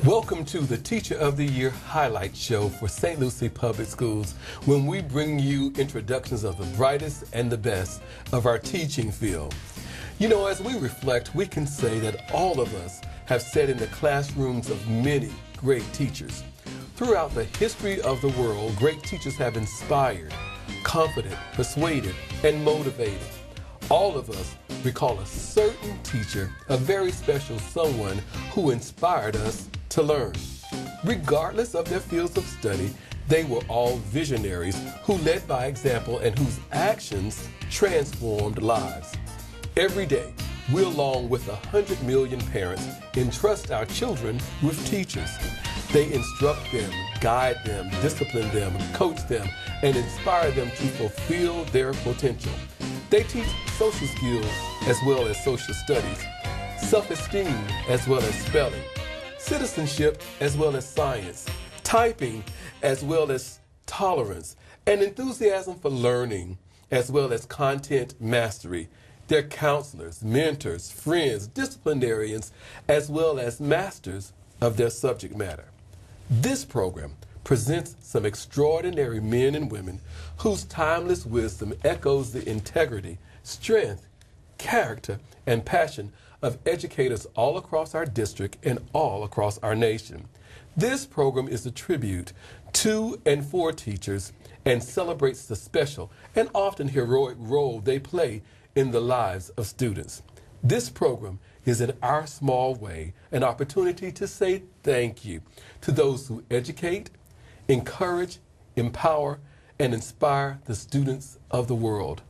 Welcome to the Teacher of the Year highlight show for St. Lucie Public Schools, when we bring you introductions of the brightest and the best of our teaching field. You know, as we reflect, we can say that all of us have sat in the classrooms of many great teachers. Throughout the history of the world, great teachers have inspired, confident, persuaded, and motivated. All of us recall a certain teacher, a very special someone who inspired us to learn. Regardless of their fields of study, they were all visionaries who led by example and whose actions transformed lives. Every day, we, along with 100 million parents, entrust our children with teachers. They instruct them, guide them, discipline them, coach them, and inspire them to fulfill their potential. They teach social skills as well as social studies, self-esteem as well as spelling, citizenship as well as science, typing as well as tolerance, and enthusiasm for learning as well as content mastery. They're counselors, mentors, friends, disciplinarians, as well as masters of their subject matter. This program presents some extraordinary men and women whose timeless wisdom echoes the integrity, strength, character, and passion of educators all across our district and all across our nation. This program is a tribute to and for teachers and celebrates the special and often heroic role they play in the lives of students. This program is, in our small way, an opportunity to say thank you to those who educate, encourage, empower, and inspire the students of the world.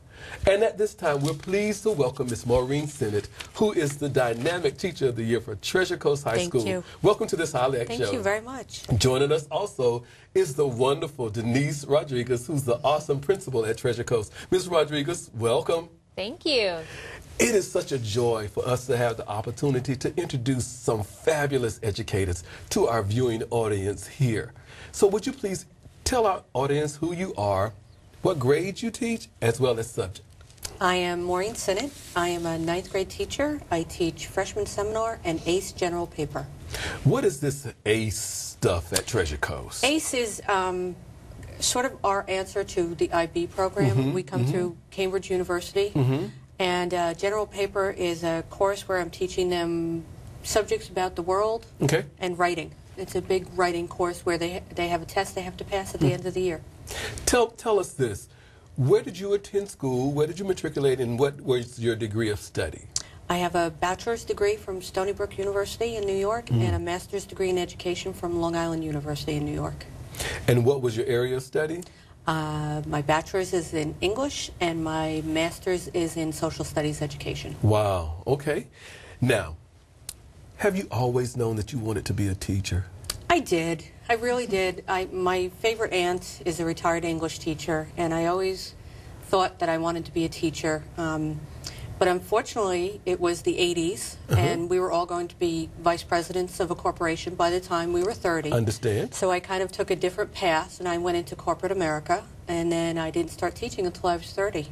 And at this time, we're pleased to welcome Ms. Maureen Sennett, who is the Dynamic Teacher of the Year for Treasure Coast High School. Thank you. Welcome to this highlight show. Thank you very much. Joining us also is the wonderful Denise Rodriguez, who's the awesome principal at Treasure Coast. Ms. Rodriguez, welcome. Thank you. It is such a joy for us to have the opportunity to introduce some fabulous educators to our viewing audience here. So would you please tell our audience who you are, what grades you teach, as well as subject? I am Maureen Sennett. I am a 9th grade teacher. I teach freshman seminar and ACE general paper. What is this ACE stuff at Treasure Coast? ACE is sort of our answer to the IB program. We come through Cambridge University. And general paper is a course where I'm teaching them subjects about the world and writing. It's a big writing course where they have a test they have to pass at the end of the year. Tell us this. Where did you attend school? Where did you matriculate? And what was your degree of study? I have a bachelor's degree from Stony Brook University in New York and a master's degree in education from Long Island University in New York. And what was your area of study? My bachelor's is in English and my master's is in social studies education. Wow. Okay. Now, have you always known that you wanted to be a teacher? I did. I really did. My favorite aunt is a retired English teacher, and I always thought that I wanted to be a teacher. But unfortunately, it was the 80s, and we were all going to be vice presidents of a corporation by the time we were 30. Understand. So I kind of took a different path, and I went into corporate America, and then I didn't start teaching until I was 30.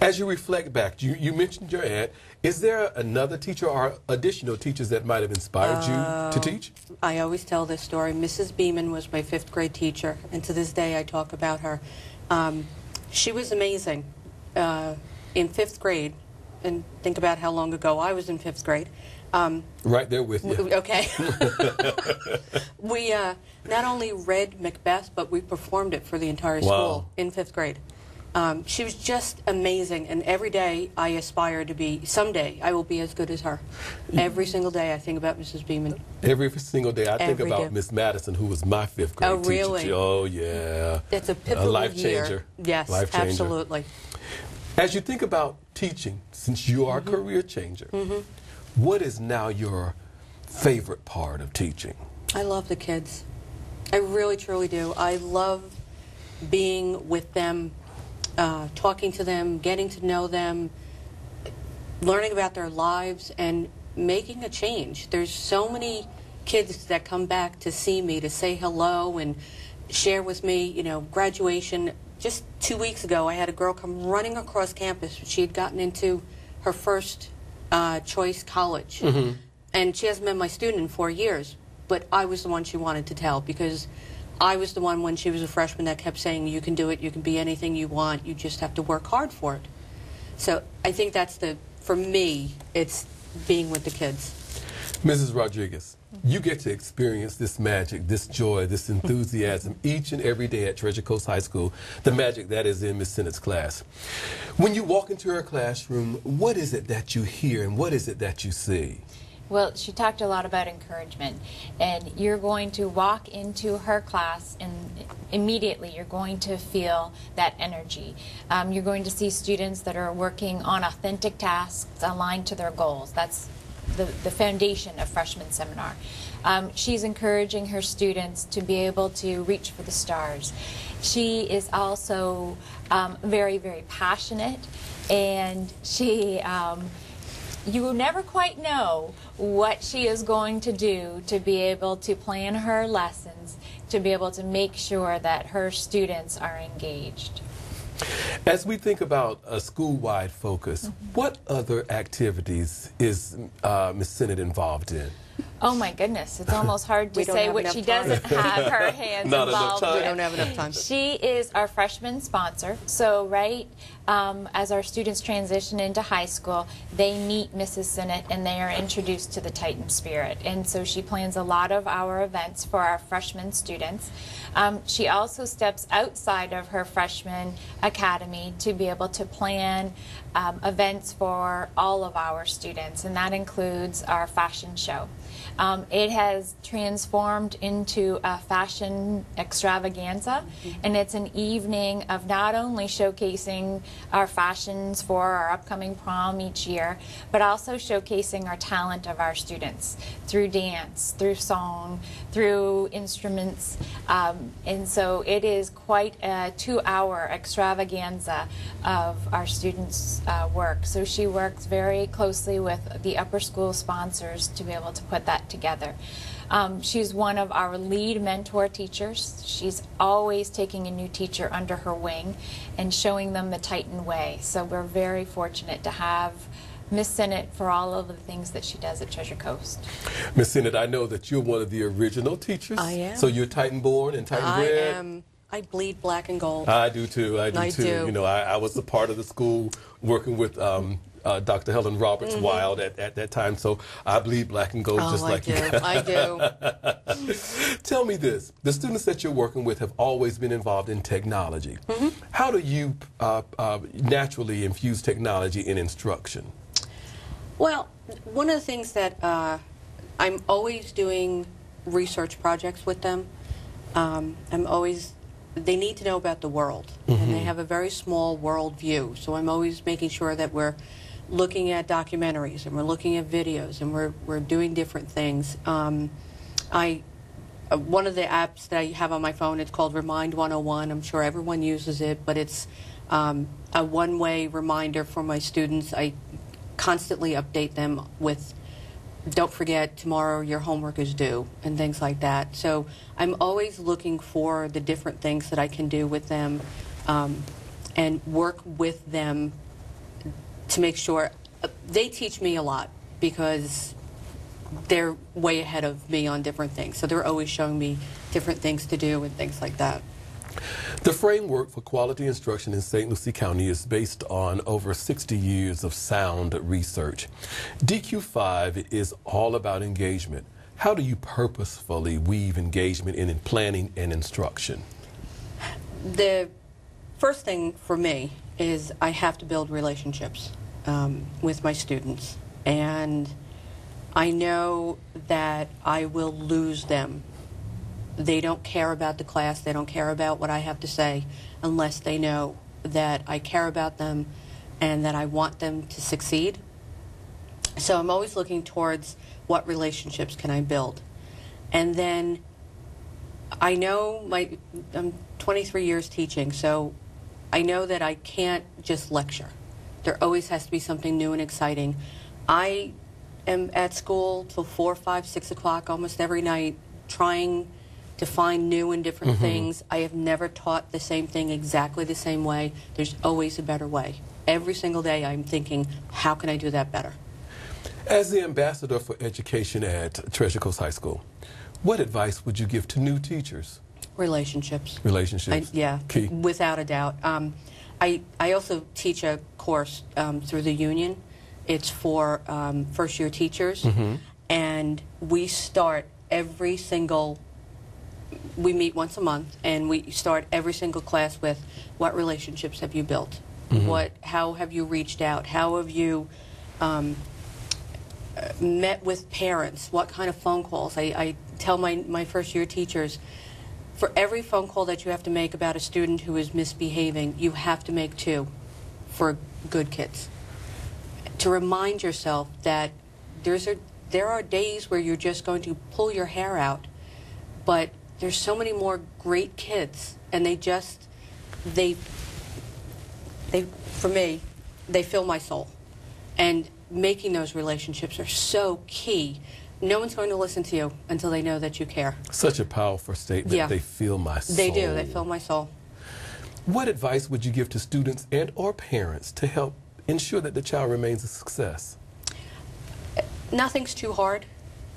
As you reflect back, you mentioned your aunt. Is there another teacher or additional teachers that might have inspired you to teach? I always tell this story. Mrs. Beeman was my 5th grade teacher, and to this day I talk about her. She was amazing. In 5th grade, and think about how long ago I was in 5th grade. Right there with you. Okay. We not only read Macbeth, but we performed it for the entire school in 5th grade. She was just amazing, and every day I aspire to be, someday I will be as good as her. Every single day I think about Mrs. Beeman. Every single day I think about Miss Madison, who was my 5th grade teacher. Really? Oh, yeah. It's a pivotal life year. changer. Yes, life changer. Absolutely. As you think about teaching, since you are a career changer, what is now your favorite part of teaching? I love the kids. I really, truly do. I love being with them, talking to them, getting to know them, learning about their lives, and making a change. There's so many kids that come back to see me, to say hello and share with me, you know, graduation. Just 2 weeks ago, I had a girl come running across campus. She had gotten into her first choice college, and she hasn't been my student in 4 years. but I was the one she wanted to tell, because I was the one when she was a freshman that kept saying, you can do it, you can be anything you want, you just have to work hard for it. So I think that's for me, it's being with the kids. Mrs. Rodriguez, you get to experience this magic, this joy, this enthusiasm each and every day at Treasure Coast High School, the magic that is in Miss Sennett's class. When you walk into her classroom, what is it that you hear and what is it that you see? Well, she talked a lot about encouragement, and you're going to walk into her class and immediately you're going to feel that energy. You're going to see students that are working on authentic tasks aligned to their goals. That's the foundation of freshman seminar. She's encouraging her students to be able to reach for the stars. She is also very, very passionate, and she you never quite know what she is going to do to be able to plan her lessons, to be able to make sure that her students are engaged. As we think about a school-wide focus, what other activities is Ms. Sennett involved in? Oh my goodness, it's almost hard to say what she doesn't have her hands Not involved enough time. with. We don't have enough time. She is our freshman sponsor, so as our students transition into high school, they meet Mrs. Sennett and they are introduced to the Titan spirit, and so she plans a lot of our events for our freshman students. She also steps outside of her freshman academy to be able to plan events for all of our students, and that includes our fashion show. It has transformed into a fashion extravaganza, and it's an evening of not only showcasing our fashions for our upcoming prom each year, but also showcasing our talent of our students through dance, through song, through instruments, and so it is quite a 2-hour extravaganza of our students' work. So she works very closely with the upper school sponsors to be able to put that together. She's one of our lead mentor teachers. She's always taking a new teacher under her wing and showing them the Titan way. So we're very fortunate to have Miss Sennett for all of the things that she does at Treasure Coast. Miss Sennett, I know that you're one of the original teachers. I am. So you're Titan born and Titan bred? I am. I bleed black and gold. I do too. I do too. do. You know, I was a part of the school working with Dr. Helen Roberts Wild at that time, so I bleed black and gold just like you. I do. Tell me this: the students that you're working with have always been involved in technology. How do you naturally infuse technology in instruction? Well, one of the things that I'm always doing research projects with them. They need to know about the world, and they have a very small world view. So I'm always making sure that we're looking at documentaries and we're looking at videos and we're doing different things. One of the apps that I have on my phone, it's called Remind 101. I'm sure everyone uses it, but it's a one-way reminder for my students. I constantly update them with, don't forget, tomorrow your homework is due, and things like that. So I'm always looking for the different things that I can do with them and work with them to make sure. They teach me a lot because they're way ahead of me on different things. So they're always showing me different things to do and things like that. The framework for quality instruction in St. Lucie County is based on over 60 years of sound research. DQ5 is all about engagement. How do you purposefully weave engagement in planning and instruction? The first thing for me is I have to build relationships with my students. And I know that I will lose them. They don't care about the class. They don't care about what I have to say unless they know that I care about them and that I want them to succeed. So I'm always looking towards what relationships can I build. And then I know I'm 23 years teaching, so I know that I can't just lecture. There always has to be something new and exciting. I am at school till 4, 5, 6 o'clock almost every night trying to find new and different things. I have never taught the same thing exactly the same way. There's always a better way. Every single day I'm thinking, how can I do that better? As the ambassador for education at Treasure Coast High School, What advice would you give to new teachers? Relationships. Relationships. Yeah, Key. without a doubt. I also teach a course through the union. It's for first-year teachers, and we start we meet once a month, and we start every single class with, what relationships have you built? How have you reached out? How have you met with parents? What kind of phone calls? I tell my first-year teachers, for every phone call that you have to make about a student who is misbehaving, you have to make 2 for good kids. To remind yourself that there are days where you're just going to pull your hair out, but there's so many more great kids, and for me, they fill my soul. And making those relationships are so key. No one's going to listen to you until they know that you care. Such a powerful statement. Yeah. They fill my soul. They do. They fill my soul. What advice would you give to students and or parents to help ensure that the child remains a success? Nothing's too hard.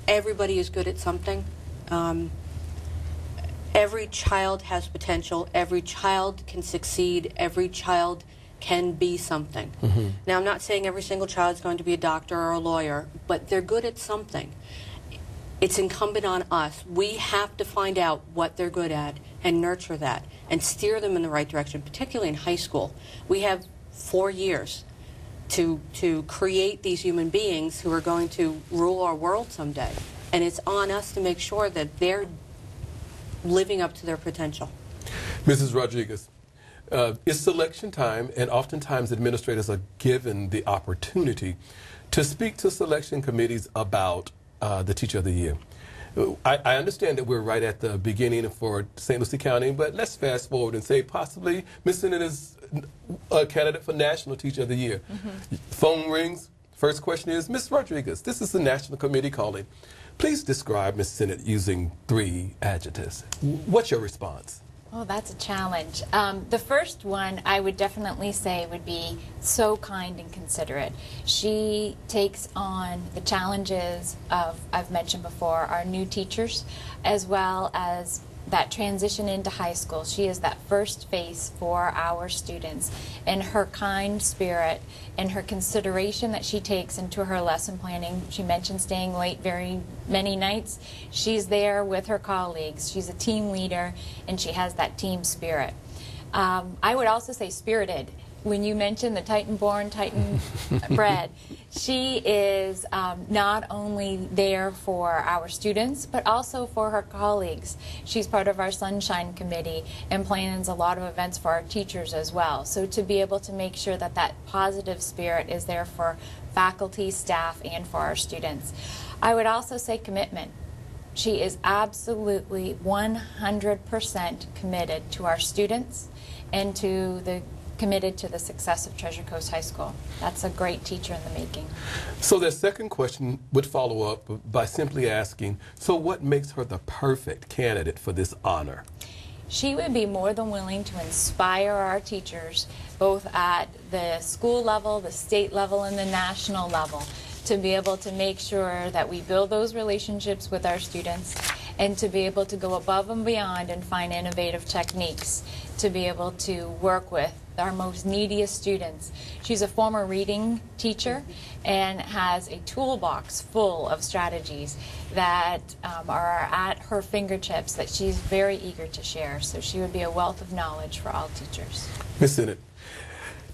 Everybody is good at something. Every child has potential. Every child can succeed. Every child can be something. Now, I'm not saying every single child is going to be a doctor or a lawyer, but they're good at something. It's incumbent on us. We have to find out what they're good at and nurture that and steer them in the right direction, particularly in high school. We have 4 years to create these human beings who are going to rule our world someday. And it's on us to make sure that they're living up to their potential. Mrs. Rodriguez, it's selection time, and oftentimes administrators are given the opportunity to speak to selection committees about the Teacher of the Year. I understand that we're right at the beginning for St. Lucie County, but let's fast forward and say possibly Ms. Sennett is a candidate for National Teacher of the Year. Phone rings. First question is, Ms. Rodriguez, this is the National Committee calling. Please describe Ms. Sennett using 3 adjectives. What's your response? Oh, that's a challenge. The first one I would definitely say would be so kind and considerate. She takes on the challenges of, I've mentioned before, our new teachers, as well as that transition into high school. She is that first face for our students, and her kind spirit and her consideration that she takes into her lesson planning. She mentioned staying late very many nights. She's there with her colleagues. She's a team leader, and she has that team spirit. I would also say spirited. When you mentioned the Titan-born, Titan-bred, she is not only there for our students, but also for her colleagues. She's part of our Sunshine Committee and plans a lot of events for our teachers as well. So to be able to make sure that that positive spirit is there for faculty, staff, and for our students. I would also say commitment. She is absolutely 100% committed to our students and committed to the success of Treasure Coast High School. That's a great teacher in the making. So the second question would follow up by simply asking, so what makes her the perfect candidate for this honor? She would be more than willing to inspire our teachers, both at the school level, the state level, and the national level, to be able to make sure that we build those relationships with our students and to be able to go above and beyond and find innovative techniques to be able to work with our most neediest students. She's a former reading teacher and has a toolbox full of strategies that are at her fingertips that she's very eager to share. So she would be a wealth of knowledge for all teachers. Ms. Sennett,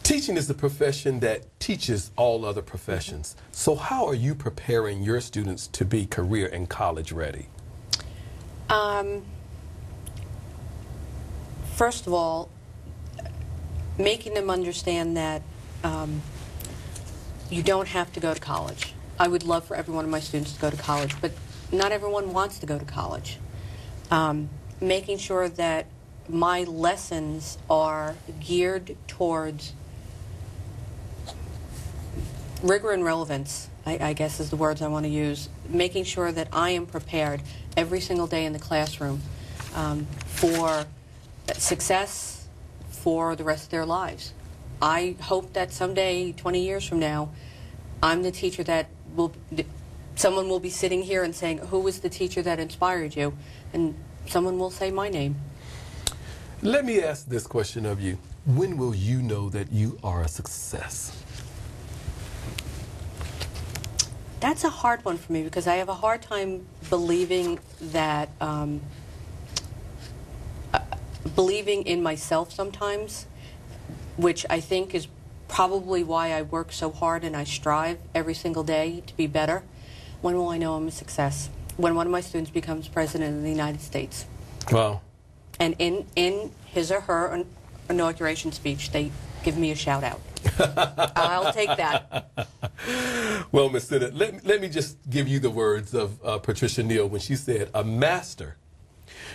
teaching is the profession that teaches all other professions. So how are you preparing your students to be career and college ready? First of all, making them understand that you don't have to go to college. I would love for every one of my students to go to college, but not everyone wants to go to college. Making sure that my lessons are geared towards rigor and relevance, I guess is the words I want to use. Making sure that I am prepared every single day in the classroom for success for the rest of their lives. I hope that someday, 20 years from now, I'm the teacher that will someone will be sitting here and saying, who was the teacher that inspired you? And someone will say my name. Let me ask this question of you. When will you know that you are a success? That's a hard one for me because I have a hard time believing that, believing in myself sometimes, which I think is probably why I work so hard and I strive every single day to be better. When will I know I'm a success? When one of my students becomes president of the United States. Wow. And in his or her inauguration speech, they give me a shout out. I'll take that. Well, Ms. Sinnott, let me just give you the words of Patricia Neal when she said, a master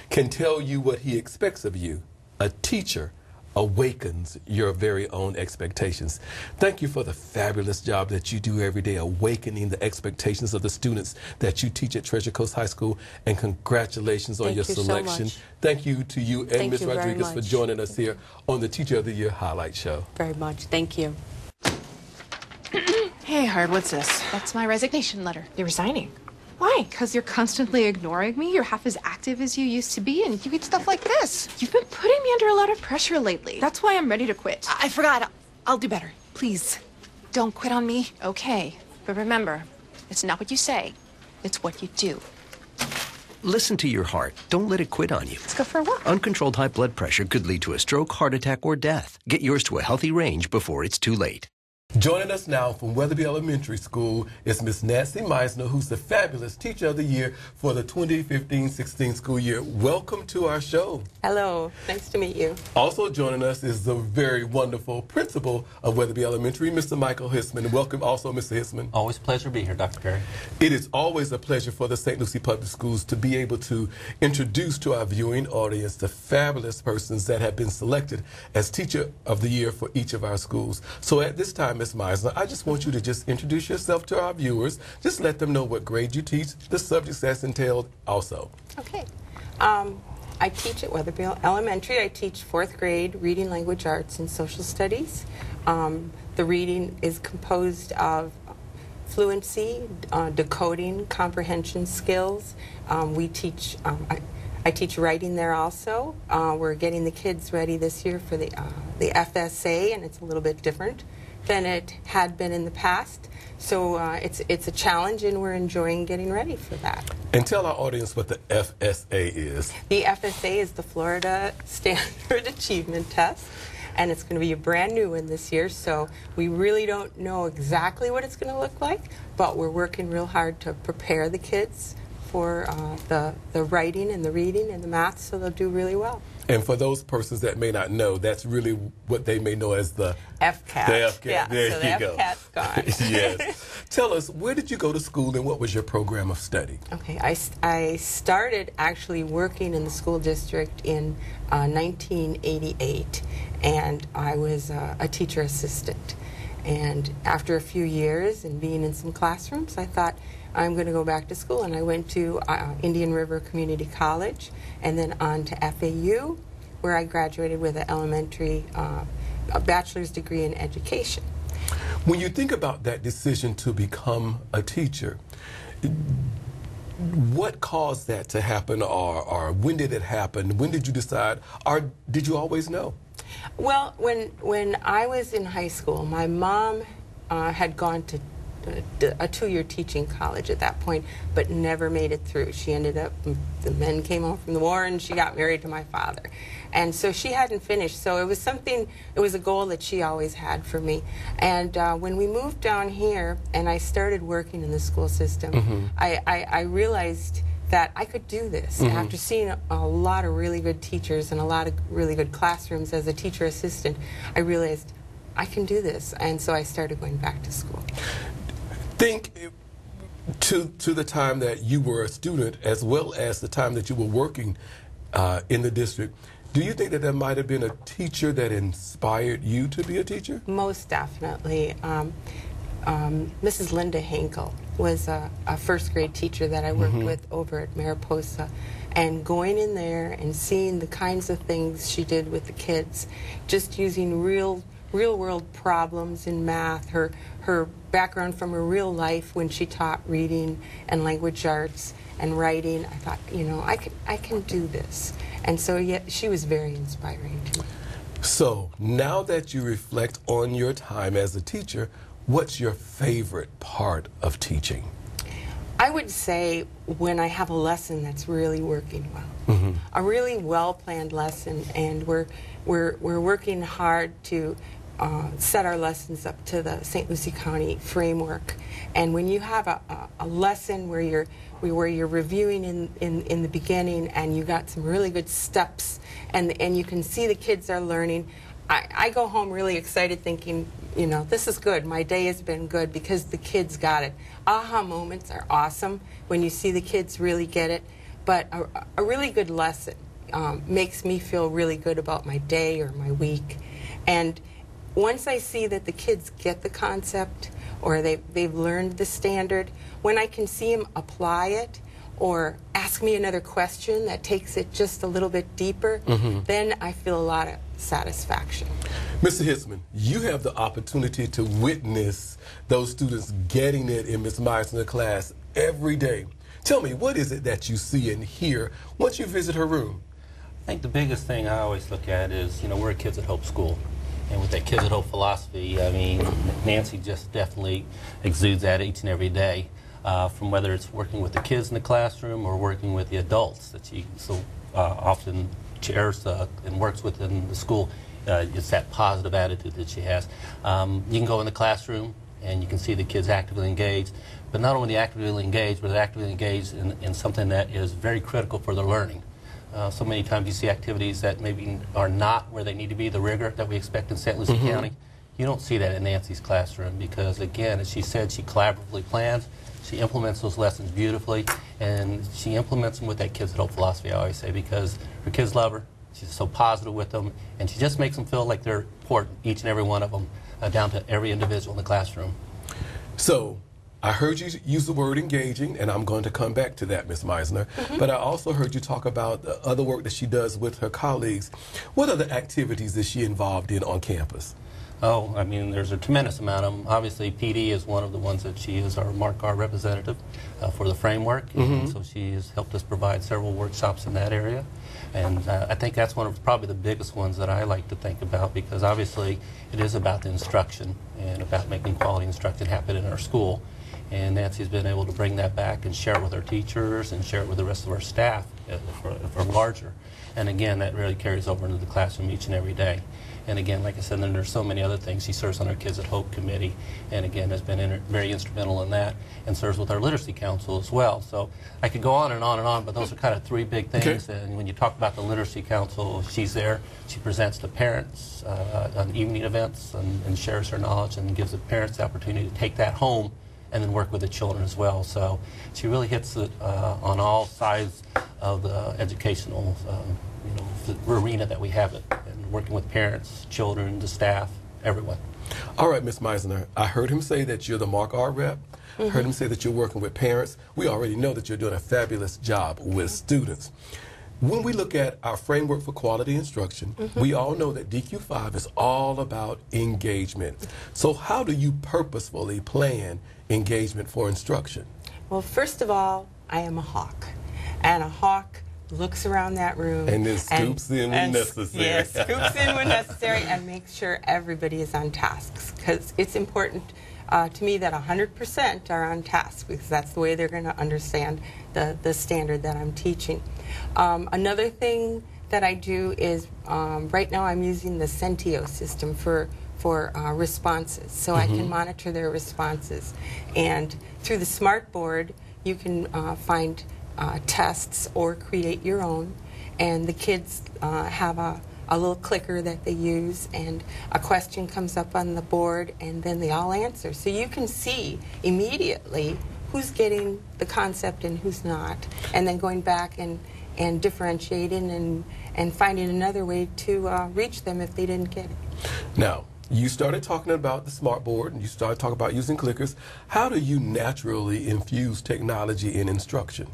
can tell you what he expects of you. A teacher awakens your very own expectations. Thank you for the fabulous job that you do every day, awakening the expectations of the students that you teach at Treasure Coast High School, and congratulations on your selection. So much. Thank you to you and Ms. Rodriguez for joining us here on the Teacher of the Year Highlight Show. Very much. Thank you. Hey, Hard, what's this? That's my resignation letter. You're resigning. Why? Because you're constantly ignoring me? You're half as active as you used to be, and you eat stuff like this. You've been putting me under a lot of pressure lately. That's why I'm ready to quit. I forgot. I'll do better. Please. Don't quit on me. Okay. But remember, it's not what you say. It's what you do. Listen to your heart. Don't let it quit on you. Let's go for a walk. Uncontrolled high blood pressure could lead to a stroke, heart attack, or death. Get yours to a healthy range before it's too late. Joining us now from Weatherby Elementary School is Miss Nancy Meisner, who's the fabulous Teacher of the Year for the 2015-16 school year. Welcome to our show. Hello. Nice to meet you. Also joining us is the very wonderful principal of Weatherby Elementary, Mr. Michael Hissman. Welcome also, Mr. Hissman. Always a pleasure to be here, Dr. Perry. It is always a pleasure for the St. Lucie Public Schools to be able to introduce to our viewing audience the fabulous persons that have been selected as Teacher of the Year for each of our schools. So at this time, Ms. Meisner, I just want you to just introduce yourself to our viewers. Just let them know what grade you teach, the subjects that's entailed also. Okay. I teach at Weatherby Elementary. I teach 4th grade reading, language arts, and social studies. The reading is composed of fluency, decoding, comprehension skills. We teach, I teach writing there also. We're getting the kids ready this year for the FSA, and it's a little bit different than it had been in the past. So it's a challenge, and we're enjoying getting ready for that. And tell our audience what the FSA is. The FSA is the Florida Standard Achievement Test, and it's going to be a brand new one this year, so we really don't know exactly what it's going to look like, but we're working real hard to prepare the kids for the writing and the reading and the math, so they'll do really well. And for those persons that may not know, that's really what they may know as the FCAT. The FCAT. Yeah, there so you the go. FCAT's gone. Yes. Tell us, where did you go to school and what was your program of study? Okay, I started actually working in the school district in 1988, and I was a teacher assistant. And after a few years and being in some classrooms, I thought, I'm going to go back to school, and I went to Indian River Community College and then on to FAU, where I graduated with an elementary a bachelor's degree in education. When you think about that decision to become a teacher, what caused that to happen, or when did it happen? When did you decide, or did you always know? Well, when I was in high school, my mom had gone to a 2-year teaching college at that point, but never made it through. She ended up, the men came home from the war, and she got married to my father. And so she hadn't finished. So it was something, it was a goal that she always had for me. And when we moved down here and I started working in the school system, I realized that I could do this. After seeing a lot of really good teachers and a lot of really good classrooms as a teacher assistant, I realized I can do this. And so I started going back to school. Think to the time that you were a student as well as the time that you were working in the district. Do you think that there might have been a teacher that inspired you to be a teacher? Most definitely. Mrs. Linda Henkel was a 1st grade teacher that I worked with over at Mariposa. And going in there and seeing the kinds of things she did with the kids, just using real real-world problems in math, her background from her real life when she taught reading and language arts and writing. I thought, you know, I can do this. And so, yeah, she was very inspiring to me. So now that you reflect on your time as a teacher, what's your favorite part of teaching? I would say when I have a lesson that's really working well, a really well-planned lesson, and we're working hard to set our lessons up to the St. Lucie County framework. And when you have a lesson where you're reviewing in the beginning, and you got some really good steps, and you can see the kids are learning, I go home really excited thinking, you know, this is good. My day has been good because the kids got it. Aha moments are awesome when you see the kids really get it, but a really good lesson makes me feel really good about my day or my week. And once I see that the kids get the concept, or they've learned the standard, when I can see them apply it or ask me another question that takes it just a little bit deeper, then I feel a lot of satisfaction. Mr. Hitzman, you have the opportunity to witness those students getting it in Ms. Meisner's class every day. Tell me, what is it that you see and hear once you visit her room? I think the biggest thing I always look at is, you know, we're a Kids at Hope school. And with that Kids at Hope philosophy, I mean, Nancy just definitely exudes that each and every day, from whether it's working with the kids in the classroom or working with the adults that she so often chairs and works with in the school. It's that positive attitude that she has. You can go in the classroom and you can see the kids actively engaged, but not only actively engaged, but actively engaged in something that is very critical for their learning. So many times you see activities that maybe are not where they need to be, the rigor that we expect in St. Lucie County. You don't see that in Nancy's classroom because, again, as she said, she collaboratively plans, she implements those lessons beautifully, and she implements them with that Kids at Hope philosophy, I always say, because her kids love her, she's so positive with them, and she just makes them feel like they're important, each and every one of them, down to every individual in the classroom. So, I heard you use the word engaging, and I'm going to come back to that, Ms. Meisner. But I also heard you talk about the other work that she does with her colleagues. What other activities is she involved in on campus? Oh, I mean, there's a tremendous amount of them. Obviously, PD is one of the ones that she is our Mark R representative for the framework. And so she has helped us provide several workshops in that area. And I think that's one of probably the biggest ones that I like to think about, because obviously it is about the instruction and about making quality instruction happen in our school. And Nancy's been able to bring that back and share it with our teachers and share it with the rest of our staff if we're larger. And again, that really carries over into the classroom each and every day. And again, like I said, then there's so many other things. She serves on our Kids at Hope committee, and again, has been very instrumental in that, and serves with our Literacy Council as well. So I could go on and on and on, but those are kind of three big things. Okay. And when you talk about the Literacy Council, she's there. She presents to parents on evening events and shares her knowledge and gives the parents the opportunity to take that home and then work with the children as well. So she really hits it on all sides of the educational arena that we have it, and working with parents, children, the staff, everyone. All right, Ms. Meisner, I heard him say that you're the Mark R rep. I heard him say that you're working with parents. We already know that you're doing a fabulous job with students. When we look at our framework for quality instruction, we all know that DQ5 is all about engagement. So how do you purposefully plan engagement for instruction? Well, first of all, I am a hawk, and a hawk looks around that room and then scoops in when necessary. Yes, scoops in when necessary and makes sure everybody is on tasks, because it's important to me that 100% are on task, because that's the way they're going to understand the standard that I'm teaching. Another thing that I do is right now I'm using the Centio system for responses, so I can monitor their responses. And through the smart board, you can find tests or create your own, and the kids have a little clicker that they use, and a question comes up on the board, and then they all answer. So you can see immediately who's getting the concept and who's not, and then going back and differentiating and finding another way to reach them if they didn't get it. Now, you started talking about the smart board, and you started talking about using clickers. How do you naturally infuse technology in instruction?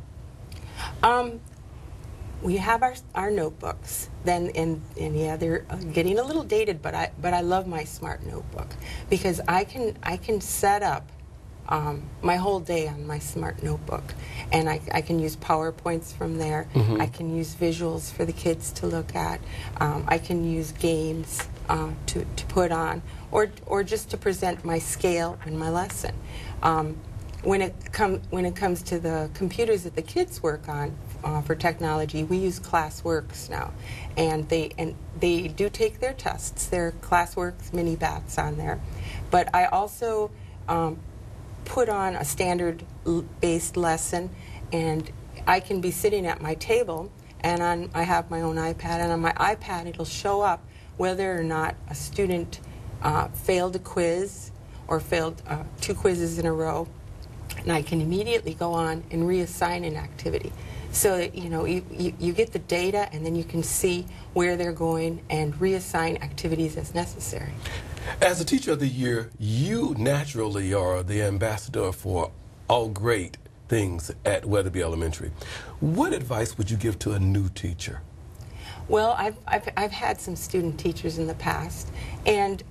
we have our notebooks. Then and yeah, they're getting a little dated, but I love my smart notebook because I can set up my whole day on my smart notebook, and I can use PowerPoints from there. I can use visuals for the kids to look at. I can use games to put on, or just to present my scale and my lesson. When it comes to the computers that the kids work on for technology, we use ClassWorks now, and they do take their tests. Their ClassWorks mini bats on there, but I also put on a standard-based lesson, and I can be sitting at my table, and I have my own iPad, and on my iPad it'll show up whether or not a student failed a quiz or failed 2 quizzes in a row, and I can immediately go on and reassign an activity. So that, you get the data, and then you can see where they're going and reassign activities as necessary. As a Teacher of the Year, you naturally are the ambassador for all great things at Weatherby Elementary. What advice would you give to a new teacher? Well, I've had some student teachers in the past, and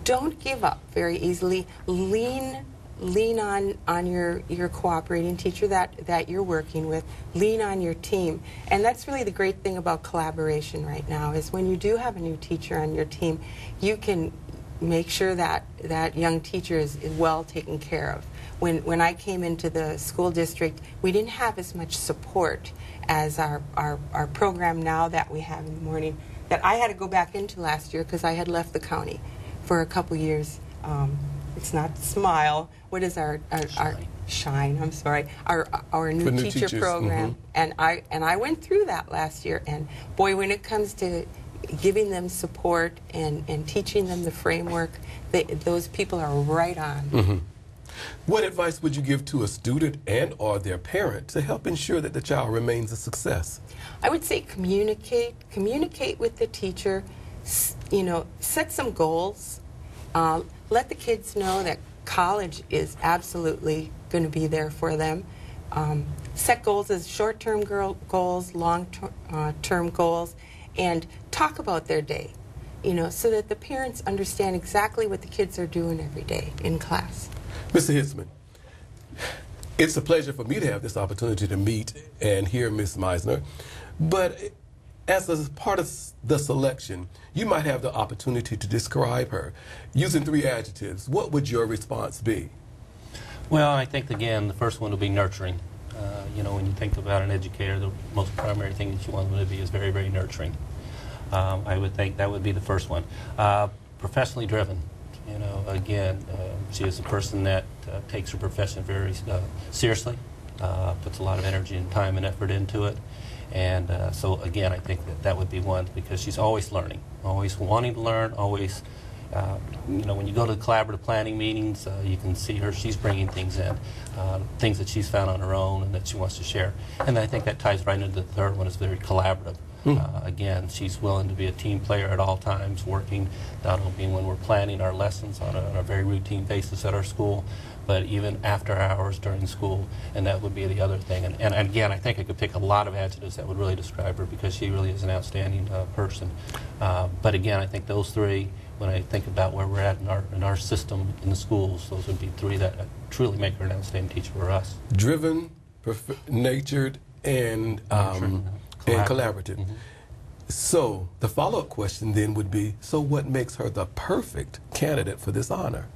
don't give up very easily. Lean on your cooperating teacher that you're working with. Lean on your team. And that's really the great thing about collaboration right now, is when you do have a new teacher on your team, you can make sure that that young teacher is well taken care of. When I came into the school district, we didn't have as much support as our program now that we have in the morning, that I had to go back into last year because I had left the county for a couple years. It's not Smile. What is our Shine? I'm sorry. Our new teacher program, and I went through that last year. And boy, when it comes to giving them support and teaching them the framework, those people are right on. What advice would you give to a student and or their parent to help ensure that the child remains a success? I would say communicate with the teacher. Set some goals. Let the kids know that college is absolutely going to be there for them. Set goals as short-term goals, long-term goals, and talk about their day, so that the parents understand exactly what the kids are doing every day in class. Mr. Hitzman, it's a pleasure for me to have this opportunity to meet and hear Ms. Meisner, but as a part of the selection, you might have the opportunity to describe her using 3 adjectives. What would your response be? Well, I think, again, the first one will be nurturing. When you think about an educator, the most primary thing that you want them to be is very, very nurturing. I would think that would be the first one. Professionally driven. Again, she is a person that takes her profession very seriously, puts a lot of energy and time and effort into it. And so, again, I think that would be one, because she's always learning, always wanting to learn, always, when you go to the collaborative planning meetings, you can see her, she's bringing things in, things that she's found on her own and that she wants to share. And I think that ties right into the third one, is very collaborative. Again, she's willing to be a team player at all times, working not only when we're planning our lessons on a very routine basis at our school, but even after hours during school, and that would be the other thing. And again, I think I could pick a lot of adjectives that would really describe her, because she really is an outstanding person. But again, I think those 3, when I think about where we're at in our system in the schools, those would be 3 that truly make her an outstanding teacher for us. Driven, natured, and collaborative. So the follow-up question then would be, so what makes her the perfect candidate for this honor?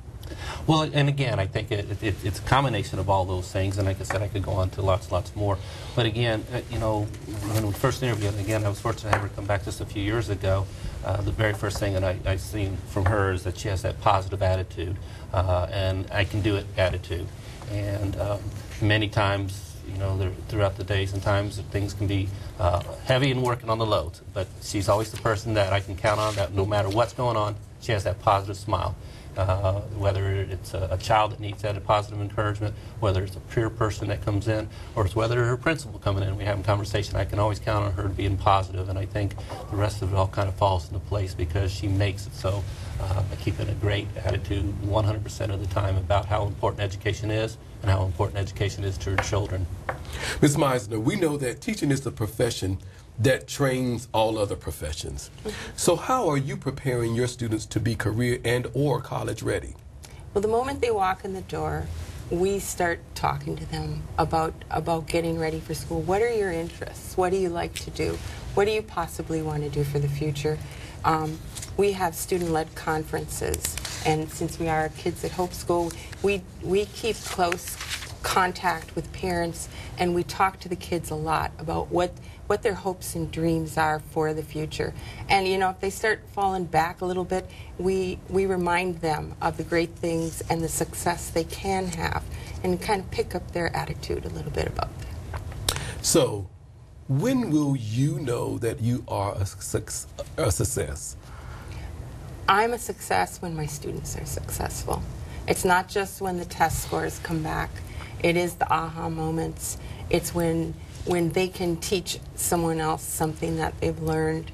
Well, and again, I think it's a combination of all those things, and like I said, I could go on to lots more. But again, when we first interviewed, and again, I was fortunate to have her come back just a few years ago. The very first thing that I've seen from her is that she has that positive attitude, and I can do it attitude. And many times, throughout the days and times, things can be heavy and working on the loads. But she's always the person that I can count on, that no matter what's going on, she has that positive smile. Whether it's a child that needs that positive encouragement, whether it's a peer person that comes in, or it's whether her principal coming in and we have a conversation, I can always count on her to being positive, and I think the rest of it all kind of falls into place because she makes it so by keeping a great attitude 100% of the time about how important education is and how important education is to her children. Ms. Meisner, we know that teaching is the profession that trains all other professions. So how are you preparing your students to be career and or college ready? Well, the moment they walk in the door, we start talking to them about getting ready for school. What are your interests? What do you like to do? What do you possibly want to do for the future? We have student-led conferences, and since we are Kids at Hope School, we keep close contact with parents, and we talk to the kids a lot about what their hopes and dreams are for the future. And you know, if they start falling back a little bit, we remind them of the great things and the success they can have, and kind of pick up their attitude a little bit about that. So, when will you know that you are a success? I'm a success when my students are successful. It's not just when the test scores come back. It is the aha moments. It's when they can teach someone else something that they've learned.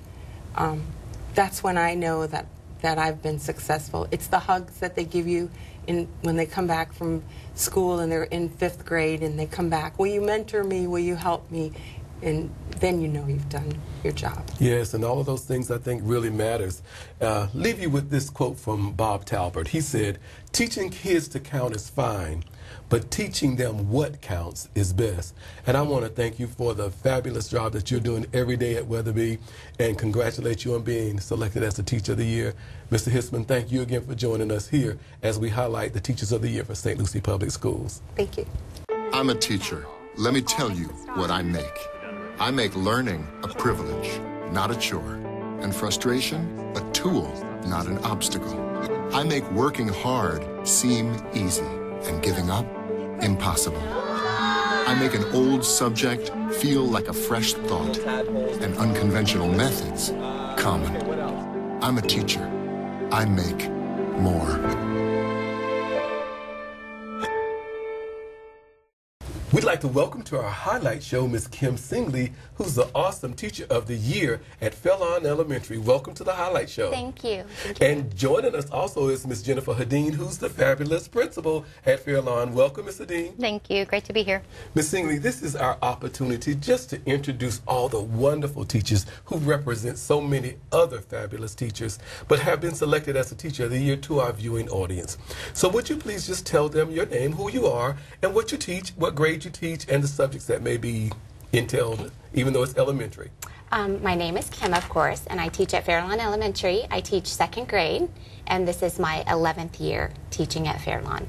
That's when I know that I've been successful. It's the hugs that they give you when they come back from school and they're in 5th grade and they come back. Will you mentor me? Will you help me? And then you know you've done your job. Yes, and all of those things I think really matters. Leave you with this quote from Bob Talbert. He said, "Teaching kids to count is fine, but teaching them what counts is best." And I want to thank you for the fabulous job that you're doing every day at Weatherby, and congratulate you on being selected as the Teacher of the Year. Mr. Hisman, thank you again for joining us here as we highlight the Teachers of the Year for St. Lucie Public Schools. Thank you. I'm a teacher. Let me tell you what I make. I make learning a privilege, not a chore, and frustration a tool, not an obstacle. I make working hard seem easy and giving up impossible. I make an old subject feel like a fresh thought and unconventional methods common. I'm a teacher. I make more. We'd like to welcome to our highlight show Ms. Kim Singley, who's the Awesome Teacher of the Year at Fairlawn Elementary. Welcome to the highlight show. Thank you. Thank you. And joining us also is Ms. Jennifer Hadeen, who's the fabulous principal at Fairlawn. Welcome, Ms. Hadeen. Thank you. Great to be here. Ms. Singley, this is our opportunity just to introduce all the wonderful teachers who represent so many other fabulous teachers, but have been selected as the Teacher of the Year to our viewing audience. So would you please just tell them your name, who you are, and what you teach, what grade you teach, and the subjects that may be entailed, even though it's elementary. My name is Kim, of course, and I teach at Fairlawn Elementary. I teach 2nd grade, and this is my 11th year teaching at Fairlawn.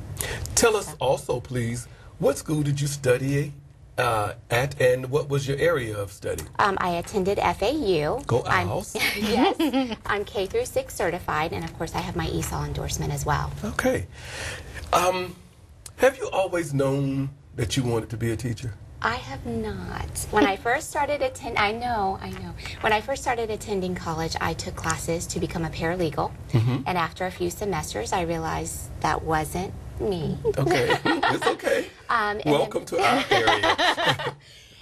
Tell us also, please, what school did you study at, and what was your area of study? I attended FAU. Go Owls. Yes. I'm K through 6 certified, and of course I have my ESOL endorsement as well. Okay. Have you always known that you wanted to be a teacher? I have not. When I first started I know. When I first started attending college, I took classes to become a paralegal. And after a few semesters, I realized that wasn't me. Okay, it's okay. Welcome to our area.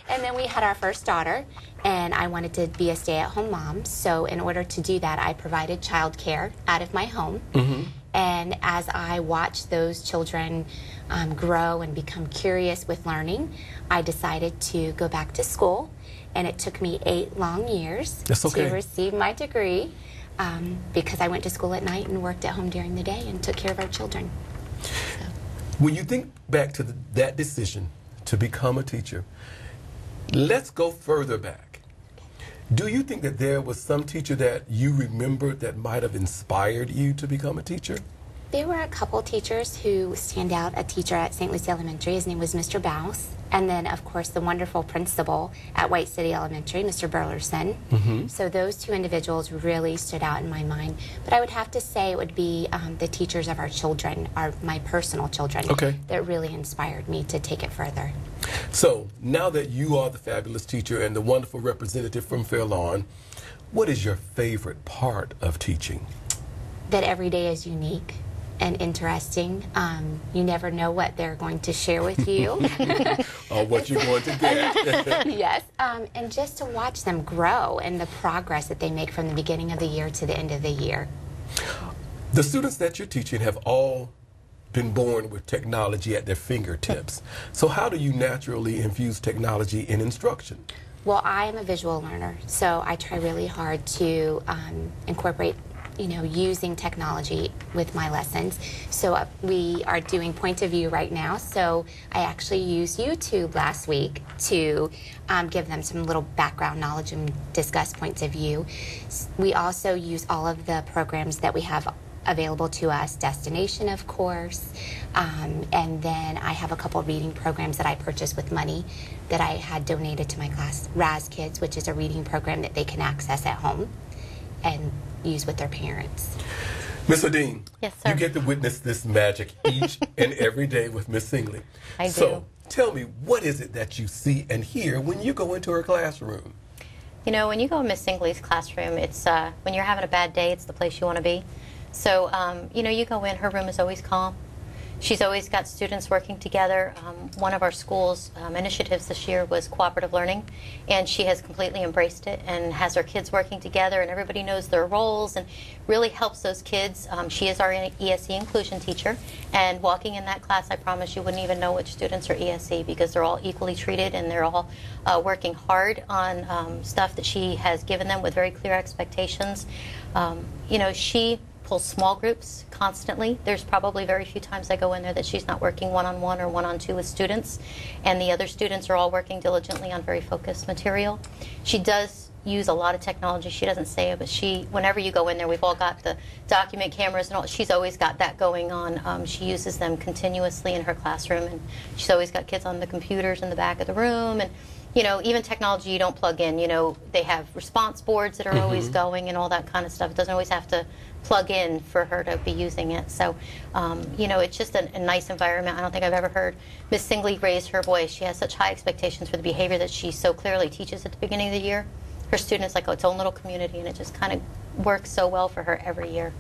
And then we had our first daughter, and I wanted to be a stay-at-home mom. So in order to do that, I provided childcare out of my home. And as I watched those children grow and become curious with learning, I decided to go back to school. And it took me 8 long years to receive my degree because I went to school at night and worked at home during the day and took care of our children. So. When you think back to that decision to become a teacher, let's go further back. Do you think that there was some teacher that you remembered that might have inspired you to become a teacher? There were a couple teachers who stand out. A teacher at St. Lucie Elementary, his name was Mr. Bouse. And then, of course, the wonderful principal at White City Elementary, Mr. Burleson. So those 2 individuals really stood out in my mind. But I would have to say it would be the teachers of our children, my personal children, that really inspired me to take it further. So now that you are the fabulous teacher and the wonderful representative from Fairlawn, what is your favorite part of teaching? That every day is unique and interesting. You never know what they're going to share with you. Or what you're going to get. Yes, and just to watch them grow and the progress that they make from the beginning of the year to the end of the year. The students that you're teaching have all been born with technology at their fingertips. So how do you naturally infuse technology in instruction? Well, I am a visual learner, so I try really hard to incorporate, using technology with my lessons. So we are doing point of view right now, so I actually used YouTube last week to give them some little background knowledge and discuss points of view. We also use all of the programs that we have available to us, Destination, of course, and then I have a couple reading programs that I purchased with money that I had donated to my class, Raz Kids, which is a reading program that they can access at home and use with their parents. Ms. Adine, yes, sir. You get to witness this magic each and every day with Ms. Singley. I do. So tell me, what is it that you see and hear when you go into her classroom? When you go in Miss Singley's classroom, it's when you're having a bad day, it's the place you want to be. So, you go in, her room is always calm. She's always got students working together. One of our school's initiatives this year was cooperative learning, and she has completely embraced it and has her kids working together, and everybody knows their roles and really helps those kids. She is our ESE inclusion teacher, and walking in that class, I promise you wouldn't even know which students are ESE because they're all equally treated and they're all working hard on stuff that she has given them with very clear expectations. She pulls small groups constantly. There's probably very few times I go in there that she's not working one-on-one or one-on-two with students, and the other students are all working diligently on very focused material. She does use a lot of technology. She doesn't say it, but whenever you go in there, we've all got the document cameras and all. She's always got that going on. She uses them continuously in her classroom, and she's always got kids on the computers in the back of the room, and even technology you don't plug in. They have response boards that are always going and all that kind of stuff. It doesn't always have to plug in for her to be using it. So, it's just a nice environment. I don't think I've ever heard Miss Singley raise her voice. She has such high expectations for the behavior that she so clearly teaches at the beginning of the year. Her students like its own little community, and it just kind of works so well for her every year.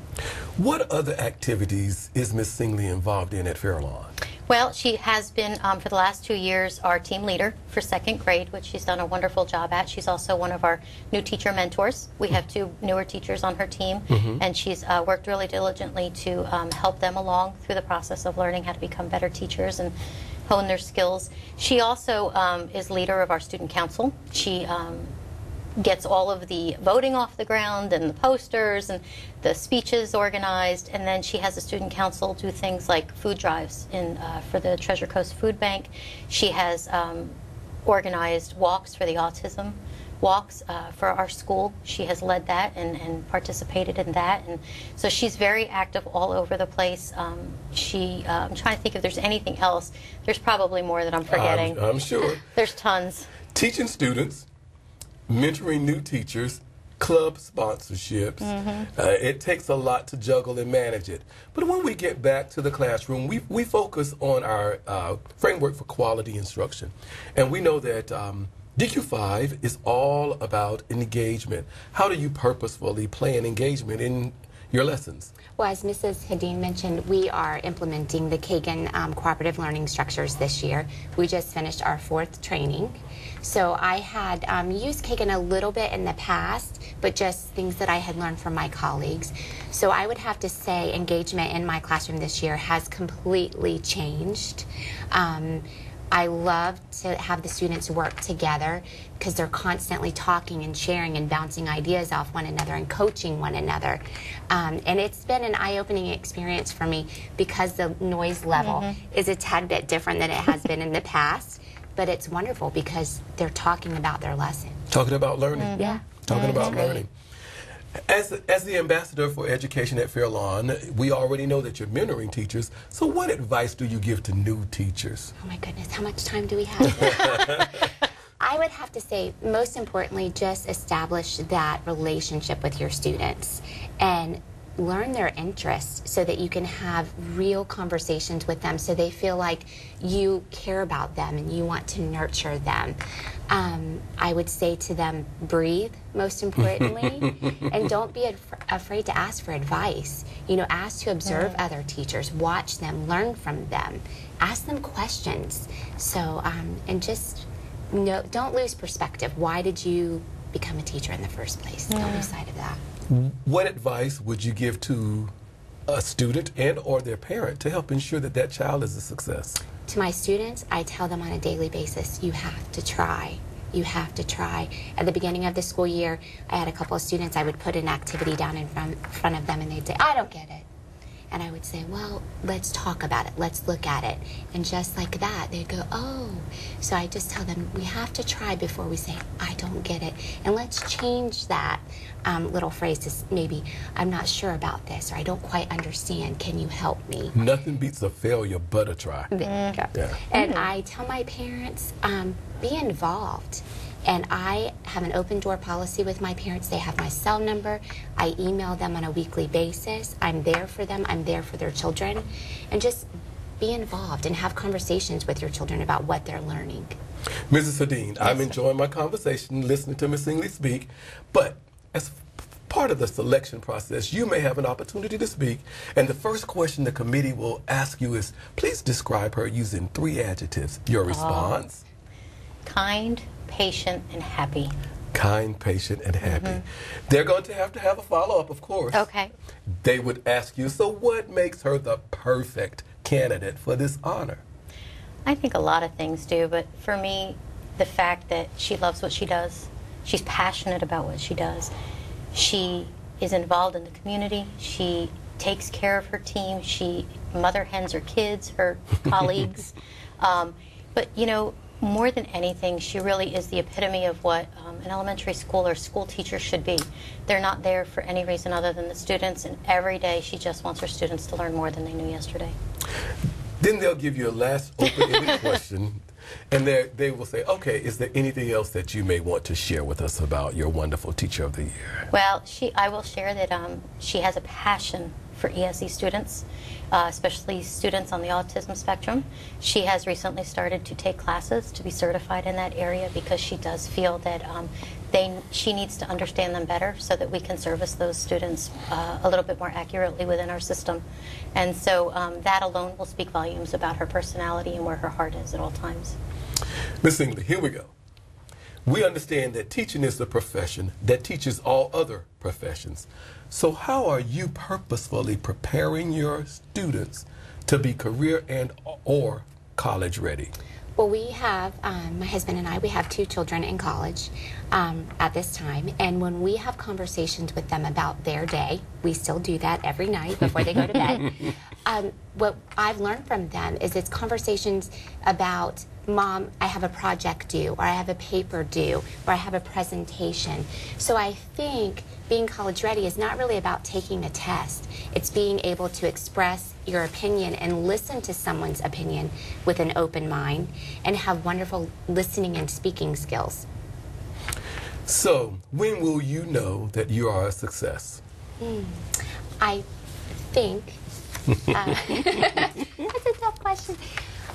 What other activities is Miss Singley involved in at Fairlawn? Well, she has been, for the last 2 years, our team leader for second grade, which she's done a wonderful job at. She's also one of our new teacher mentors. We have 2 newer teachers on her team, and she's worked really diligently to help them along through the process of learning how to become better teachers and hone their skills. She also is leader of our student council. She gets all of the voting off the ground and the posters and the speeches organized, and then she has the student council do things like food drives for the Treasure Coast Food Bank. She has organized walks for the autism walks for our school. She has led that and participated in that, and so she's very active all over the place. I'm trying to think if there's anything else. There's probably more that I'm forgetting. I'm sure. There's tons. Teaching students, mentoring new teachers, club sponsorships. It takes a lot to juggle and manage it. But when we get back to the classroom, we focus on our framework for quality instruction. And we know that DQ5 is all about engagement. How do you purposefully plan engagement in your lessons? Well, as Mrs. Hadeen mentioned, we are implementing the Kagan cooperative learning structures this year. We just finished our 4th training. So I had used Kagan a little bit in the past, but just things that I had learned from my colleagues. So I would have to say engagement in my classroom this year has completely changed. I love to have the students work together because they're constantly talking and sharing and bouncing ideas off one another and coaching one another. And it's been an eye-opening experience for me because the noise level is a tad bit different than it has been in the past. But it's wonderful because they're talking about their lesson. Talking about learning. Yeah. Talking about learning. As the ambassador for education at Fairlawn, we already know that you're mentoring teachers. So what advice do you give to new teachers? Oh my goodness, how much time do we have? I would have to say, most importantly, just establish that relationship with your students and learn their interests so that you can have real conversations with them so they feel like you care about them and you want to nurture them. I would say to them, breathe, most importantly, and don't be afraid to ask for advice. Ask to observe other teachers, watch them, learn from them, ask them questions. So, and just don't lose perspective. Why did you become a teacher in the first place? Don't lose sight of that. What advice would you give to a student and or their parent to help ensure that that child is a success? To my students, I tell them on a daily basis, you have to try. You have to try. At the beginning of the school year, I had a couple of students, I would put an activity down in front of them and they'd say, I don't get it. And I would say, well, let's talk about it. Let's look at it. And just like that, they'd go, oh. So I just tell them, we have to try before we say, I don't get it. And let's change that little phrase to maybe, I'm not sure about this, or I don't quite understand. Can you help me? Nothing beats a failure but a try. Yeah. And I tell my parents, be involved. And I have an open door policy with my parents. They have my cell number. I email them on a weekly basis. I'm there for them. I'm there for their children. And just be involved and have conversations with your children about what they're learning. Mrs. Hadeen, I'm enjoying my conversation, listening to Ms. Singley speak, but as part of the selection process, you may have an opportunity to speak, and the first question the committee will ask you is, please describe her using 3 adjectives. Your response? Kind, patient, and happy. Kind, patient, and happy. They're going to have a follow-up, of course. Okay. They would ask you, so what makes her the perfect candidate for this honor? I think a lot of things do, but for me, the fact that she loves what she does, she's passionate about what she does, she is involved in the community, she takes care of her team, she mother hens her kids, her colleagues, but you know, more than anything, she really is the epitome of what an elementary school or school teacher should be. They're not there for any reason other than the students, and every day she just wants her students to learn more than they knew yesterday. Then they'll give you a last open-ended question, and they will say, okay, is there anything else that you may want to share with us about your wonderful Teacher of the Year? Well, I will share that she has a passion for ESE students, especially students on the autism spectrum. She has recently started to take classes to be certified in that area because she does feel that she needs to understand them better so that we can service those students a little bit more accurately within our system. And so that alone will speak volumes about her personality and where her heart is at all times. Ms. Singley, here we go. We understand that teaching is a profession that teaches all other professions. So how are you purposefully preparing your students to be career and or college ready? Well, we have, my husband and I, we have 2 children in college at this time, and when we have conversations with them about their day, we still do that every night before they go to bed, what I've learned from them is it's conversations about, Mom, I have a project due, or I have a paper due, or I have a presentation. So I think being college ready is not really about taking a test. It's being able to express your opinion and listen to someone's opinion with an open mind and have wonderful listening and speaking skills. So when will you know that you are a success? I think, that's a tough question.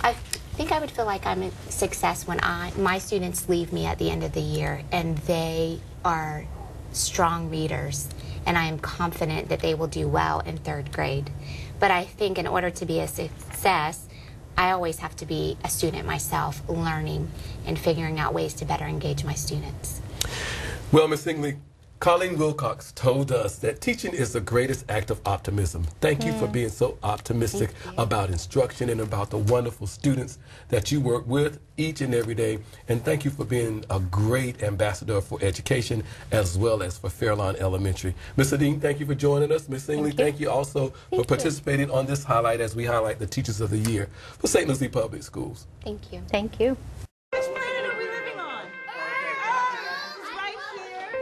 I think I would feel like I'm a success when my students leave me at the end of the year and they are strong readers, and I am confident that they will do well in 3rd grade. But I think in order to be a success, I always have to be a student myself, learning and figuring out ways to better engage my students. Well, Ms. Singley, Colleen Wilcox told us that teaching is the greatest act of optimism. Thank you for being so optimistic about instruction and about the wonderful students that you work with each and every day. And thank you for being a great ambassador for education as well as for Fairlawn Elementary. Ms. Hadeen, thank you for joining us. Ms. Singley, thank you also for participating on this highlight as we highlight the Teachers of the Year for St. Lucie Public Schools. Thank you. Thank you.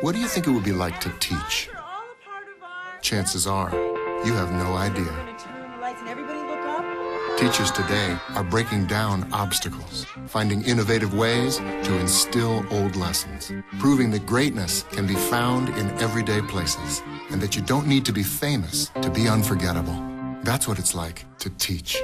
What do you think it would be like to teach? Chances are, you have no idea. Teachers today are breaking down obstacles, finding innovative ways to instill old lessons, proving that greatness can be found in everyday places, and that you don't need to be famous to be unforgettable. That's what it's like to teach.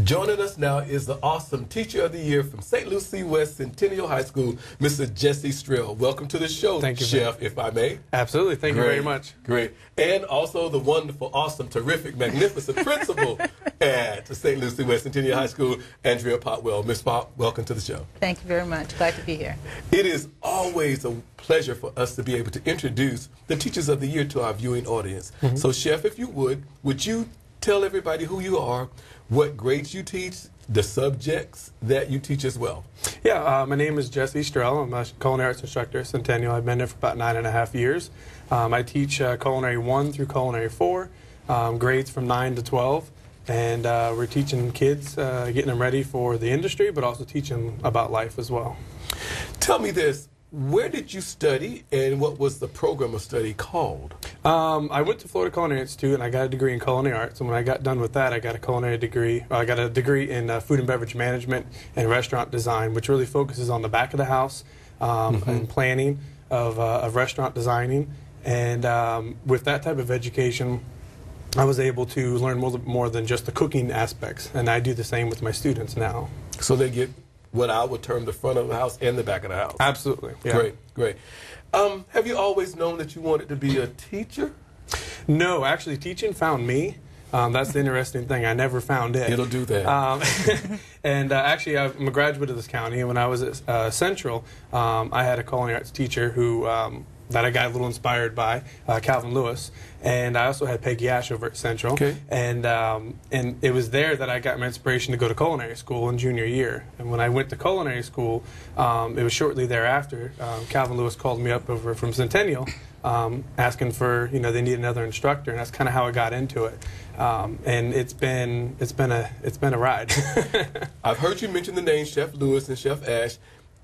Joining us now is the awesome Teacher of the Year from St. Lucie West Centennial High School, Mr. Jesse Strill. Welcome to the show, Thank you, Chef, if I may. Absolutely. Thank you very much. Great. And also the wonderful, awesome, terrific, magnificent principal at St. Lucie West Centennial High School, Andrea Potwell. Ms. Pop, welcome to the show. Thank you very much. Glad to be here. It is always a pleasure for us to be able to introduce the Teachers of the Year to our viewing audience. So, Chef, if you would you tell everybody who you are, what grades you teach, the subjects that you teach as well? Yeah, my name is Jesse Strell. I'm a culinary arts instructor at Centennial. I've been there for about 9.5 years. I teach culinary 1 through culinary 4, grades from 9 to 12. And we're teaching kids, getting them ready for the industry, but also teaching about life as well. Tell me this. Where did you study, and what was the program of study called? I went to Florida Culinary Institute, and I got a degree in culinary arts. And when I got done with that, I got a culinary degree. I got a degree in food and beverage management and restaurant design, which really focuses on the back of the house and planning of restaurant designing. And with that type of education, I was able to learn more than just the cooking aspects. And I do the same with my students now. So they get what I would term the front of the house and the back of the house. Absolutely. Yeah. Great, great. Have you always known that you wanted to be a teacher? No, actually, teaching found me. That's the interesting thing. I never found it. It'll do that. And actually, I'm a graduate of this county, and when I was at Central, I had a culinary arts teacher who that I got a little inspired by, Calvin Lewis. And I also had Peggy Ash over at Central. Okay. And it was there that I got my inspiration to go to culinary school in junior year. And when I went to culinary school, it was shortly thereafter, Calvin Lewis called me up over from Centennial, asking for, they need another instructor, and that's kind of how I got into it. And it's been a ride. I've heard you mention the names Chef Lewis and Chef Ash.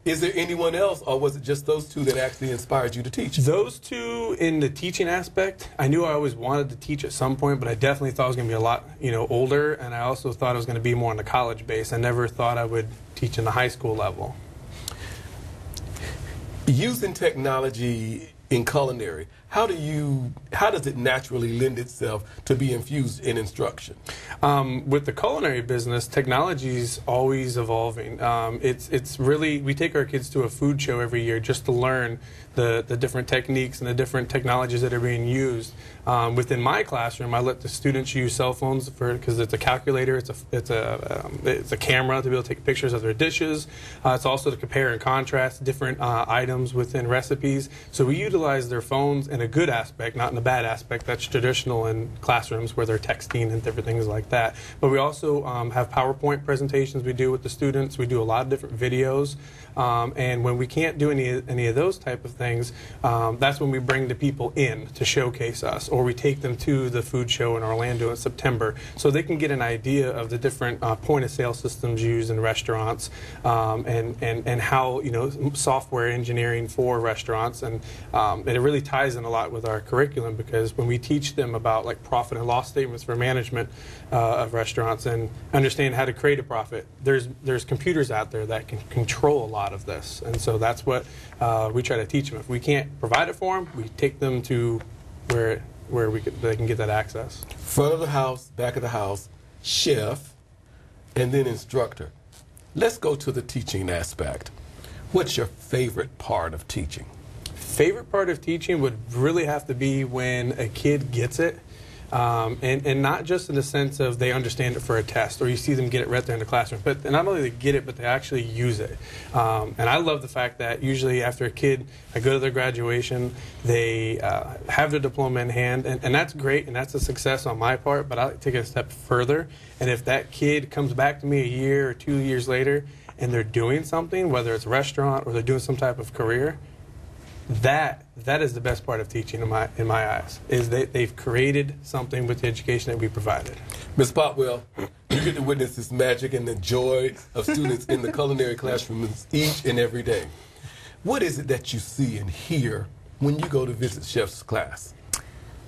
Is there anyone else, or was it just those two that actually inspired you to teach? Those two in the teaching aspect. I knew I always wanted to teach at some point, but I definitely thought I was going to be a lot, older, and I also thought I was going to be more on the college base. I never thought I would teach in the high school level. Using technology in culinary, how does it naturally lend itself to be infused in instruction? With the culinary business, technology is always evolving. It's really, we take our kids to a food show every year just to learn the different techniques and the different technologies that are being used. Within my classroom, I let the students use cell phones because it's a calculator, it's a camera to be able to take pictures of their dishes. It's also to compare and contrast different items within recipes. So we utilize their phones in a good aspect, not in a bad aspect. That's traditional in classrooms where they're texting and different things like that. But we also have PowerPoint presentations we do with the students. We do a lot of different videos. And when we can't do any of those type of things, that's when we bring the people in to showcase us, or we take them to the food show in Orlando in September so they can get an idea of the different point-of-sale systems used in restaurants, and how, software engineering for restaurants. And it really ties in a lot with our curriculum, because when we teach them about like profit and loss statements for management of restaurants and understand how to create a profit, there's computers out there that can control a lot of this, and so that's what we try to teach them. If we can't provide it for them, we take them to where they can get that access. Front of the house, back of the house, chef, and then instructor. Let's go to the teaching aspect. What's your favorite part of teaching? Favorite part of teaching would really have to be when a kid gets it. And not just in the sense of they understand it for a test, or you see them get it right there in the classroom, but not only they get it, but they actually use it. And I love the fact that usually after a kid, I go to their graduation, they have their diploma in hand, and that's great, and that's a success on my part, but I like to take it a step further. And if that kid comes back to me a year or 2 years later, and they're doing something, whether it's a restaurant or they're doing some type of career, that is the best part of teaching in my eyes, is that they've created something with the education that we provided. Ms. Potwell, you get to witness this magic and the joy of students in the culinary classrooms each and every day. What is it that you see and hear when you go to visit Chef's class?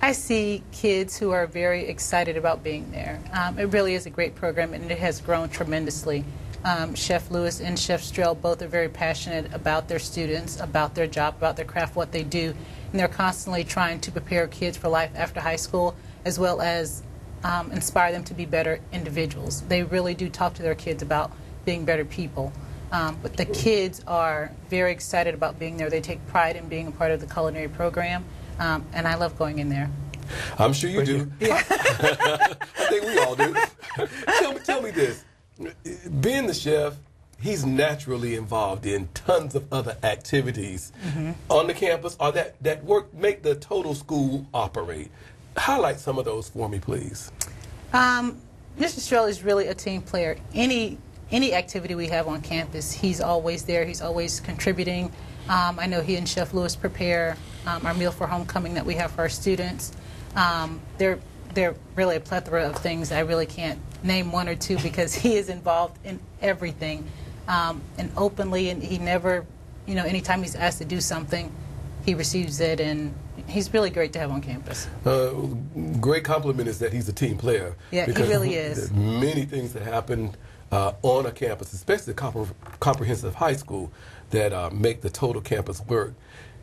I see kids who are very excited about being there. It really is a great program, and it has grown tremendously. Chef Lewis and Chef Strill both are very passionate about their students, about their job, about their craft, what they do, and they're constantly trying to prepare kids for life after high school, as well as inspire them to be better individuals. They really do talk to their kids about being better people. But the kids are very excited about being there. They take pride in being a part of the culinary program, and I love going in there. I'm sure you do. Yeah. I think we all do. Tell me this. Being the chef, he's naturally involved in tons of other activities on the campus or that work make the total school operate. Highlight some of those for me, please. Mr. Strell is really a team player. Any activity we have on campus, he's always there. He's always contributing. I know he and Chef Lewis prepare our meal for homecoming that we have for our students. They're really a plethora of things. I really can't name one or two because he is involved in everything and openly, and he never, anytime he's asked to do something, he receives it, and he's really great to have on campus. Great compliment is that he's a team player. Yeah, he really is. Many things that happen on a campus, especially a comprehensive high school, that make the total campus work.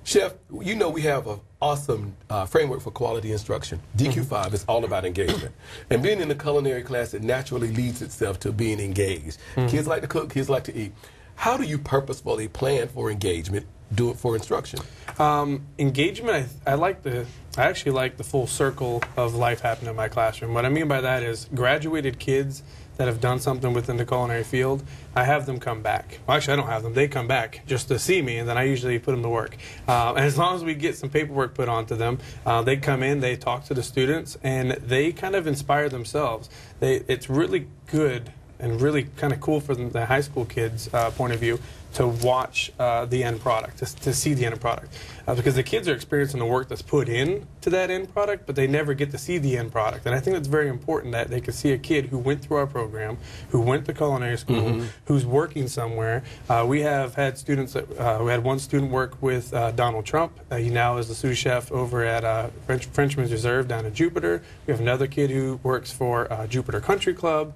Chef, we have an awesome framework for quality instruction. DQ5 is all about engagement. And being in the culinary class, it naturally leads itself to being engaged. Kids like to cook, kids like to eat. How do you purposefully plan for engagement, do it for instruction? Engagement, I actually like the full circle of life happening in my classroom. What I mean by that is graduated kids that have done something within the culinary field, I have them come back. Well, actually, I don't have them. They come back just to see me, and then I usually put them to work. And as long as we get some paperwork put onto them, they come in, they talk to the students, and they kind of inspire themselves. It's really good and really kind of cool from the high school kids' point of view to watch the end product, to see the end product. Because the kids are experiencing the work that's put in to that end product, but they never get to see the end product. And I think it's very important that they can see a kid who went through our program, who went to culinary school, who's working somewhere. We have had students that, we had one student work with Donald Trump. He now is the sous chef over at Frenchman's Reserve down in Jupiter. We have another kid who works for Jupiter Country Club.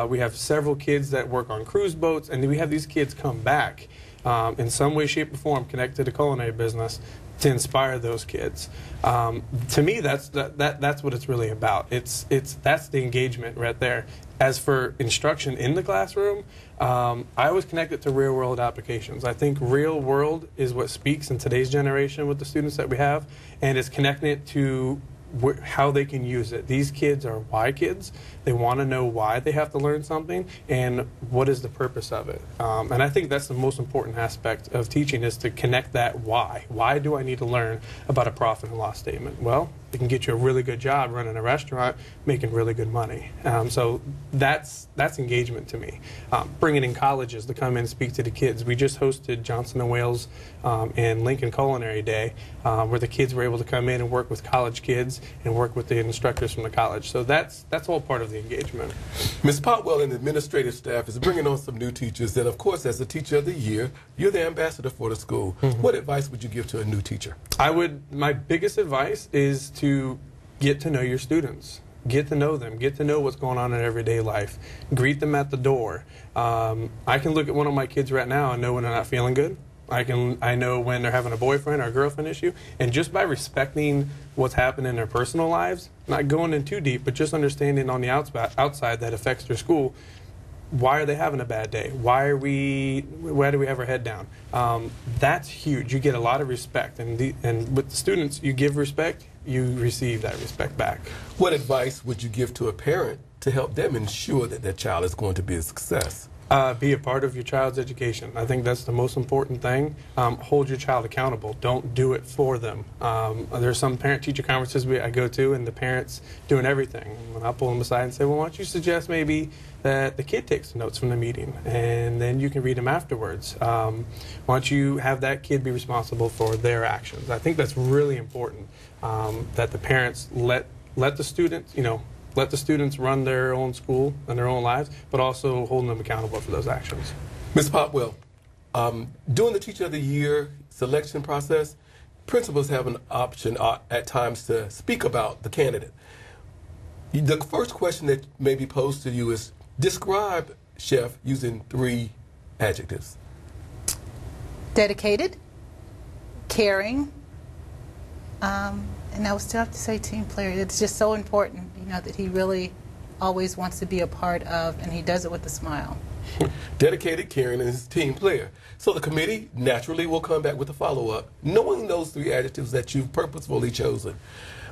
We have several kids that work on cruise boats, and we have these kids come back in some way, shape, or form connected to the culinary business to inspire those kids. To me, that's what it's really about. That's the engagement right there. As for instruction in the classroom, I always connect it to real world applications. I think real world is what speaks in today's generation with the students that we have, and it's connecting it to how they can use it. These kids are why kids. They want to know why they have to learn something and what is the purpose of it. And I think that's the most important aspect of teaching, is to connect that why. Why do I need to learn about a profit and loss statement? Well, it can get you a really good job running a restaurant, making really good money. So that's engagement to me. Bringing in colleges to come in and speak to the kids. We just hosted Johnson & Wales and Lincoln Culinary Day, where the kids were able to come in and work with college kids and work with the instructors from the college. So that's all part of the engagement. Ms. Potwell and the administrative staff is bringing on some new teachers, and of course, as the teacher of the year, you're the ambassador for the school. What advice would you give to a new teacher? My biggest advice is to get to know your students. Get to know them. Get to know what's going on in everyday life. Greet them at the door. I can look at one of my kids right now and know when they're not feeling good. I know when they're having a boyfriend or a girlfriend issue, and just by respecting what's happening in their personal lives, not going in too deep, but just understanding on the outside that affects their school. Why are they having a bad day? Why do we have our head down? That's huge. You get a lot of respect, and with the students, you give respect, you receive that respect back. What advice would you give to a parent to help them ensure that their child is going to be a success? Be a part of your child's education. I think that's the most important thing. Hold your child accountable. Don't do it for them. There's some parent-teacher conferences I go to, and the parents doing everything. And I'll pull them aside and say, well, why don't you suggest maybe that the kid takes the notes from the meeting, and then you can read them afterwards. Why don't you have that kid be responsible for their actions? I think that's really important, that the parents let the students, let the students run their own school and their own lives, but also holding them accountable for those actions. Ms. Potwell, during the Teacher of the Year selection process, principals have an option at times to speak about the candidate. The first question that may be posed to you is, describe Chef using 3 adjectives. Dedicated, caring, and I would still have to say team player. It's just so important. now that he really always wants to be a part of, and he does it with a smile. Dedicated, caring, and his team player. So the committee naturally will come back with a follow-up, knowing those 3 adjectives that you've purposefully chosen.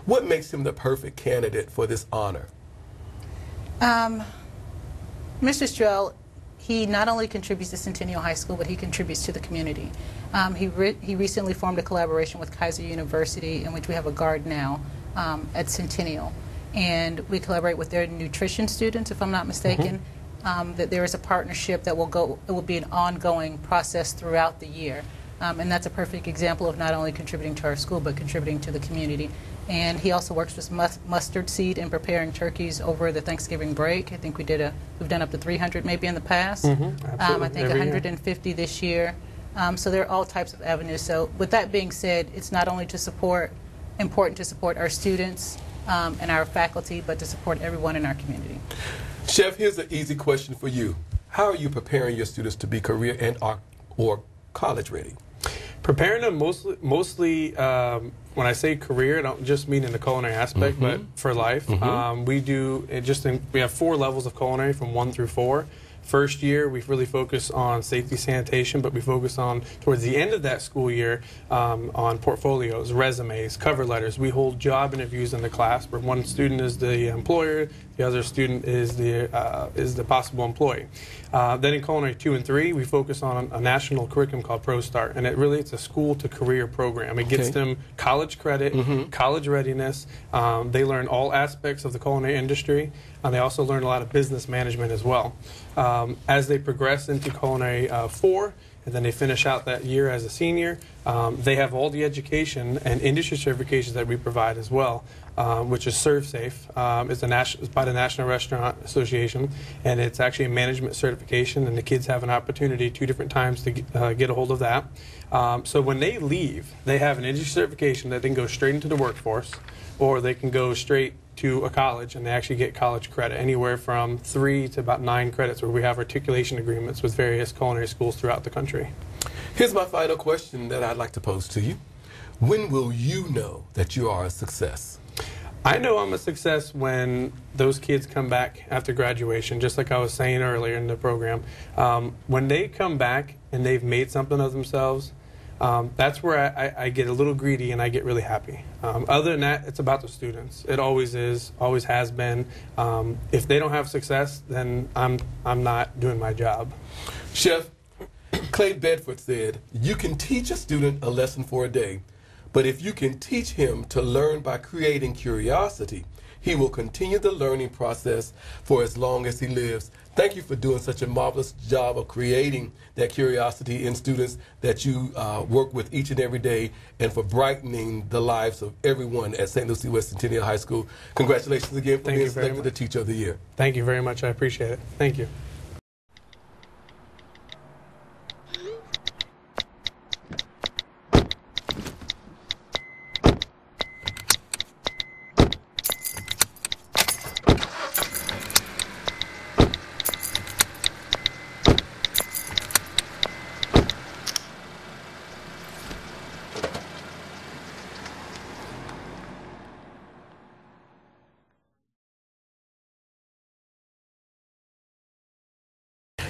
What makes him the perfect candidate for this honor? Mr. Strell, he not only contributes to Centennial High School, but he contributes to the community. He recently formed a collaboration with Kaiser University, in which we have a guard now at Centennial. And we collaborate with their nutrition students, if I'm not mistaken. That there is a partnership that it will be an ongoing process throughout the year. And that's a perfect example of not only contributing to our school, but contributing to the community. And he also works with mustard seed in preparing turkeys over the Thanksgiving break. I think we've done up to 300 maybe in the past. I think 150 this year. So there are all types of avenues. So with that being said, it's not only important to support our students and our faculty, but to support everyone in our community. Chef, here's an easy question for you. How are you preparing your students to be career and or college ready? Preparing them mostly when I say career, I don't just mean in the culinary aspect, but for life. We have 4 levels of culinary from 1 through 4. First year, we really focus on safety, sanitation, but we focus on, towards the end of that school year, on portfolios, resumes, cover letters. We hold job interviews in the class where one student is the employer, the other student is the possible employee. Then in culinary 2 and 3, we focus on a national curriculum called ProStart, and it's a school-to-career program. It gets them college credit, college readiness. They learn all aspects of the culinary industry, and they also learn a lot of business management as well. As they progress into culinary 4, and then they finish out that year as a senior, they have all the education and industry certifications that we provide as well, which is ServSafe. It's by the National Restaurant Association, and it's actually a management certification, and the kids have an opportunity 2 different times to get a hold of that. So when they leave, they have an industry certification that they can go straight into the workforce, or they can go straight to a college and they actually get college credit, anywhere from 3 to about 9 credits, where we have articulation agreements with various culinary schools throughout the country. Here's my final question that I'd like to pose to you. When will you know that you are a success? I know I'm a success when those kids come back after graduation, just like I was saying earlier in the program. When they come back and they've made something of themselves, that's where I get a little greedy and I get really happy. Other than that, it's about the students. It always is, always has been. If they don't have success, then I'm not doing my job. Chef, Clay Bedford said, "You can teach a student a lesson for a day, but if you can teach him to learn by creating curiosity, he will continue the learning process for as long as he lives." Thank you for doing such a marvelous job of creating that curiosity in students that you work with each and every day, and for brightening the lives of everyone at St. Lucie West Centennial High School. Congratulations again for being selected the Teacher of the Year. Thank you very much. I appreciate it. Thank you.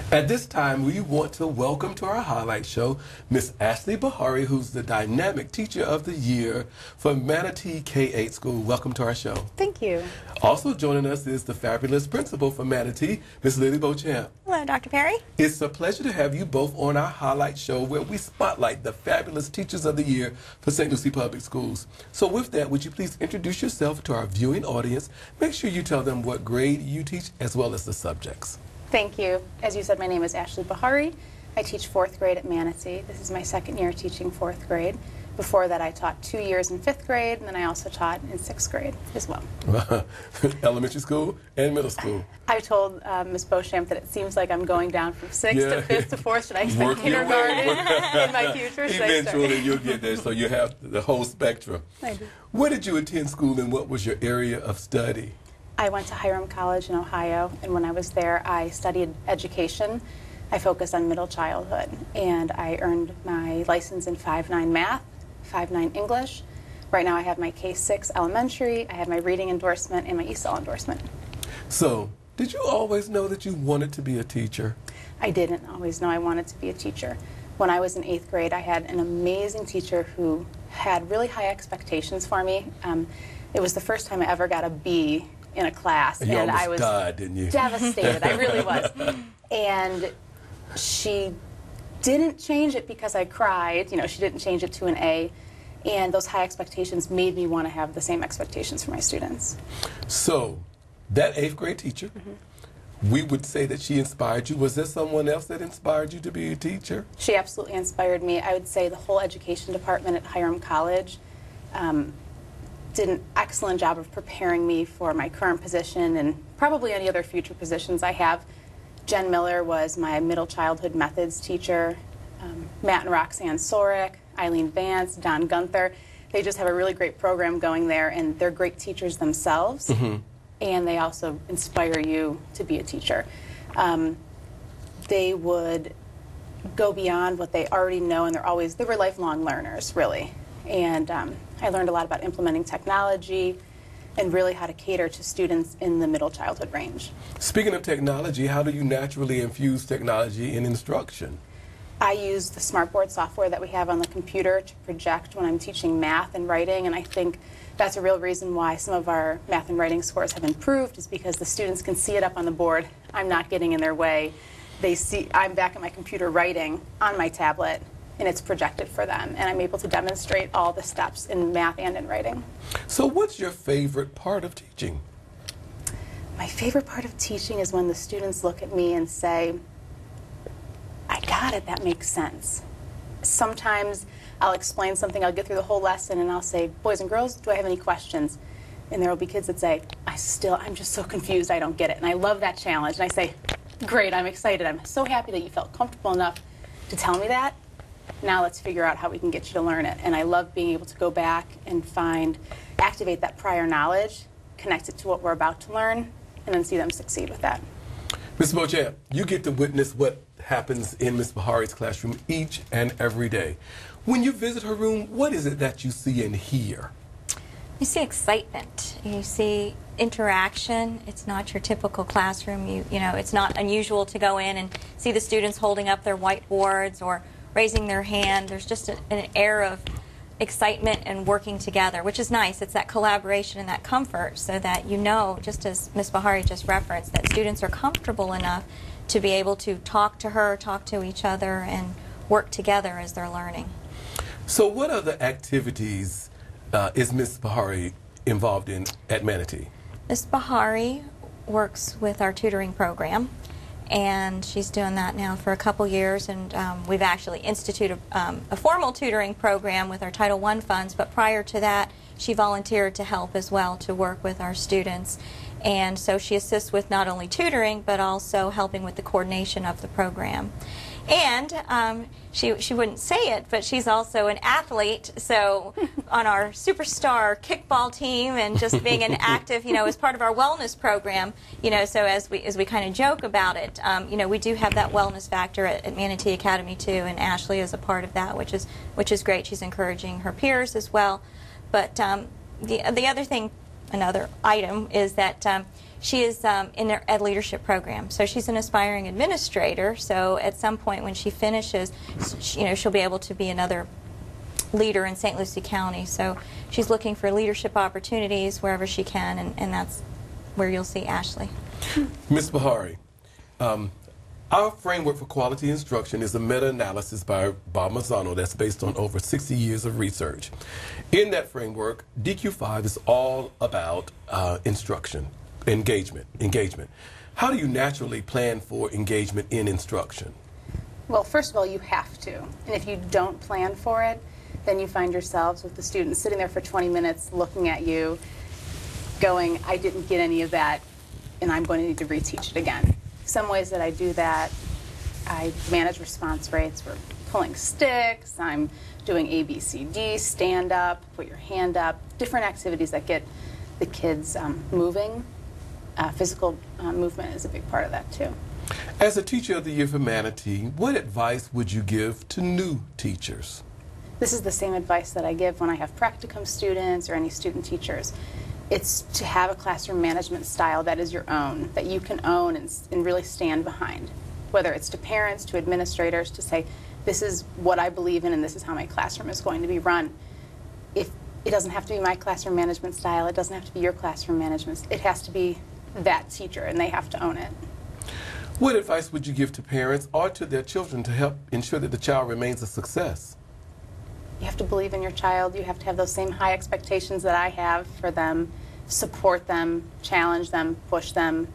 At this time, we want to welcome to our highlight show Miss Ashley Bahari, who's the Dynamic Teacher of the Year for Manatee K-8 School. Welcome to our show. Thank you. Also joining us is the fabulous principal for Manatee, Miss Lily Beauchamp. Hello, Dr. Perry. It's a pleasure to have you both on our highlight show, where we spotlight the fabulous Teachers of the Year for St. Lucie Public Schools. So with that, would you please introduce yourself to our viewing audience? Make sure you tell them what grade you teach as well as the subjects. Thank you. As you said, my name is Ashley Bahari. I teach 4th grade at Manatee. This is my 2nd year teaching 4th grade. Before that, I taught 2 years in 5th grade, and then I also taught in 6th grade as well. Elementary school and middle school. I told Ms. Beauchamp that it seems like I'm going down from 6th to 5th to 4th. Should I expect kindergarten in my future? Eventually, you'll get there, so you have the whole spectrum. I do. Where did you attend school, and what was your area of study? I went to Hiram College in Ohio, and when I was there, I studied education. I focused on middle childhood, and I earned my license in 5.9 math, 5.9 English, Right now I have my K-6 elementary, I have my reading endorsement, and my ESOL endorsement. So, did you always know that you wanted to be a teacher? I didn't always know I wanted to be a teacher. When I was in 8th grade, I had an amazing teacher who had really high expectations for me. It was the first time I ever got a B in a class, and I was died, didn't you? Devastated. I really was. And she didn't change it because I cried. You know, she didn't change it to an A. And those high expectations made me want to have the same expectations for my students. So, that 8th grade teacher, we would say that she inspired you. Was there someone else that inspired you to be a teacher? She absolutely inspired me. I would say the whole education department at Hiram College did an excellent job of preparing me for my current position and probably any other future positions I have. Jen Miller was my middle childhood methods teacher. Matt and Roxanne Sorick, Eileen Vance, Don Gunther. They just have a really great program going there, and they're great teachers themselves. And they also inspire you to be a teacher. They would go beyond what they already know, and they were lifelong learners, really. And I learned a lot about implementing technology and really how to cater to students in the middle childhood range. Speaking of technology, how do you naturally infuse technology in instruction? I use the smartboard software that we have on the computer to project when I'm teaching math and writing, and I think that's a real reason why some of our math and writing scores have improved, is because the students can see it up on the board. I'm not getting in their way. They see I'm back at my computer writing on my tablet, and it's projected for them, and I'm able to demonstrate all the steps in math and in writing. So what's your favorite part of teaching? My favorite part of teaching is when the students look at me and say, I got it, that makes sense. Sometimes I'll explain something, I'll get through the whole lesson, and I'll say, boys and girls, do I have any questions? And there will be kids that say, I'm just so confused, I don't get it. And I love that challenge. And I say, great, I'm excited. I'm so happy that you felt comfortable enough to tell me that. Now let's figure out how we can get you to learn it. And I love being able to go back and activate that prior knowledge, connect it to what we're about to learn, and then see them succeed with that. Ms. Beauchamp, you get to witness what happens in Ms. Bahari's classroom each and every day. When you visit her room, what is it that you see and hear? You see excitement. You see interaction. It's not your typical classroom. You know, it's not unusual to go in and see the students holding up their whiteboards or raising their hand. There's just an air of excitement and working together, which is nice. It's that collaboration and that comfort, so that you know, just as Ms. Bahari just referenced, that students are comfortable enough to be able to talk to her, talk to each other, and work together as they're learning. So what other activities is Ms. Bahari involved in at Manatee? Ms. Bahari works with our tutoring program, and she's doing that now for a couple years, and we've actually instituted a formal tutoring program with our Title I funds, but prior to that she volunteered to help as well, to work with our students. And so she assists with not only tutoring, but also helping with the coordination of the program. And she wouldn't say it, but she's also an athlete, so on our superstar kickball team, and just being an active, you know, as part of our wellness program, you know, so as we kind of joke about it, you know, we do have that wellness factor at Manatee Academy too, and Ashley is a part of that, which is great. She's encouraging her peers as well. But the other thing, another item, is that she is in their Ed Leadership program. So she's an aspiring administrator, so at some point when she finishes, you know, she'll be able to be another leader in St. Lucie County. So she's looking for leadership opportunities wherever she can, and that's where you'll see Ashley. Ms. Bahari, our framework for quality instruction is a meta-analysis by Bob Mazzano that's based on over 60 years of research. In that framework, DQ5 is all about instruction. Engagement. How do you naturally plan for engagement in instruction? Well, first of all, you have to. And if you don't plan for it, then you find yourselves with the students sitting there for 20 minutes looking at you, going, I didn't get any of that, and I'm going to need to reteach it again. Some ways that I do that, I manage response rates. We're pulling sticks, I'm doing ABCD, stand up, put your hand up, different activities that get the kids moving. Physical movement is a big part of that too. As a Teacher of the Year for Manatee, what advice would you give to new teachers? this is the same advice that I give when I have practicum students or any student teachers. It's to have a classroom management style that is your own, that you can own and really stand behind. Whether it's to parents, to administrators, to say, this is what I believe in and this is how my classroom is going to be run. If it doesn't have to be my classroom management style, it doesn't have to be your classroom management, it has to be that teacher and they have to own it. What advice would you give to parents or to their children to help ensure that the child remains a success? You have to believe in your child. You have to have those same high expectations that I have for them, support them, challenge them, push them.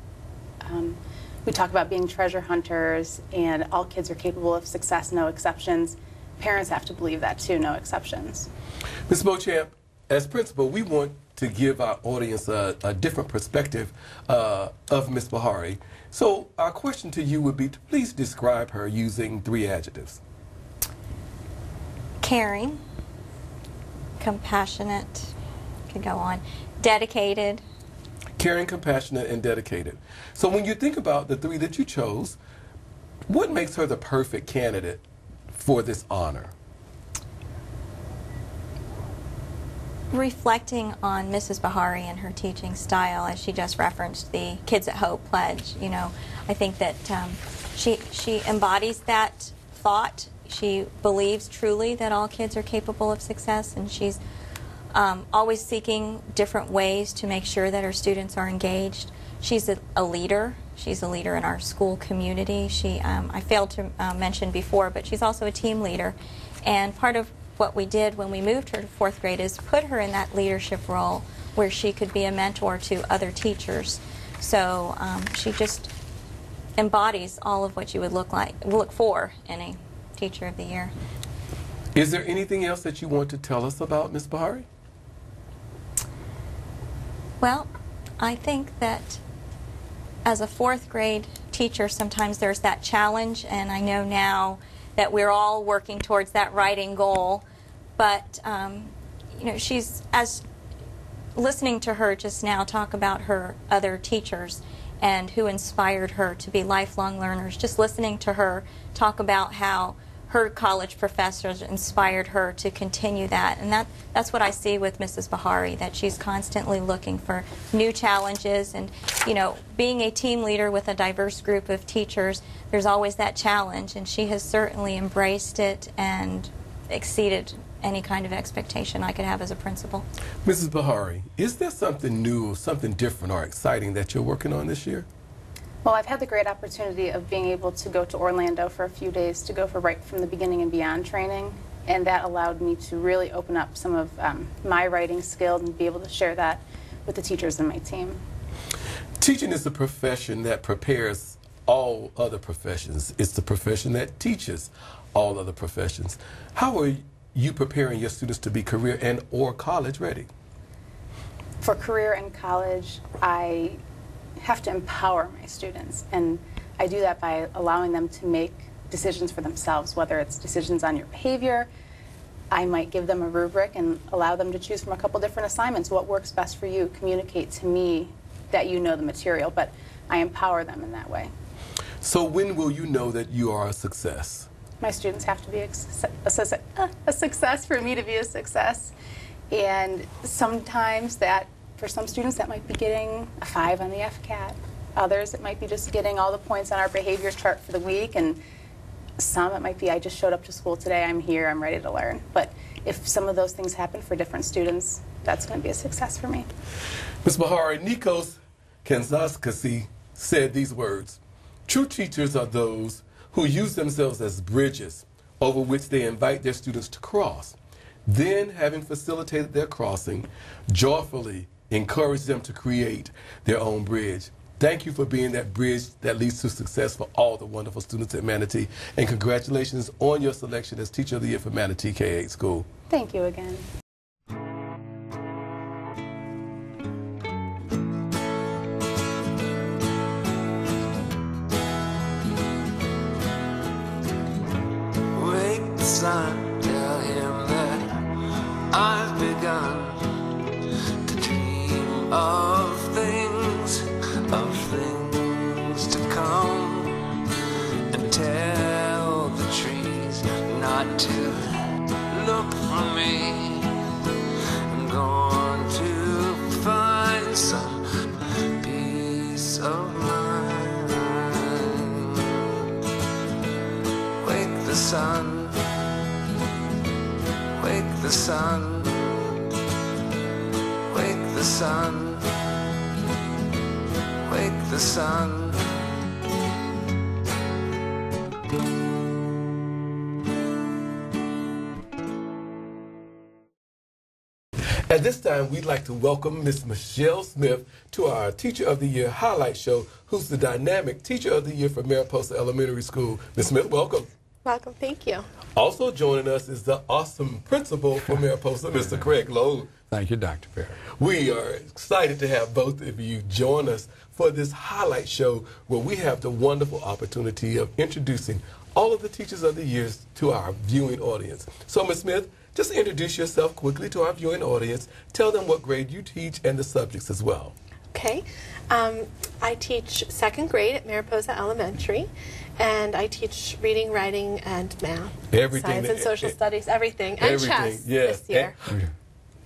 We talk about being treasure hunters, and all kids are capable of success, no exceptions. Parents have to believe that too, no exceptions. Ms. Beauchamp, as principal, we want to give our audience a different perspective of Ms. Bahari. So our question to you would be to please describe her using 3 adjectives. Caring, compassionate, could go on, dedicated. Caring, compassionate, and dedicated. So when you think about the 3 that you chose, what makes her the perfect candidate for this honor? Reflecting on Mrs. Bahari and her teaching style, as she just referenced the Kids at Hope pledge, you know, I think that she embodies that thought. She believes truly that all kids are capable of success, and she's always seeking different ways to make sure that her students are engaged. She's a leader. She's a leader in our school community. I failed to mention before, but she's also a team leader. And part of what we did when we moved her to 4th grade is put her in that leadership role where she could be a mentor to other teachers. So she just embodies all of what you would look for in a Teacher of the Year. Is there anything else that you want to tell us about Ms. Bahari? Well, I think that as a 4th grade teacher, sometimes there's that challenge, and I know now that we're all working towards that writing goal. But you know, as listening to her just now talk about her other teachers and who inspired her to be lifelong learners, just listening to her talk about how her college professors inspired her to continue that. And that's what I see with Mrs. Bahari, that she's constantly looking for new challenges. And, you know, being a team leader with a diverse group of teachers, there's always that challenge. And she has certainly embraced it and exceeded any kind of expectation I could have as a principal. Mrs. Bahari, is there something new, something different or exciting that you're working on this year? Well, I've had the great opportunity of being able to go to Orlando for a few days to go for Right from the Beginning and Beyond training, and that allowed me to really open up some of my writing skills and be able to share that with the teachers in my team. Teaching is a profession that prepares all other professions. It's the profession that teaches all other professions. How are you preparing your students to be career and or college ready? For career and college, I have to empower my students, and I do that by allowing them to make decisions for themselves, whether it's decisions on your behavior. I might give them a rubric and allow them to choose from a couple different assignments. What works best for you? Communicate to me that you know the material, but I empower them in that way. So when will you know that you are a success? My students have to be a success for me to be a success. And sometimes that, for some students, that might be getting a 5 on the FCAT. Others, it might be just getting all the points on our behavior chart for the week. And some, it might be, I just showed up to school today, I'm here, I'm ready to learn. But if some of those things happen for different students, that's going to be a success for me. Ms. Bahari, Nikos Kanzaskasi said these words: "True teachers are those who use themselves as bridges over which they invite their students to cross. Then, having facilitated their crossing, joyfully encourage them to create their own bridge." Thank you for being that bridge that leads to success for all the wonderful students at Manatee. And congratulations on your selection as Teacher of the Year for Manatee K-8 School. Thank you again. Wake the sun, tell him that I've begun to dream of things to come, and tell the trees not to look look for me. I'm going to find some peace of mind. Wake the sun, wake the sun, wake the sun, wake the sun. At this time, we'd like to welcome Miss Michelle Smith to our Teacher of the Year highlight show, who's the dynamic Teacher of the Year for Mariposa Elementary School. Ms. Smith, welcome. Welcome, thank you. Also joining us is the awesome principal for Mariposa, Mr. Craig Lowe. Thank you, Dr. Perry. We are excited to have both of you join us for this highlight show where we have the wonderful opportunity of introducing all of the Teachers of the Years to our viewing audience. So, Ms. Smith, just introduce yourself quickly to our viewing audience. Tell them what grade you teach and the subjects as well. Okay. I teach second grade at Mariposa Elementary, and I teach reading, writing, and math. Everything. Science and social studies, everything. And chess yes. this year.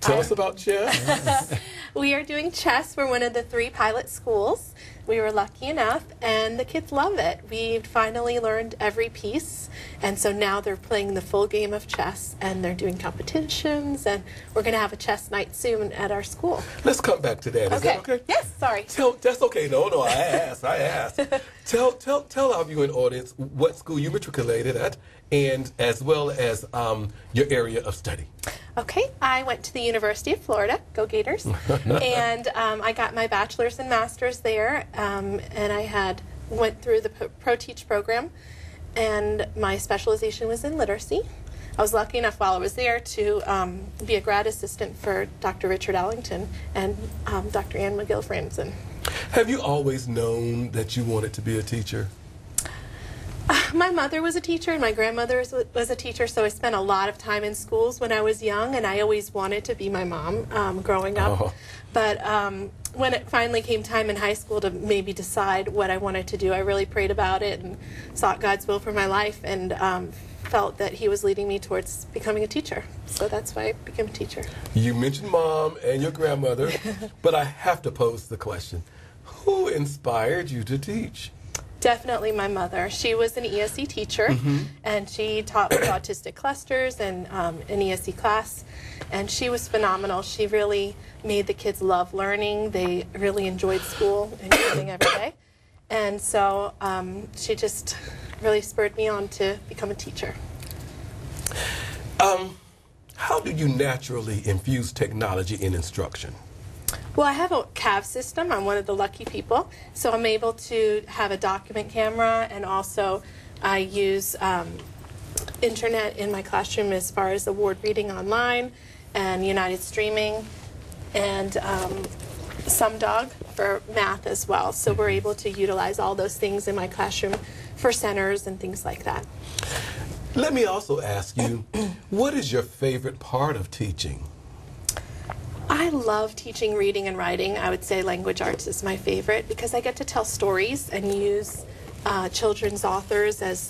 Tell us about chess. We are doing chess. We're one of the 3 pilot schools. We were lucky enough, and the kids love it. We've finally learned every piece, and so now they're playing the full game of chess, and they're doing competitions, and we're going to have a chess night soon at our school. Let's come back to that. Is that okay? Yes, sorry. That's okay. No, I asked. Tell our viewing audience what school you matriculated at, and as well as your area of study. Okay, I went to the University of Florida, go Gators, and I got my bachelor's and master's there, and I went through the Pro-Teach program, and my specialization was in literacy. I was lucky enough while I was there to be a grad assistant for Dr. Richard Ellington and Dr. Ann McGill-Franzen. Have you always known that you wanted to be a teacher? My mother was a teacher and my grandmother was a teacher, so I spent a lot of time in schools when I was young, and I always wanted to be my mom growing up. Oh. But when it finally came time in high school to maybe decide what I wanted to do, I really prayed about it and sought God's will for my life, and felt that He was leading me towards becoming a teacher. So that's why I became a teacher. You mentioned Mom and your grandmother, but I have to pose the question, who inspired you to teach? Definitely my mother. She was an ESE teacher, and she taught with autistic clusters and an ESE class, and she was phenomenal. She really made the kids love learning. They really enjoyed school and learning every day, and so she just really spurred me on to become a teacher. How do you naturally infuse technology in instruction? Well, I have a CAV system. I'm one of the lucky people. So I'm able to have a document camera, and also I use internet in my classroom as far as award reading online and United Streaming and SumDog for math as well. So we're able to utilize all those things in my classroom for centers and things like that. Let me also ask you, what is your favorite part of teaching? I love teaching reading and writing. I would say language arts is my favorite because I get to tell stories and use children's authors as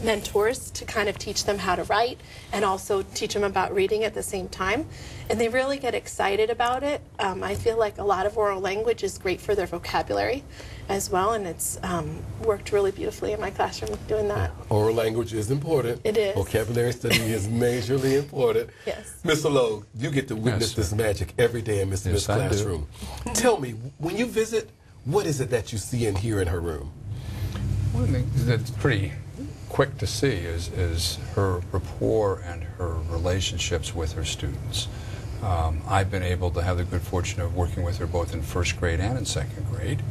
mentors to kind of teach them how to write and also teach them about reading at the same time. And they really get excited about it. I feel like a lot of oral language is great for their vocabulary as well, and it's worked really beautifully in my classroom doing that. Oral language is important. It is. Vocabulary study is majorly important. Yes. Mr. Lowe, you get to witness this magic every day in Ms. Smith's classroom. Tell me, when you visit, what is it that you see and hear in her room? One thing that's pretty quick to see is her rapport and her relationships with her students. I've been able to have the good fortune of working with her both in first grade and in second grade.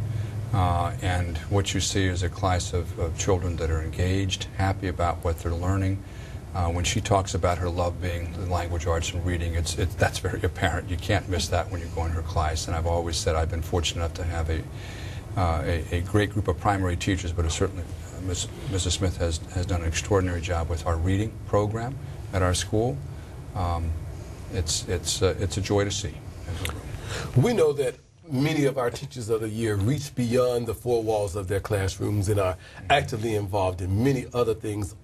And what you see is a class of children that are engaged, happy about what they're learning. When she talks about her love being the language arts and reading, that's very apparent. You can't miss that when you go in her class. And I've always said I've been fortunate enough to have a great group of primary teachers, but certainly Mrs. Smith has done an extraordinary job with our reading program at our school. It's a joy to see. We know that many of our Teachers of the Year reach beyond the 4 walls of their classrooms and are actively involved in many other things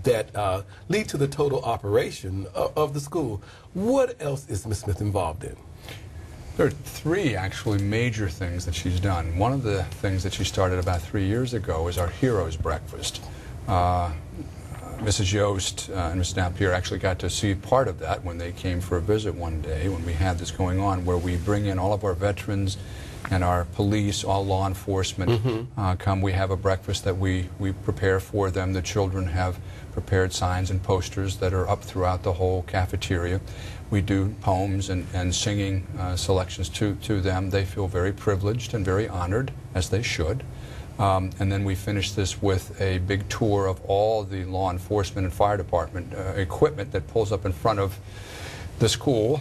that lead to the total operation of the school. What else is Ms. Smith involved in? There are three actually major things that she's done. One of the things that she started about 3 years ago is our Heroes Breakfast. Mrs. Yost and Mrs. Napier actually got to see part of that when they came for a visit one day when we had this going on, where we bring in all of our veterans and our police, all law enforcement come. We have a breakfast that we prepare for them. The children have prepared signs and posters that are up throughout the whole cafeteria. We do poems and singing selections to them. They feel very privileged and very honored, as they should. And then we finish this with a big tour of all the law enforcement and fire department equipment that pulls up in front of the school.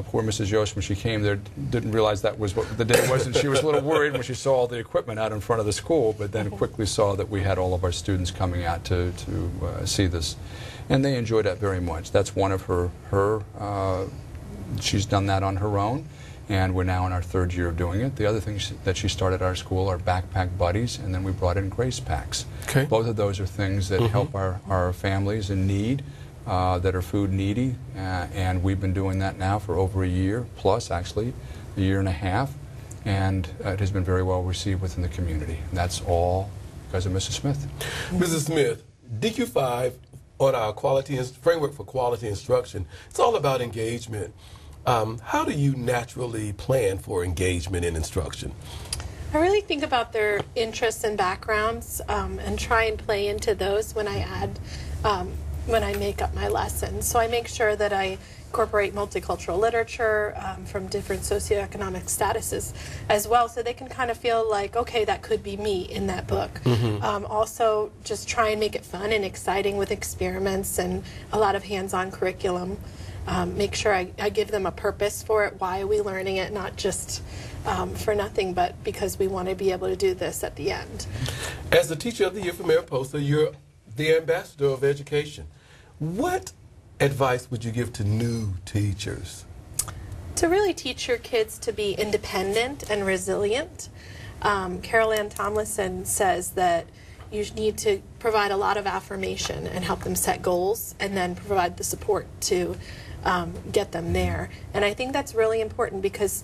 Poor Mrs. Yost, when she came there, didn't realize that was what the day was, and she was a little worried when she saw all the equipment out in front of the school, but then quickly saw that we had all of our students coming out to see this. And they enjoyed that very much. That's one of her she's done that on her own. And we're now in our third year of doing it. The other thing that she started at our school are backpack buddies, and then we brought in grace packs. Okay. Both of those are things that help our families in need, that are food needy, and we've been doing that now for over a year, plus actually a year and a half, and it has been very well received within the community. And that's all because of Mrs. Smith. Mrs. Smith, DQ5 on our framework for quality instruction, it's all about engagement. How do you naturally plan for engagement in instruction? I really think about their interests and backgrounds and try and play into those when I make up my lessons. So I make sure that I incorporate multicultural literature from different socioeconomic statuses as well, so they can kind of feel like, okay, that could be me in that book. Also, just try and make it fun and exciting with experiments and a lot of hands-on curriculum. Make sure I give them a purpose for it. Why are we learning it? Not just for nothing, but because we want to be able to do this at the end. As the Teacher of the Year for Mariposa, you're the ambassador of education. What advice would you give to new teachers? To really teach your kids to be independent and resilient. Carol Ann Tomlinson says that you need to provide a lot of affirmation and help them set goals, and then provide the support to get them there. And I think that's really important, because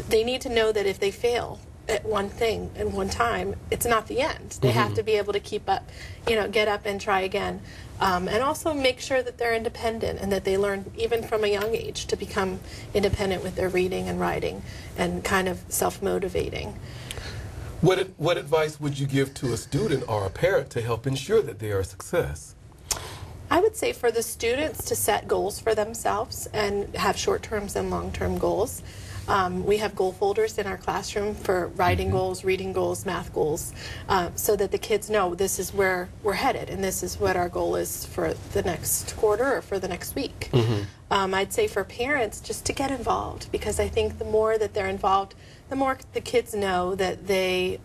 they need to know that if they fail at one thing at one time, it's not the end. They have to be able to keep up, get up and try again. And also make sure that they're independent and that they learn even from a young age to become independent with their reading and writing and kind of self-motivating. What advice would you give to a student or a parent to help ensure that they are a success? I would say for the students to set goals for themselves and have short-term and long-term goals. We have goal folders in our classroom for writing goals, reading goals, math goals, so that the kids know this is where we're headed and this is what our goal is for the next quarter or for the next week. I'd say for parents just to get involved, because I think the more that they're involved, the more the kids know that they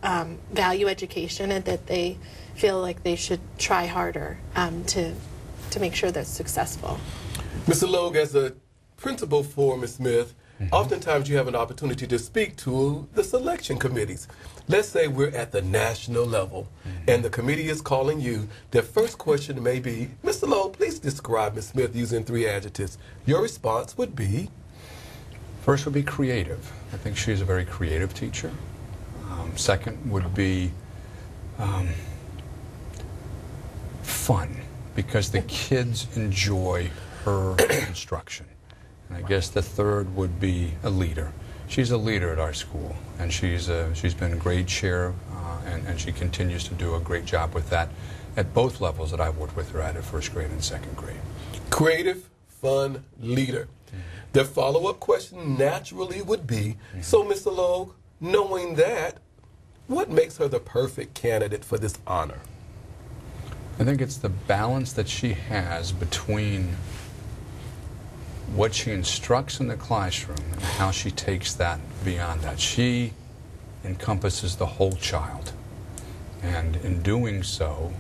value education and that they feel like they should try harder to make sure they're successful. Mr. Logue, as a principal for Ms. Smith, oftentimes you have an opportunity to speak to the selection committees. Let's say we're at the national level and the committee is calling you. Their first question may be, Mr. Logue, please describe Ms. Smith using 3 adjectives. Your response would be? First would be creative. I think she's a very creative teacher. Second would be fun, because the kids enjoy her instruction. And I guess the third would be a leader. She's a leader at our school, and she's been a great chair, and she continues to do a great job with that at both levels that I've worked with her at 1st grade and 2nd grade. Creative, fun, leader. The follow-up question naturally would be, so Mr. Logue, knowing that, what makes her the perfect candidate for this honor? I think it's the balance that she has between what she instructs in the classroom and how she takes that beyond that. She encompasses the whole child, and in doing so,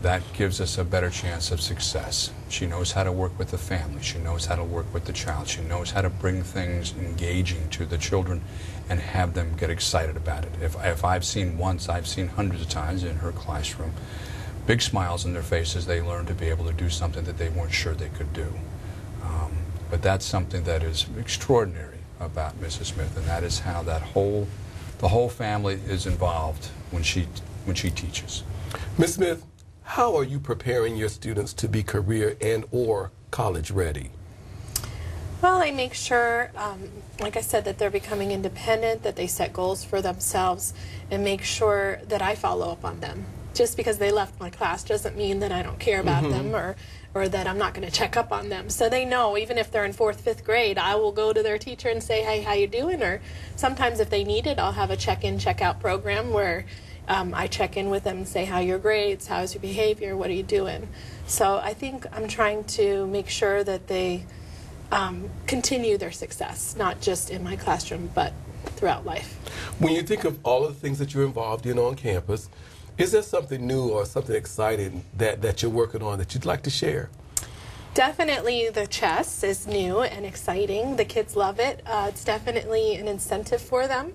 that gives us a better chance of success. She knows how to work with the family. She knows how to work with the child. She knows how to bring things engaging to the children and have them get excited about it. If I've seen once, I've seen hundreds of times in her classroom, big smiles on their faces. They learn to be able to do something that they weren't sure they could do. But that's something that is extraordinary about Mrs. Smith, and that is how the whole family is involved when she teaches. Ms. Smith, how are you preparing your students to be career and or college ready? Well, I make sure, like I said, that they're becoming independent, that they set goals for themselves, and make sure that I follow up on them. Just because they left my class doesn't mean that I don't care about them or that I'm not going to check up on them. So they know, even if they're in 4th, 5th grade, I will go to their teacher and say, hey, how you doing? Or sometimes if they need it, I'll have a check-in, check-out program where I check in with them and say, how are your grades? How's your behavior? What are you doing? So I think I'm trying to make sure that they continue their success, not just in my classroom, but throughout life. When you think of all of the things that you're involved in on campus, is there something new or something exciting that you're working on that you'd like to share? Definitely the chess is new and exciting. The kids love it. It's definitely an incentive for them.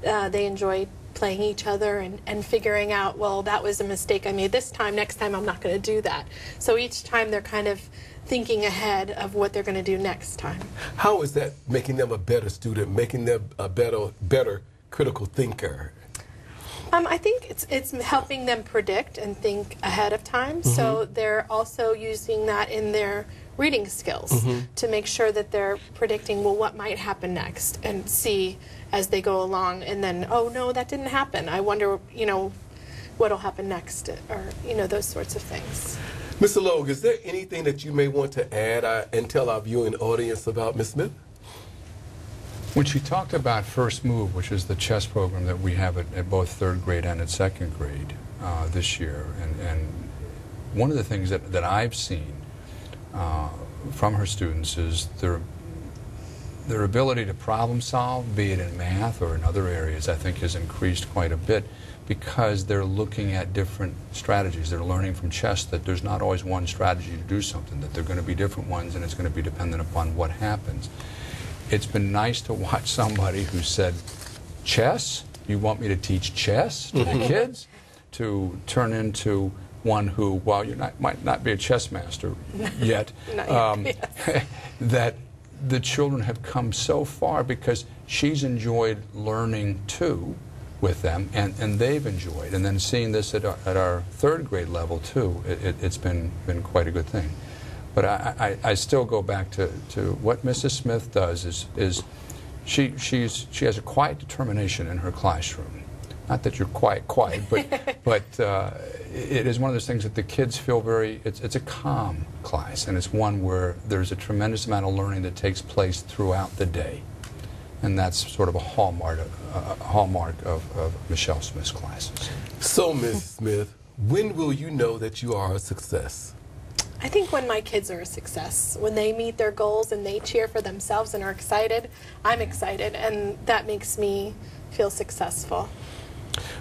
They enjoy playing each other and figuring out, well, that was a mistake I made this time. Next time I'm not going to do that. So each time they're kind of thinking ahead of what they're going to do next time. How is that making them a better student, making them a better critical thinker? I think it's helping them predict and think ahead of time. So they're also using that in their reading skills to make sure that they're predicting, well, what might happen next, and see as they go along, and then, oh no, that didn't happen. I wonder, what'll happen next, or those sorts of things. Mr. Logue, is there anything that you may want to add and tell our viewing audience about Ms. Smith? When she talked about First Move, which is the chess program that we have at both 3rd grade and at 2nd grade this year, and one of the things that I've seen from her students is their ability to problem solve, be it in math or in other areas, I think has increased quite a bit because they're looking at different strategies. They're learning from chess that there's not always one strategy to do something, that there are going to be different ones, and it's going to be dependent upon what happens. It's been nice to watch somebody who said, chess? You want me to teach chess to the kids? To turn into one who, while you might not be a chess master yet, that the children have come so far because she's enjoyed learning too with them, and they've enjoyed. And then seeing this at our 3rd grade level too, it's been quite a good thing. But I still go back to what Mrs. Smith does is she has a quiet determination in her classroom. Not that you're quiet, but it is one of those things that the kids feel it's a calm class, and it's one where there's a tremendous amount of learning that takes place throughout the day. And that's sort of a hallmark of Michelle Smith's classes. So, Ms. Smith, when will you know that you are a success? I think when my kids are a success, when they meet their goals and they cheer for themselves and are excited, I'm excited, and that makes me feel successful.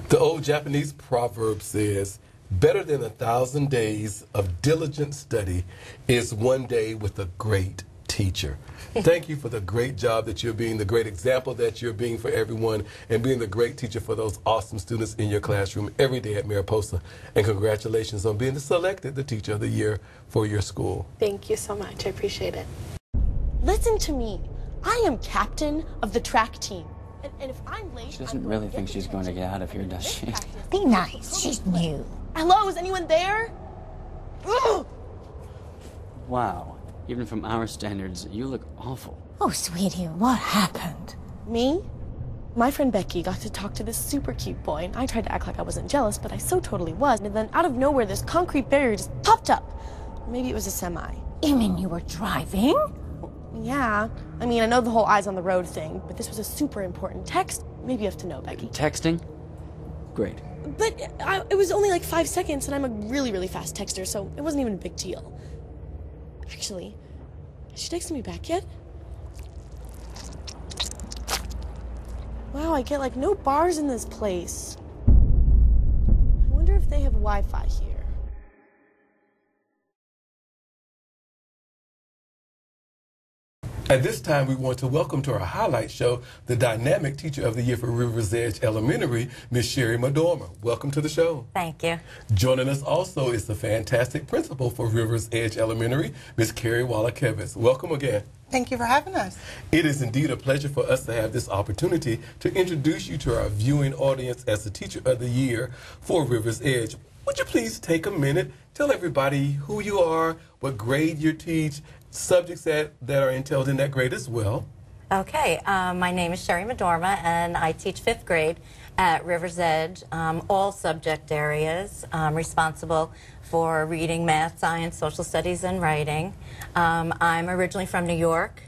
The old Japanese proverb says, better than 1,000 days of diligent study is one day with a great teacher. Thank you for the great job that you're being, the great example that you're being for everyone, and being the great teacher for those awesome students in your classroom every day at Mariposa. And congratulations on being selected the Teacher of the Year for your school. Thank you so much. I appreciate it. Listen to me. I am captain of the track team. And if I'm late, She doesn't really think she's going to get out of here, does she? Be nice. She's new. Hello, is anyone there? Ugh! Wow. Even from our standards, you look awful. Oh, sweetie, what happened? Me? My friend Becky got to talk to this super cute boy, and I tried to act like I wasn't jealous, but I so totally was. And then out of nowhere, this concrete barrier just popped up. Maybe it was a semi. You mean you were driving? Yeah. I mean, I know the whole eyes on the road thing, but this was a super important text. Maybe you have to know, Becky. Texting? Great. But it was only like 5 seconds, and I'm a really, really fast texter, so it wasn't even a big deal. Actually, has she texted me back yet? Wow, I get like no bars in this place. I wonder if they have Wi-Fi here. At this time, we want to welcome to our highlight show the dynamic teacher of the year for Rivers Edge Elementary, Miss Sherry Madorma. Welcome to the show. Thank you. Joining us also is the fantastic principal for Rivers Edge Elementary, Miss Carrie Wallakevitz. Welcome again. Thank you for having us. It is indeed a pleasure for us to have this opportunity to introduce you to our viewing audience as the teacher of the year for Rivers Edge. Would you please take a minute, tell everybody who you are, what grade you teach, subjects that are entailed in that grade as well. Okay, my name is Sherry Madorma, and I teach 5th grade at Rivers Edge, all subject areas. I'm responsible for reading, math, science, social studies, and writing. I'm originally from New York,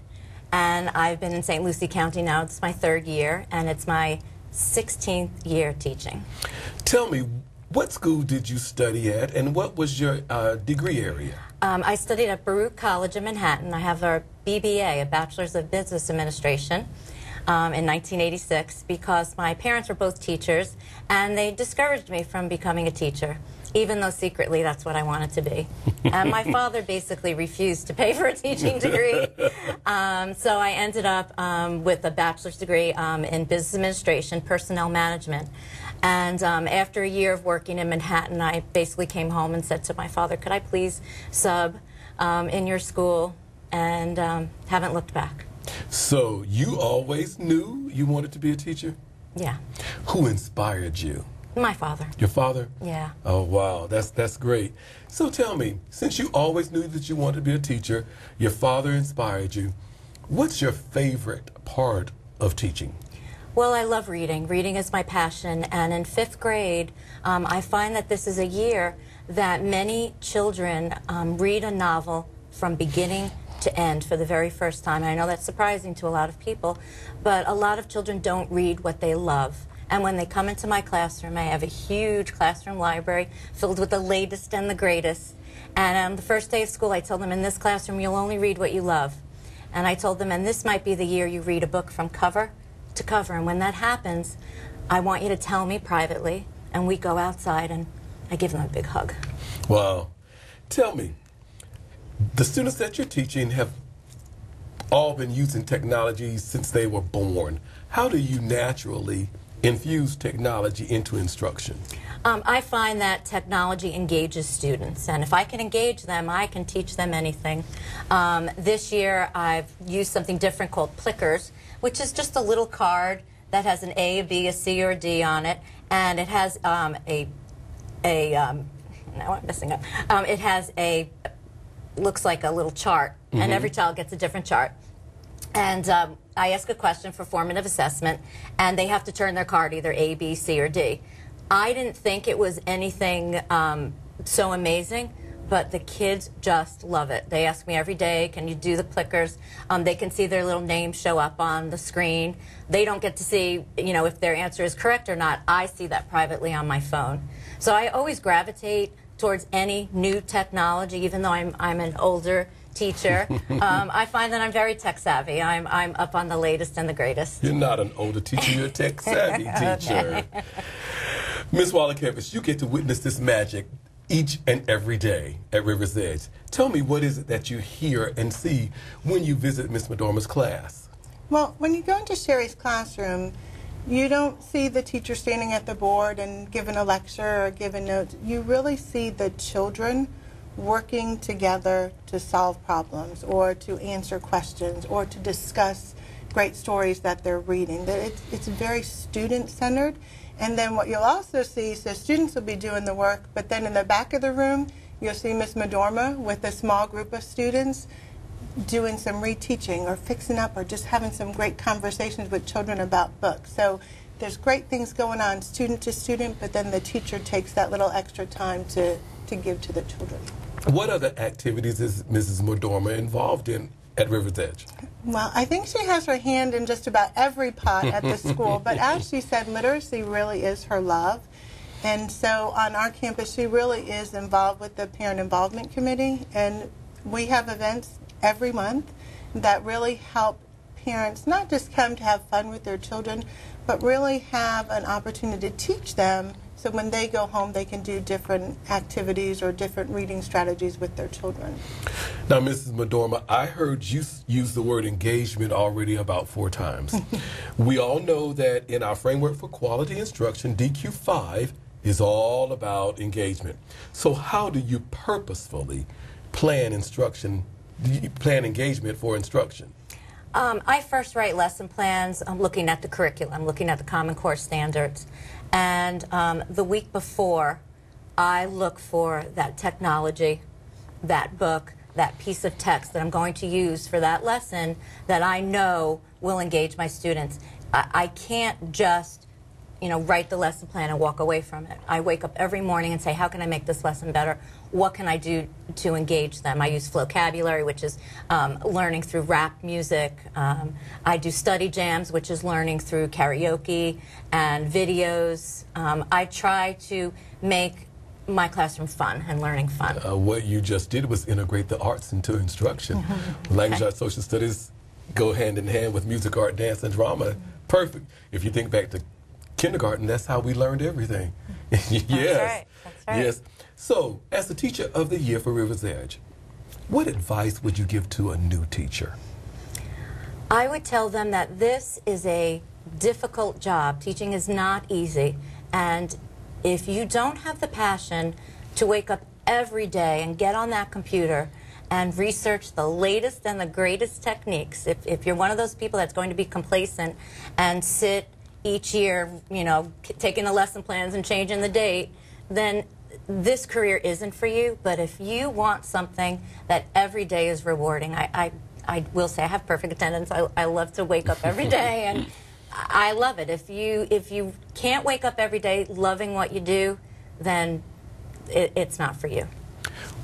and I've been in St. Lucie County now. It's my 3rd year, and it's my 16th year teaching. Tell me, what school did you study at, and what was your degree area? I studied at Baruch College in Manhattan. I have a BBA, a Bachelor's of Business Administration, in 1986 because my parents were both teachers, and they discouraged me from becoming a teacher, even though secretly that's what I wanted to be. And my father basically refused to pay for a teaching degree. So I ended up with a bachelor's degree in Business Administration, Personnel Management. And after a year of working in Manhattan, I basically came home and said to my father, could I please sub in your school? And haven't looked back. So you always knew you wanted to be a teacher? Yeah. Who inspired you? My father. Your father? Yeah. Oh, wow. That's great. So tell me, since you always knew that you wanted to be a teacher, your father inspired you, what's your favorite part of teaching? Well, I love reading. Reading is my passion, and in 5th grade, I find that this is a year that many children read a novel from beginning to end for the very first time. I know that's surprising to a lot of people, but a lot of children don't read what they love. And when they come into my classroom, I have a huge classroom library filled with the latest and the greatest. And on the first day of school, I told them, in this classroom, you'll only read what you love. And I told them, and this might be the year you read a book from cover to cover. And when that happens, I want you to tell me privately, and we go outside, and I give them a big hug. Wow. Tell me, the students that you're teaching have all been using technology since they were born. How do you naturally infuse technology into instruction? I find that technology engages students, and if I can engage them, I can teach them anything. This year, I've used something different called Plickers, which is just a little card that has an A, a B, a C, or a D on it, and it has now I'm messing up. It has looks like a little chart, and every child gets a different chart. And I ask a question for formative assessment, and they have to turn their card either A, B, C, or D. I didn't think it was anything so amazing, but the kids just love it. They ask me every day, can you do the Plickers? They can see their little names show up on the screen. They don't get to see, you know, if their answer is correct or not. I see that privately on my phone. So I always gravitate towards any new technology, even though I'm an older teacher. I find that I'm very tech savvy. I'm up on the latest and the greatest. You're not an older teacher, you're a tech savvy teacher. Ms. Wallakevitz, you get to witness this magic each and every day at Rivers Edge. Tell me, what is it that you hear and see when you visit Ms. Madorma's class? Well, when you go into Sherry's classroom, you don't see the teacher standing at the board and giving a lecture or giving notes. You really see the children working together to solve problems or to answer questions or to discuss great stories that they're reading. It's very student-centered. And then what you'll also see, so students will be doing the work, but then in the back of the room, you'll see Ms. Madorma with a small group of students doing some reteaching or fixing up or just having some great conversations with children about books. So there's great things going on student to student, but then the teacher takes that little extra time to give to the children. What other activities is Mrs. Madorma involved in at Rivers Edge? Well, I think she has her hand in just about every pot at the school, but as she said, literacy really is her love. And so on our campus, she really is involved with the Parent Involvement Committee, and we have events every month that really help parents not just come to have fun with their children, but really have an opportunity to teach them So when they go home, they can do different activities or different reading strategies with their children. Now, Mrs. Madorma, I heard you use the word engagement already about 4 times. We all know that in our framework for quality instruction, DQ5 is all about engagement. So how do you purposefully plan engagement for instruction? I first write lesson plans. I'm looking at the curriculum. I'm looking at the Common Core standards. And the week before, I look for that technology, that book, that piece of text that I'm going to use for that lesson that I know will engage my students. I can't just, write the lesson plan and walk away from it. I wake up every morning and say, how can I make this lesson better? What can I do to engage them? I use vocabulary, which is learning through rap music. I do study jams, which is learning through karaoke and videos. I try to make my classroom fun and learning fun. What you just did was integrate the arts into instruction. Language arts, social studies go hand in hand with music, art, dance, and drama. Perfect. If you think back to kindergarten, that's how we learned everything. Yes. That's right. That's right. Yes. So, as the Teacher of the Year for Rivers Edge, what advice would you give to a new teacher? I would tell them that this is a difficult job. Teaching is not easy. And if you don't have the passion to wake up every day and get on that computer and research the latest and the greatest techniques, if you're one of those people that's going to be complacent and sit each year, taking the lesson plans and changing the date, then this career isn't for you. But if you want something that every day is rewarding, I will say I have perfect attendance. I love to wake up every day, and I love it. If you can't wake up every day loving what you do, then it's not for you.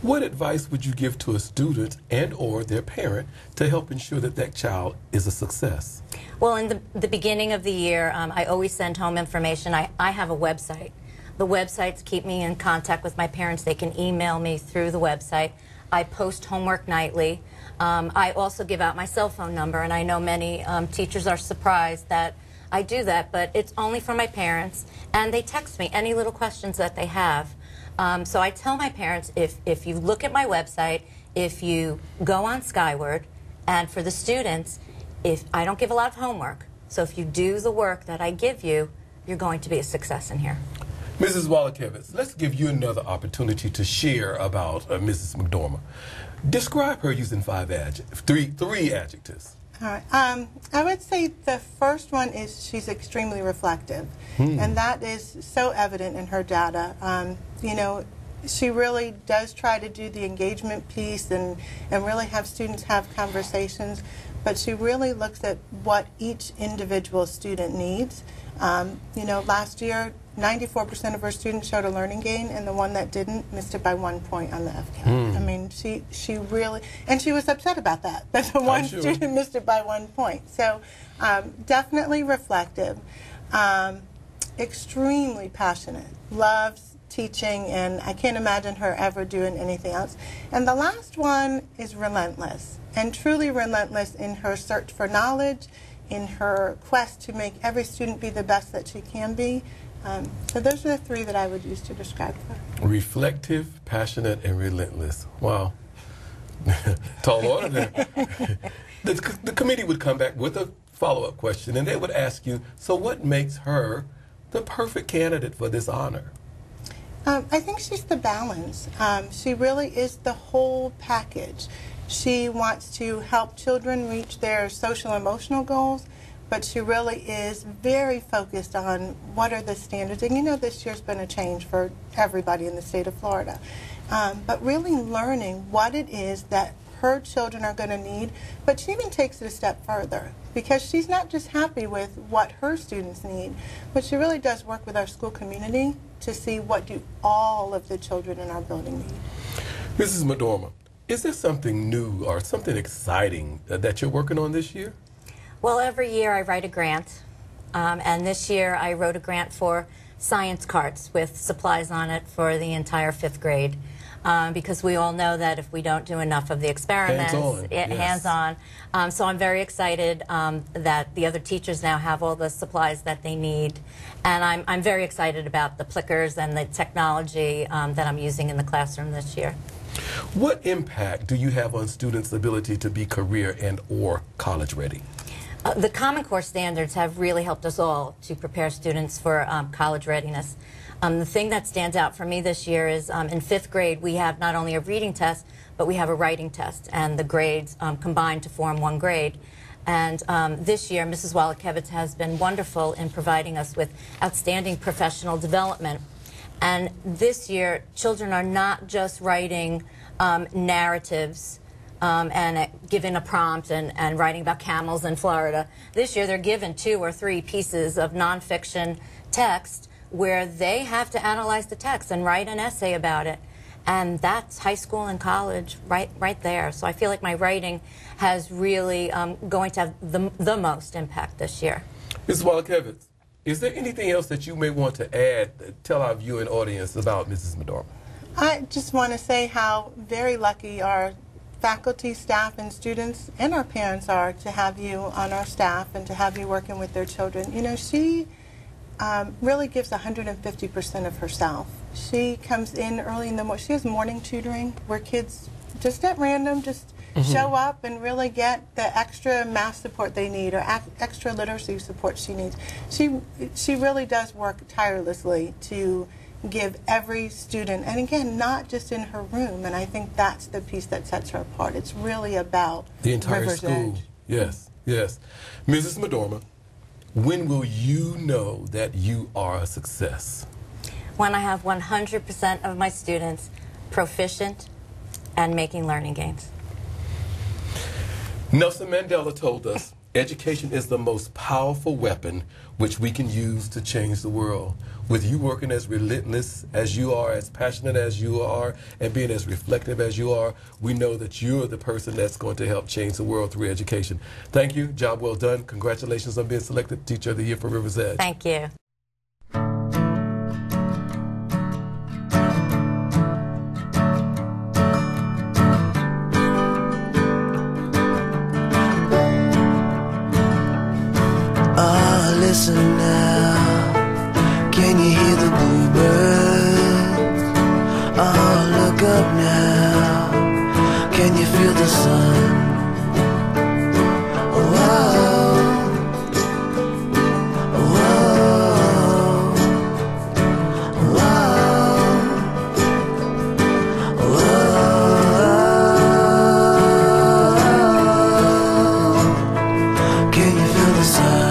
What advice would you give to a student and or their parent to help ensure that that child is a success? Well, in the beginning of the year, I always send home information. I have a website. The websites keep me in contact with my parents. They can email me through the website. I post homework nightly. I also give out my cell phone number, and I know many teachers are surprised that I do that, but it's only for my parents, and they text me any little questions that they have. So I tell my parents, if you look at my website, if you go on Skyward, and for the students, if I don't give a lot of homework, so if you do the work that I give you, you're going to be a success in here. Mrs. Wallachevitz, let's give you another opportunity to share about Mrs. McDormand. Describe her using three adjectives. All right. I would say the first one is she's extremely reflective, and that is so evident in her data. She really does try to do the engagement piece and really have students have conversations, but she really looks at what each individual student needs. Last year, 94% of her students showed a learning gain, and the one that didn't missed it by 1 point on the FCAT. I mean, she really, and she was upset about that the one student missed it by 1 point. So definitely reflective, extremely passionate, loves teaching, and I can't imagine her ever doing anything else. And the last one is relentless, and truly relentless in her search for knowledge, in her quest to make every student be the best that she can be. So those are the three that I would use to describe her. Reflective, passionate, and relentless. Wow. Tall order there. The committee would come back with a follow-up question, and they would ask you, so what makes her the perfect candidate for this honor? I think she's the balance. She really is the whole package. She wants to help children reach their social and emotional goals, but she really is very focused on what are the standards. And this year's been a change for everybody in the state of Florida. But really learning what it is that her children are going to need, but she even takes it a step further, because she's not just happy with what her students need, but she really does work with our school community to see what do all of the children in our building need. Mrs. Madorma, is there something new or something exciting that you're working on this year? Well, every year I write a grant, and this year I wrote a grant for science carts with supplies on it for the entire 5th grade. because we all know that if we don't do enough of the experiments, hands-on. So I'm very excited that the other teachers now have all the supplies that they need. And I'm very excited about the plickers and the technology that I'm using in the classroom this year. What impact do you have on students' ability to be career and or college ready? The Common Core standards have really helped us all to prepare students for college readiness. The thing that stands out for me this year is in 5th grade we have not only a reading test, but we have a writing test, and the grades combine to form one grade. And this year Mrs. Wallachevitz has been wonderful in providing us with outstanding professional development. And this year children are not just writing narratives and given a prompt and writing about camels in Florida. This year they're given 2 or 3 pieces of nonfiction text where they have to analyze the text and write an essay about it. And that's high school and college right there. So I feel like my writing has really going to have the most impact this year. Ms. Wallachevitz, is there anything else that you may want to add, tell our viewing audience about Mrs. Madorma? I just want to say how very lucky our faculty, staff, and students and our parents are to have you on our staff and to have you working with their children. You know, she really gives 150% of herself. She comes in early in the morning. She has morning tutoring where kids just at random just show up and really get the extra math support they need or extra literacy support she needs. She really does work tirelessly to give every student, and again, not just in her room, and I think that's the piece that sets her apart. It's really about the entire River's school. Edge. Yes, yes. Mrs. Madorma, when will you know that you are a success? When I have 100% of my students proficient and making learning gains. Nelson Mandela told us, education is the most powerful weapon which we can use to change the world. With you working as relentless as you are, as passionate as you are, and being as reflective as you are, we know that you're the person that's going to help change the world through education. Thank you. Job well done. Congratulations on being selected Teacher of the Year for River's Edge. Thank you. Listen now, can you hear the bluebirds? Oh, look up now, can you feel the sun? Whoa, whoa, whoa, whoa. Can you feel the sun?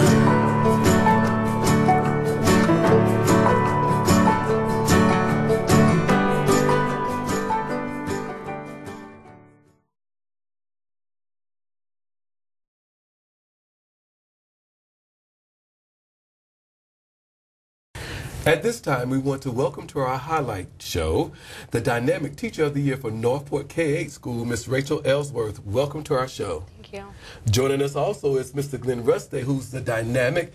At this time, we want to welcome to our highlight show the dynamic Teacher of the Year for Northport K-8 School, Miss Rachel Ellsworth. Welcome to our show. Thank you. Joining us also is Mr. Glenn Ruste, who's the dynamic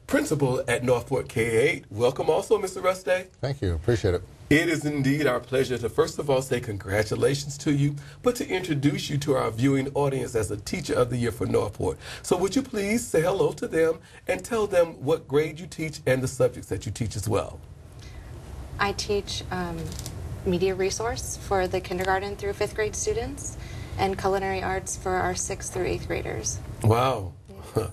principal at Northport K-8. Welcome also, Mr. Ruste. Thank you. Appreciate it. It is indeed our pleasure to first of all say congratulations to you, but to introduce you to our viewing audience as a Teacher of the Year for Northport. So would you please say hello to them and tell them what grade you teach and the subjects that you teach as well? I teach media resource for the kindergarten through 5th grade students and culinary arts for our 6th through 8th graders. Wow. Yeah.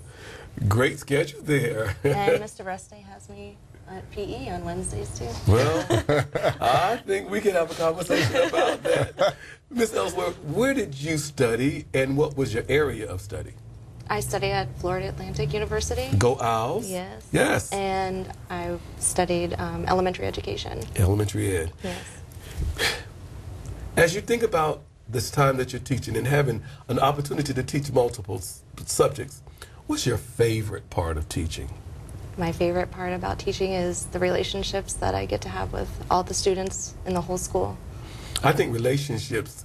Great schedule there. And Mr. Ruste has me at PE on Wednesdays too. Well, I think we can have a conversation about that. Ms. Ellsworth, where did you study and what was your area of study? I study at Florida Atlantic University. Go Owls? Yes. Yes. And I studied elementary education. Elementary ed. Yes. As you think about this time that you're teaching and having an opportunity to teach multiple subjects, what's your favorite part of teaching? My favorite part about teaching is the relationships that I get to have with all the students in the whole school. I think relationships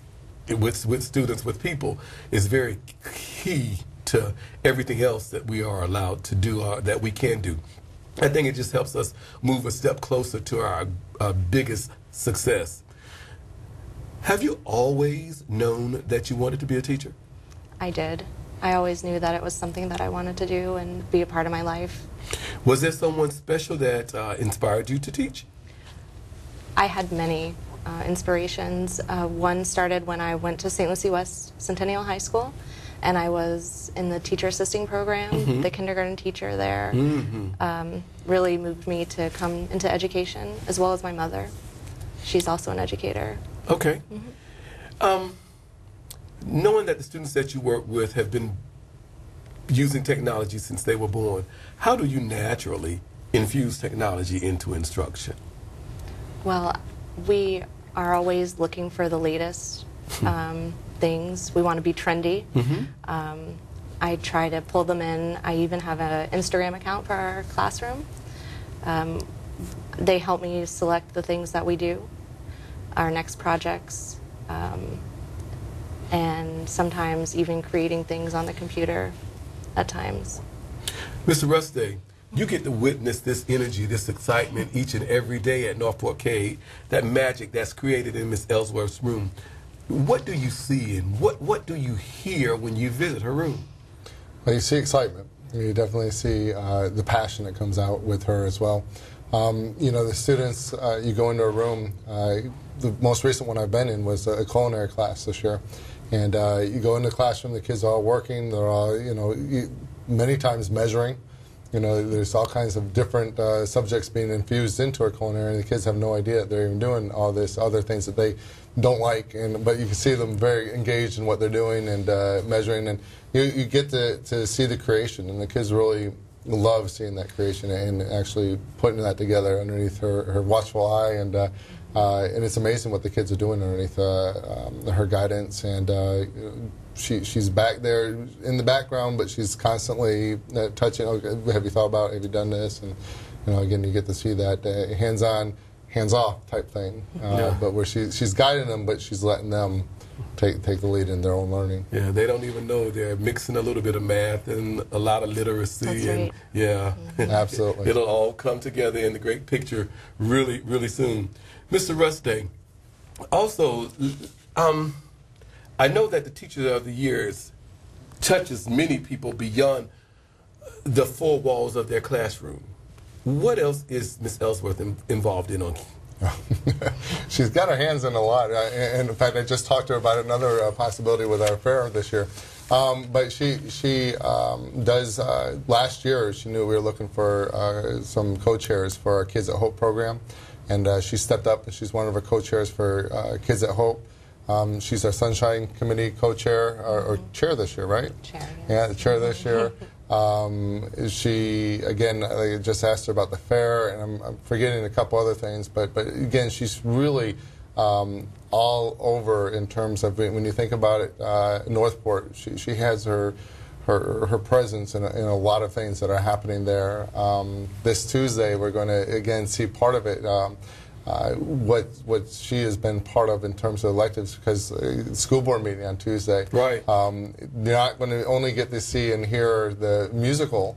with students, with people, is very key to everything else that we are allowed to do, that we can do. I think it just helps us move a step closer to our biggest success. Have you always known that you wanted to be a teacher? I did. I always knew that it was something that I wanted to do and be a part of my life. Was there someone special that inspired you to teach? I had many inspirations. One started when I went to St. Lucie West Centennial High School, and I was in the teacher assisting program. The kindergarten teacher there really moved me to come into education, as well as my mother. She's also an educator. Okay. Knowing that the students that you work with have been using technology since they were born, how do you naturally infuse technology into instruction? Well, we are always looking for the latest things. We want to be trendy. I try to pull them in. I even have an Instagram account for our classroom. They help me select the things that we do, our next projects, and sometimes even creating things on the computer at times. Mr. Rusty, you get to witness this energy, this excitement each and every day at Northport Cade, that magic that's created in Miss Ellsworth's room. What do you see and what do you hear when you visit her room? Well, you see excitement. You definitely see the passion that comes out with her as well. You know, the students, you go into a room, the most recent one I've been in was a culinary class this year. And you go in the classroom, the kids are all working, they're all, you know, many times measuring. You know, there's all kinds of different subjects being infused into our culinary, and the kids have no idea they're even doing all this other things that they don't like. But you can see them very engaged in what they're doing and measuring, and you get to see the creation, and the kids really love seeing that creation and actually putting that together underneath her watchful eye, and it's amazing what the kids are doing underneath her guidance, and she's back there in the background, but she's constantly touching. Oh, have you thought about? Have you done this? And you know, again, you get to see that hands-on, hands-off type thing. But where she's guiding them, but she's letting them take the lead in their own learning. Yeah, they don't even know they're mixing a little bit of math and a lot of literacy. That's and right. Yeah, absolutely. It'll all come together in the great picture really, really soon. Mr. Rusty, also, I know that the Teacher of the Year touches many people beyond the four walls of their classroom. What else is Ms. Ellsworth involved in? She's got her hands in a lot. And in fact, I just talked to her about another possibility with our fair this year. But she does, last year, she knew we were looking for some co-chairs for our Kids at Hope program. And she stepped up, and she's one of our co-chairs for Kids at Hope. She's our Sunshine Committee co-chair, or chair this year, right? Chair, yes. Yeah, the chair this year. She, again, I just asked her about the fair, and I'm forgetting a couple other things, but again, she's really all over in terms of, when you think about it, Northport, she has her presence in a lot of things that are happening there. This Tuesday, we're going to, again, see part of it, what she has been part of in terms of electives, because school board meeting on Tuesday. Right. You're not going to only get to see and hear the musical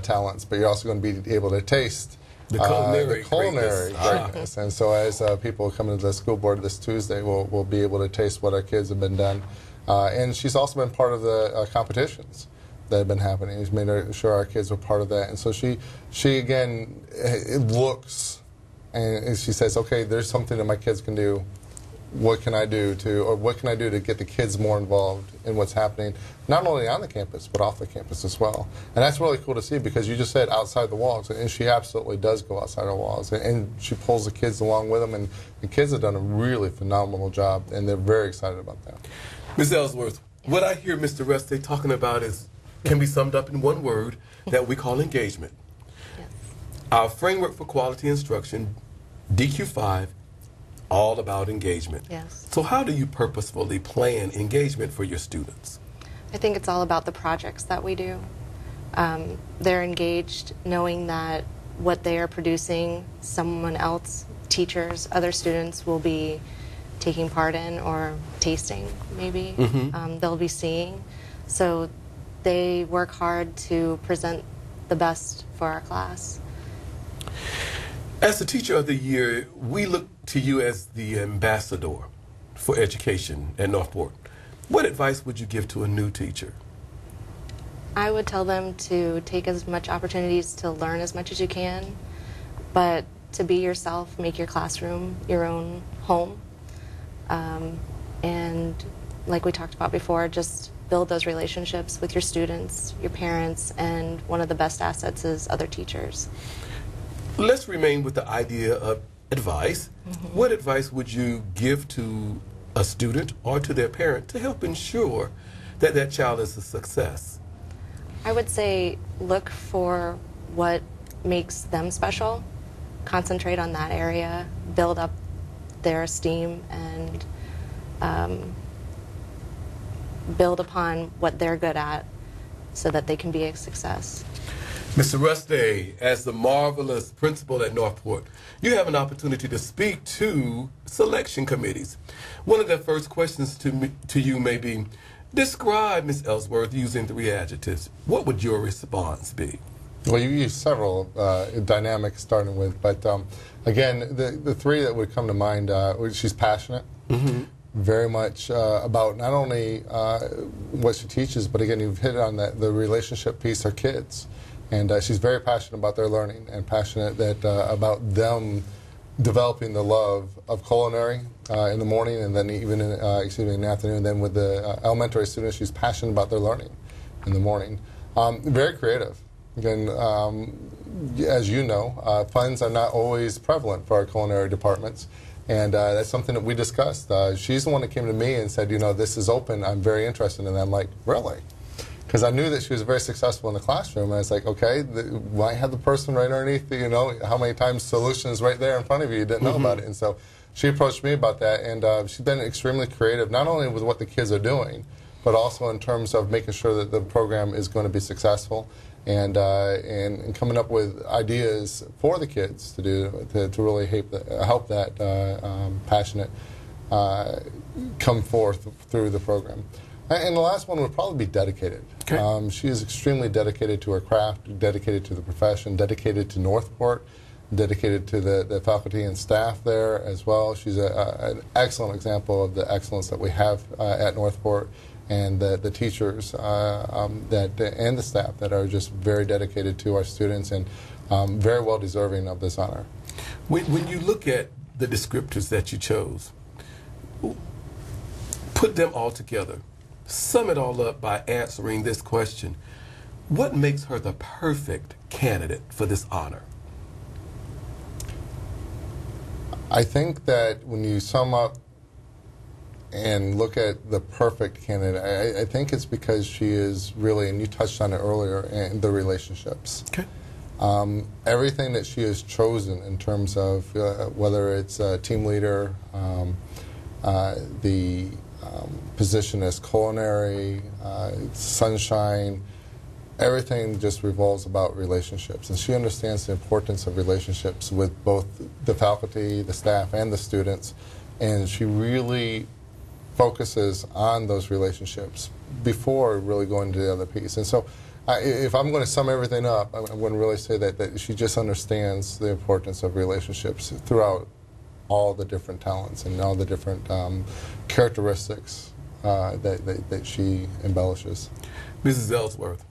talents, but you're also going to be able to taste the culinary greatness. And so as people come into the school board this Tuesday, we'll be able to taste what our kids have been done. And she's also been part of the competitions that have been happening. She's made sure our kids were part of that. And so she again, it looks, and she says, okay, there's something that my kids can do. What can I do to get the kids more involved in what's happening, not only on the campus, but off the campus as well. And that's really cool to see, because you just said outside the walls, and she absolutely does go outside the walls. And she pulls the kids along with them, and the kids have done a really phenomenal job, and they're very excited about that. Ms. Ellsworth, what I hear Mr. Rusty talking about can be summed up in one word that we call engagement. Yes. Our framework for quality instruction, DQ5, all about engagement. Yes. So how do you purposefully plan engagement for your students? I think it's all about the projects that we do. They're engaged knowing that what they are producing, someone else, teachers, other students will be taking part in or tasting, maybe. They'll be seeing. So they work hard to present the best for our class. As the Teacher of the Year, we look to you as the ambassador for education at Northport, what advice would you give to a new teacher? I would tell them to take as much opportunities to learn as much as you can, but to be yourself, make your classroom your own home. And like we talked about before, just build those relationships with your students, your parents, and one of the best assets is other teachers. Let's remain with the idea of advice. What advice would you give to a student or to their parent to help ensure that that child is a success? I would say look for what makes them special, concentrate on that area, build up their esteem, and build upon what they're good at so that they can be a success. Mr. Rusty, as the marvelous principal at Northport, you have an opportunity to speak to selection committees. One of the first questions to you may be, describe Ms. Ellsworth using 3 adjectives. What would your response be? Well, you used several dynamics starting with, but again, the 3 that would come to mind, she's passionate, very much about not only what she teaches, but again, you've hit on the relationship piece, her kids. And she's very passionate about their learning and passionate about them developing the love of culinary in the morning and then even in the afternoon. And then with the elementary students, she's passionate about their learning in the morning. Very creative. Again, as you know, funds are not always prevalent for our culinary departments. And that's something that we discussed. She's the one that came to me and said, you know, this is open. I'm very interested in it. I'm like, really? Because I knew that she was very successful in the classroom. And I was like, okay, why have the person right underneath, you know, how many times solutions right there in front of you, you didn't know about it. And so she approached me about that. And she's been extremely creative, not only with what the kids are doing, but also in terms of making sure that the program is going to be successful and coming up with ideas for the kids to do to really help that passionate come forth through the program. And the last one would probably be dedicated. Okay. She is extremely dedicated to her craft, dedicated to the profession, dedicated to Northport, dedicated to the faculty and staff there as well. She's an excellent example of the excellence that we have at Northport, and the teachers and the staff that are just very dedicated to our students and very well deserving of this honor. When you look at the descriptors that you chose, put them all together. Sum it all up by answering this question. What makes her the perfect candidate for this honor? I think that when you sum up and look at the perfect candidate, I think it's because she is really, and you touched on it earlier, in the relationships. Okay. Everything that she has chosen in terms of whether it's a team leader, the position as culinary, sunshine, everything just revolves about relationships. And she understands the importance of relationships with both the faculty, the staff, and the students. And she really focuses on those relationships before really going to the other piece. And so if I'm going to sum everything up, I'm going to really say that she just understands the importance of relationships throughout all the different talents and all the different characteristics that she embellishes. Mrs. Ellsworth,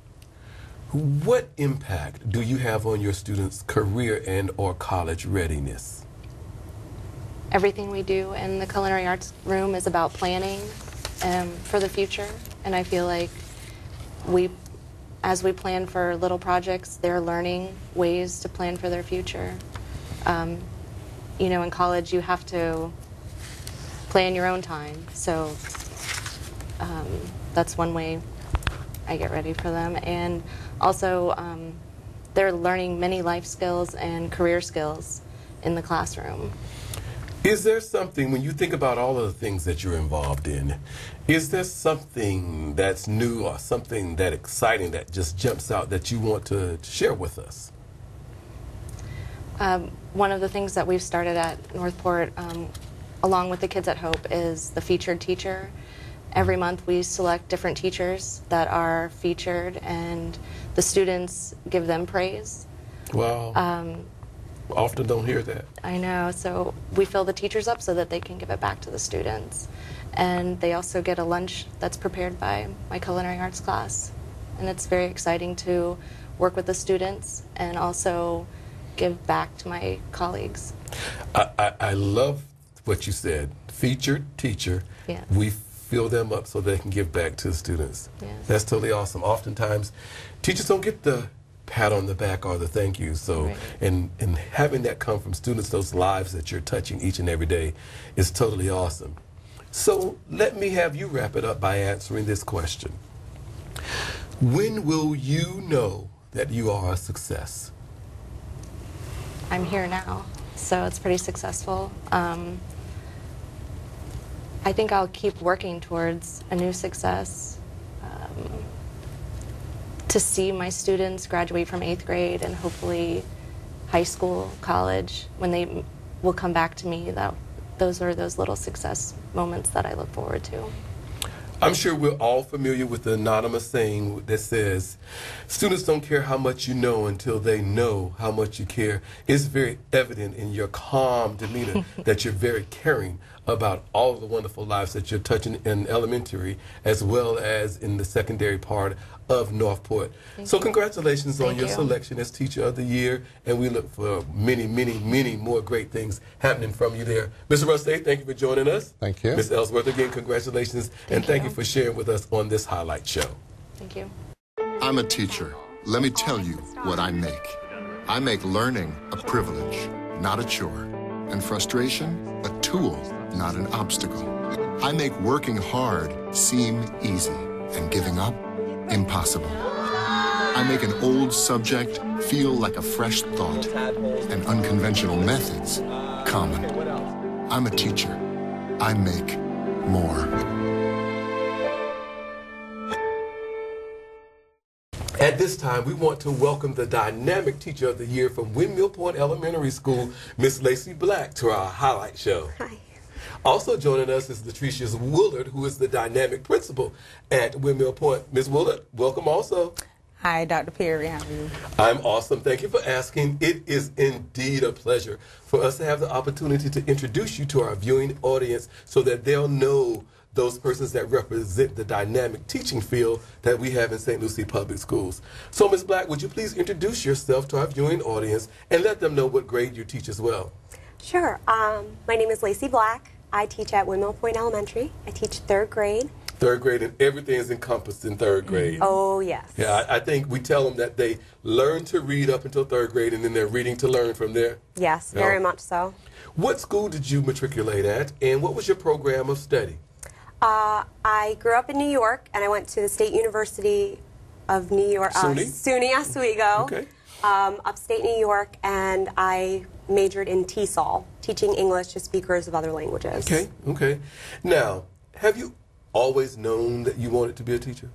what impact do you have on your students' career and or college readiness? Everything we do in the culinary arts room is about planning for the future, and I feel like as we plan for little projects, they're learning ways to plan for their future. You know, in college you have to plan your own time, so that's one way I get ready for them. And also they're learning many life skills and career skills in the classroom. Is there something, when you think about all of the things that you're involved in, is there something that's new or something that exciting that just jumps out that you want to share with us? One of the things that we've started at Northport, along with the Kids at Hope, is the featured teacher. Every month we select different teachers that are featured, and the students give them praise. Wow. often don't hear that. I know. So we fill the teachers up so that they can give it back to the students. And they also get a lunch that's prepared by my culinary arts class. And it's very exciting to work with the students and also give back to my colleagues. I love what you said. Featured teacher. Yes. We fill them up so they can give back to the students. Yes. That's totally awesome. Oftentimes, teachers don't get the pat on the back or the thank you. So, Right. and having that come from students, those lives that you're touching each and every day, is totally awesome. So let me have you wrap it up by answering this question. When will you know that you are a success? I'm here now, so it's pretty successful. I think I'll keep working towards a new success. To see my students graduate from 8th grade and hopefully high school, college, when they will come back to me, those are those little success moments that I look forward to. I'm sure we're all familiar with the anonymous saying that says, students don't care how much you know until they know how much you care. It's very evident in your calm demeanor that you're very caring about all of the wonderful lives that you're touching in elementary as well as in the secondary part of Northport. So congratulations on your selection as Teacher of the Year, and we look for many, many, many more great things happening from you there. Mr. Rusty, thank you for joining us. Thank you. Ms. Ellsworth, again, congratulations, and thank you for sharing with us on this highlight show. Thank you. I'm a teacher. Let me tell you what I make. I make learning a privilege, not a chore, and frustration a tool, not an obstacle. I make working hard seem easy and giving up impossible. I make an old subject feel like a fresh thought and unconventional methods common. I'm a teacher. I make more. At this time, we want to welcome the Dynamic Teacher of the Year from Windmill Point Elementary School, Miss Lacey Black, to our highlight show. Hi. Also joining us is Latricia Woolard, who is the Dynamic Principal at Windmill Point. Ms. Woolard, welcome also. Hi, Dr. Perry. How are you? I'm awesome. Thank you for asking. It is indeed a pleasure for us to have the opportunity to introduce you to our viewing audience so that they'll know those persons that represent the dynamic teaching field that we have in St. Lucie Public Schools. So, Ms. Black, would you please introduce yourself to our viewing audience and let them know what grade you teach as well? Sure. My name is Lacey Black. I teach at Windmill Point Elementary. I teach 3rd grade. 3rd grade, and everything is encompassed in 3rd grade. Oh, yes. Yeah, I think we tell them that they learn to read up until 3rd grade, and then they're reading to learn from there. Yes, very much so. What school did you matriculate at, and what was your program of study? I grew up in New York, and I went to the State University of New York, SUNY Oswego, upstate New York, and I majored in TESOL, teaching English to speakers of other languages. Okay, okay. Now, have you always known that you wanted to be a teacher?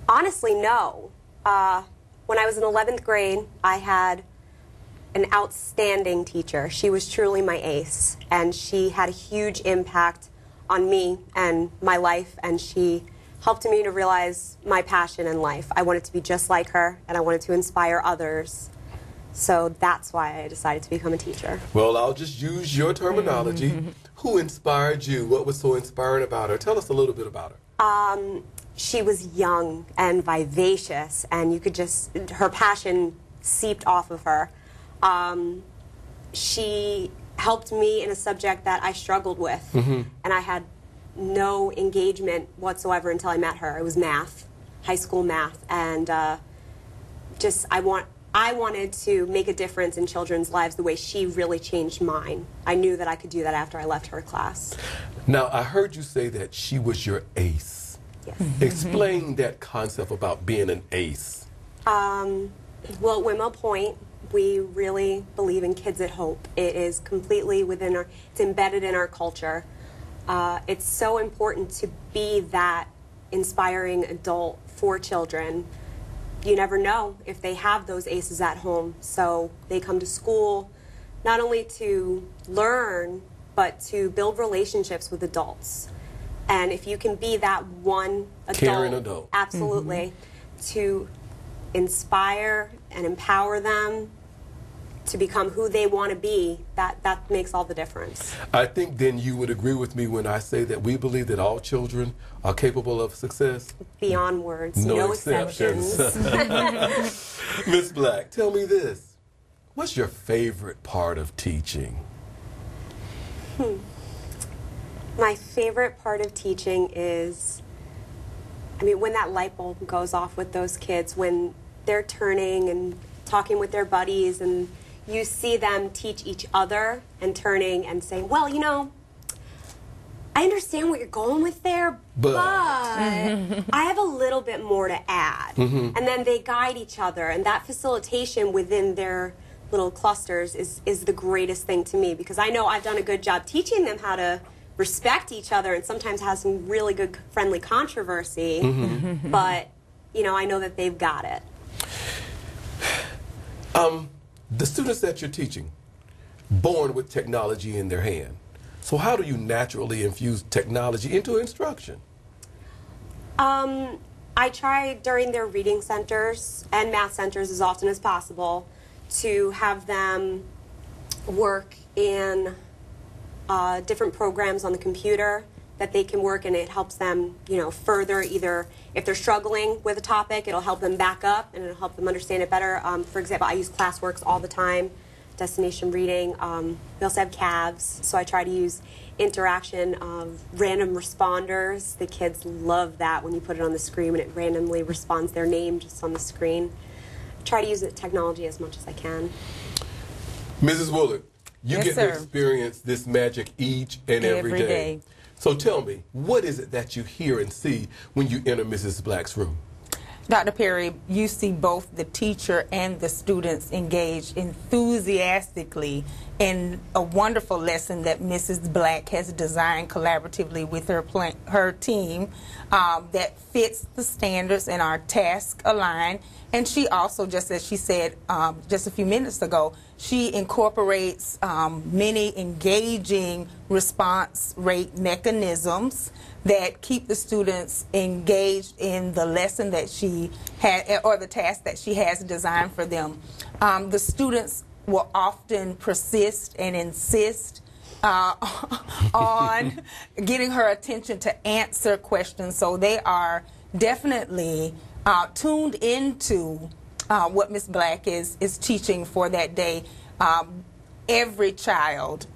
Honestly, no. When I was in 11th grade, I had an outstanding teacher. She was truly my ace, and she had a huge impact on me and my life, and she helped me to realize my passion in life. I wanted to be just like her, and I wanted to inspire others. So that's why I decided to become a teacher. Well, I'll just use your terminology. Who inspired you? What was so inspiring about her? Tell us a little bit about her. She was young and vivacious, and you could just, her passion seeped off of her. She helped me in a subject that I struggled with, and I had no engagement whatsoever until I met her. It was math, high school math, and I wanted to make a difference in children's lives the way she really changed mine. I knew that I could do that after I left her class. Now, I heard you say that she was your ace. Yes. Explain that concept about being an ace. Well, at Windmill Point, we really believe in Kids at Hope. It is completely within our, it's embedded in our culture. It's so important to be that inspiring adult for children. You never know if they have those aces at home. So they come to school not only to learn, but to build relationships with adults. And if you can be that one adult, caring adult, absolutely, to inspire and empower them to become who they want to be, that makes all the difference. I think then you would agree with me when I say that we believe that all children are capable of success. Beyond words, no exceptions. Ms. Black, tell me this. What's your favorite part of teaching? My favorite part of teaching is, when that light bulb goes off with those kids, when they're turning and talking with their buddies, and you see them teach each other and turning and saying, well, I understand what you're going with there, but I have a little bit more to add. And then they guide each other, and that facilitation within their little clusters is the greatest thing to me, because I know I've done a good job teaching them how to respect each other and sometimes have some really good friendly controversy, but I know that they've got it. The students that you're teaching, born with technology in their hand. So how do you naturally infuse technology into instruction? I try during their reading centers and math centers as often as possible to have them work in different programs on the computer that they can work, and it helps them, further, either if they're struggling with a topic, it'll help them back up and it'll help them understand it better. For example, I use ClassWorks all the time, destination reading. We also have CAVs, so I try to use interaction of random responders. The kids love that when you put it on the screen and it randomly responds their name just on the screen. I try to use technology as much as I can. Mrs. Woolard, you Yes, get sir. to experience this magic each and every day. So tell me, what is it that you hear and see when you enter Mrs. Black's room? Dr. Perry, you see both the teacher and the students engaged enthusiastically in a wonderful lesson that Mrs. Black has designed collaboratively with her team that fits the standards and our task aligned. And she also, just as she said just a few minutes ago, she incorporates many engaging response rate mechanisms that keep the students engaged in the lesson that she had, or the task that she has designed for them. The students will often persist and insist on getting her attention to answer questions, so they are definitely tuned into what Ms. Black is teaching for that day. Every child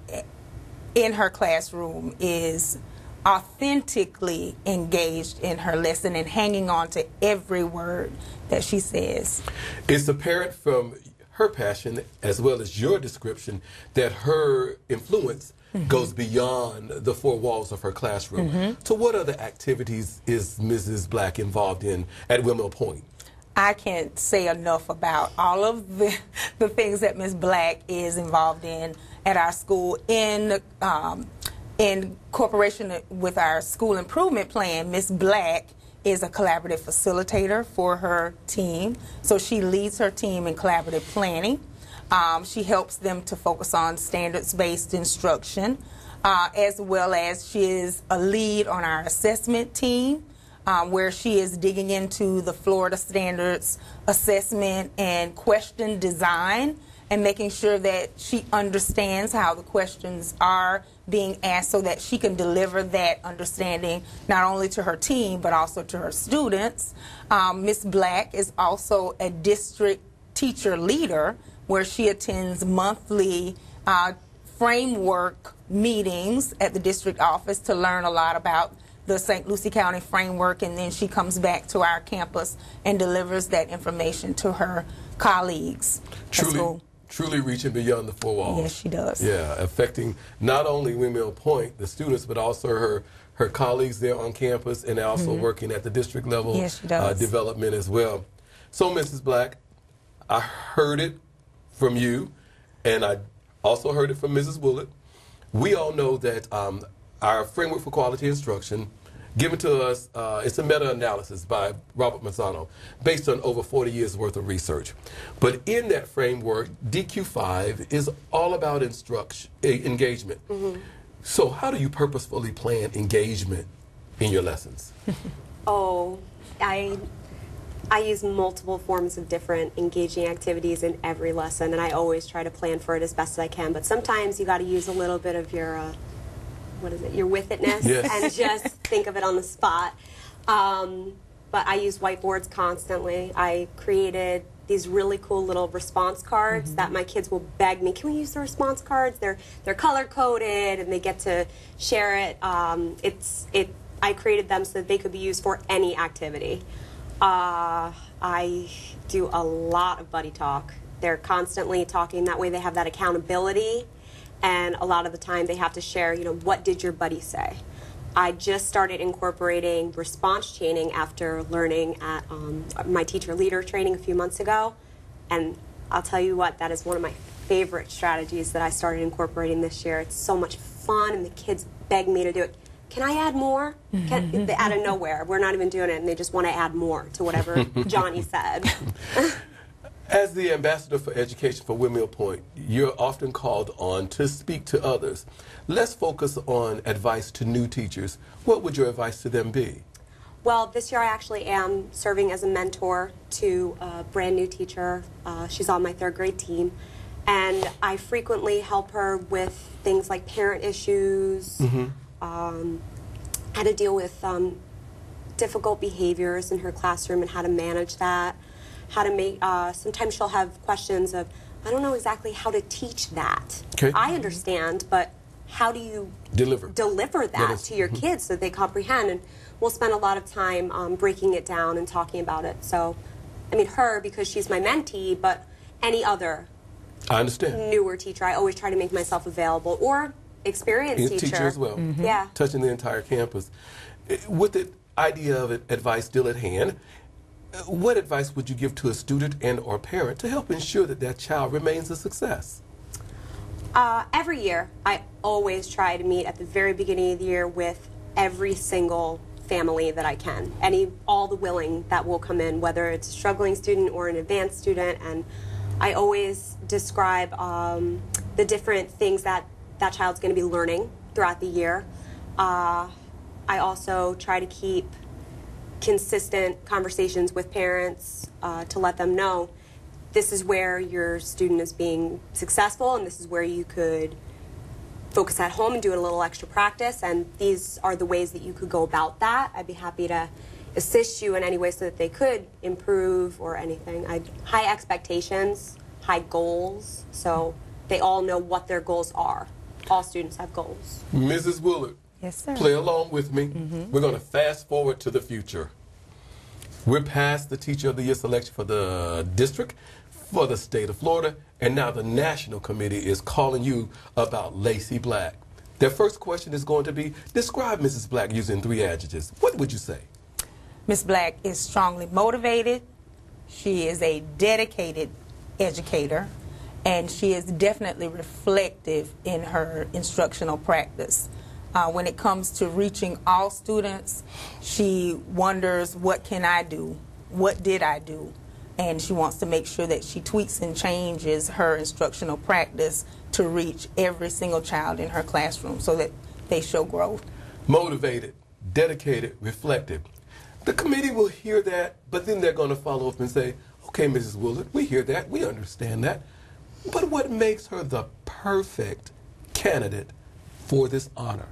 in her classroom is authentically engaged in her lesson and hanging on to every word that she says. It's apparent from her passion as well as your description that her influence goes beyond the four walls of her classroom. So what other activities is Mrs. Black involved in at Windmill Point? I can't say enough about all of the things that Ms. Black is involved in at our school. In cooperation with our school improvement plan, Ms. Black is a collaborative facilitator for her team. So she leads her team in collaborative planning. She helps them to focus on standards-based instruction, as well as she is a lead on our assessment team, where she is digging into the Florida standards assessment and question design and making sure that she understands how the questions are being asked so that she can deliver that understanding not only to her team but also to her students. Ms. Black is also a district teacher leader where she attends monthly framework meetings at the district office to learn a lot about the St. Lucie County framework, and then she comes back to our campus and delivers that information to her colleagues at school. Truly reaching beyond the four walls. Yes, she does. Yeah, affecting not only Windmill Point, the students, but also her colleagues there on campus, and also working at the district level. Yes, she does. Development as well. So, Mrs. Black, I heard it from you, and I also heard it from Mrs. Woolard. We all know that our framework for quality instruction, given to us, it's a meta-analysis by Robert Mazzano, based on over 40 years worth of research. But in that framework, DQ5 is all about engagement. So how do you purposefully plan engagement in your lessons? Oh, I I use multiple forms of different engaging activities in every lesson, and I always try to plan for it as best as I can. But sometimes you got to use a little bit of your, your with-itness, Yes. and just think of it on the spot. But I use whiteboards constantly. I created these really cool little response cards that my kids will beg me, can we use the response cards? They're color-coded, and they get to share it. I created them so that they could be used for any activity. I do a lot of buddy talk. They're constantly talking. That way they have that accountability, and a lot of the time they have to share, what did your buddy say? I just started incorporating response chaining after learning at my teacher leader training a few months ago, and I'll tell you what, that is one of my favorite strategies that I started incorporating this year. It's so much fun, and the kids beg me to do it. Can I add more? Out of nowhere. We're not even doing it, and they just want to add more to whatever Johnny said. As the ambassador for education for Windmill Point, you're often called on to speak to others. Let's focus on advice to new teachers. What would your advice to them be? Well, this year I actually am serving as a mentor to a brand new teacher. She's on my 3rd grade team, and I frequently help her with things like parent issues, how to deal with difficult behaviors in her classroom and how to manage that, how to make, sometimes she'll have questions of, I don't know exactly how to teach that. Okay. I understand, but how do you deliver that to your kids so that they comprehend? And we'll spend a lot of time breaking it down and talking about it. So, I mean, her, because she's my mentee, but any other I understand. newer teacher, I always try to make myself available, or experienced teacher as well. Yeah. Touching the entire campus. With the idea of advice still at hand, what advice would you give to a student and or parent to help ensure that that child remains a success? Every year, I always try to meet at the very beginning of the year with every single family that I can. All the willing that will come in, whether it's a struggling student or an advanced student, and I always describe the different things that child's going to be learning throughout the year. I also try to keep consistent conversations with parents to let them know this is where your student is being successful, and this is where you could focus at home and do a little extra practice, and these are the ways that you could go about that. I'd be happy to assist you in any way so that they could improve or anything. High expectations, high goals, so they all know what their goals are. All students have goals. Mrs. Woolard, yes, sir. Play along with me. We're going to fast forward to the future. We're past the Teacher of the Year selection for the district, for the state of Florida, and now the National Committee is calling you about Lacey Black. Their first question is going to be, describe Mrs. Black using 3 adjectives. What would you say? Ms. Black is strongly motivated. She is a dedicated educator, and she is definitely reflective in her instructional practice. When it comes to reaching all students, she wonders, what can I do? What did I do? And she wants to make sure that she tweaks and changes her instructional practice to reach every single child in her classroom so that they show growth. Motivated, dedicated, reflective. The committee will hear that, but then they're going to follow up and say, okay, Mrs. Woolard, we hear that, we understand that, but what makes her the perfect candidate for this honor?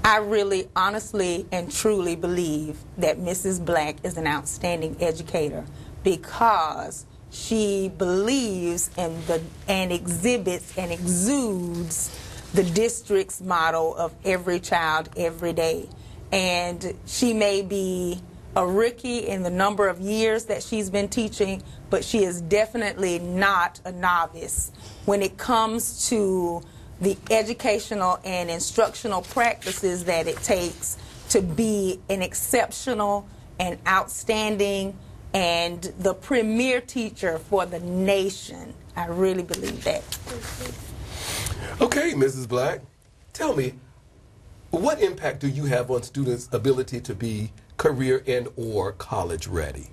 I really honestly and truly believe that Mrs. Black is an outstanding educator because she believes in and exhibits and exudes the district's motto of every child, every day. And she may be a rookie in the number of years that she's been teaching, but she is definitely not a novice when it comes to the educational and instructional practices that it takes to be an exceptional and outstanding and the premier teacher for the nation. I really believe that. Okay, Mrs. Black, tell me, what impact do you have on students' ability to be career and or college ready?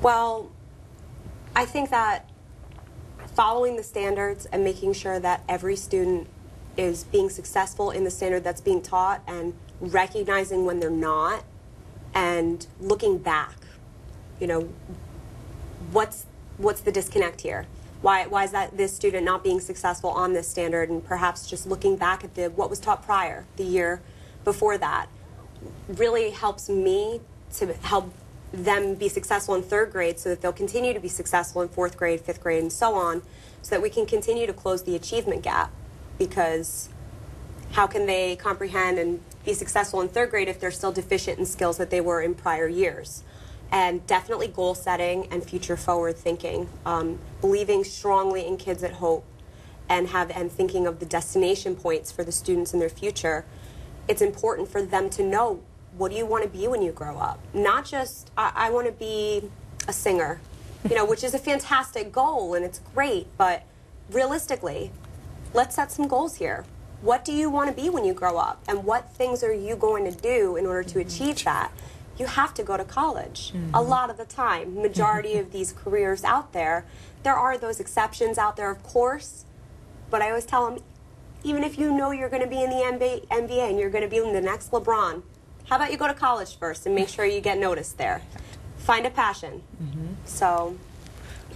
Well, I think that following the standards and making sure that every student is being successful in the standard that's being taught and recognizing when they're not and looking back, you know, what's the disconnect here? Why is that this student not being successful on this standard, and perhaps just looking back at what was taught prior, the year before that, really helps me to help them be successful in 3rd grade so that they'll continue to be successful in 4th grade, 5th grade, and so on, so that we can continue to close the achievement gap. Because how can they comprehend and be successful in 3rd grade if they're still deficient in skills that they were in prior years? And definitely goal setting and future forward thinking, believing strongly in Kids at Hope, and thinking of the destination points for the students in their future. It's important for them to know, what do you want to be when you grow up? Not just, I want to be a singer, you know, which is a fantastic goal and it's great, but realistically, let's set some goals here. What do you want to be when you grow up? And what things are you going to do in order to achieve that? You have to go to college a lot of the time. Majority of these careers out there, there are those exceptions out there, of course, but I always tell them, even if you know you're going to be in the NBA and you're going to be in the next LeBron, how about you go to college first and make sure you get noticed there? Find a passion. So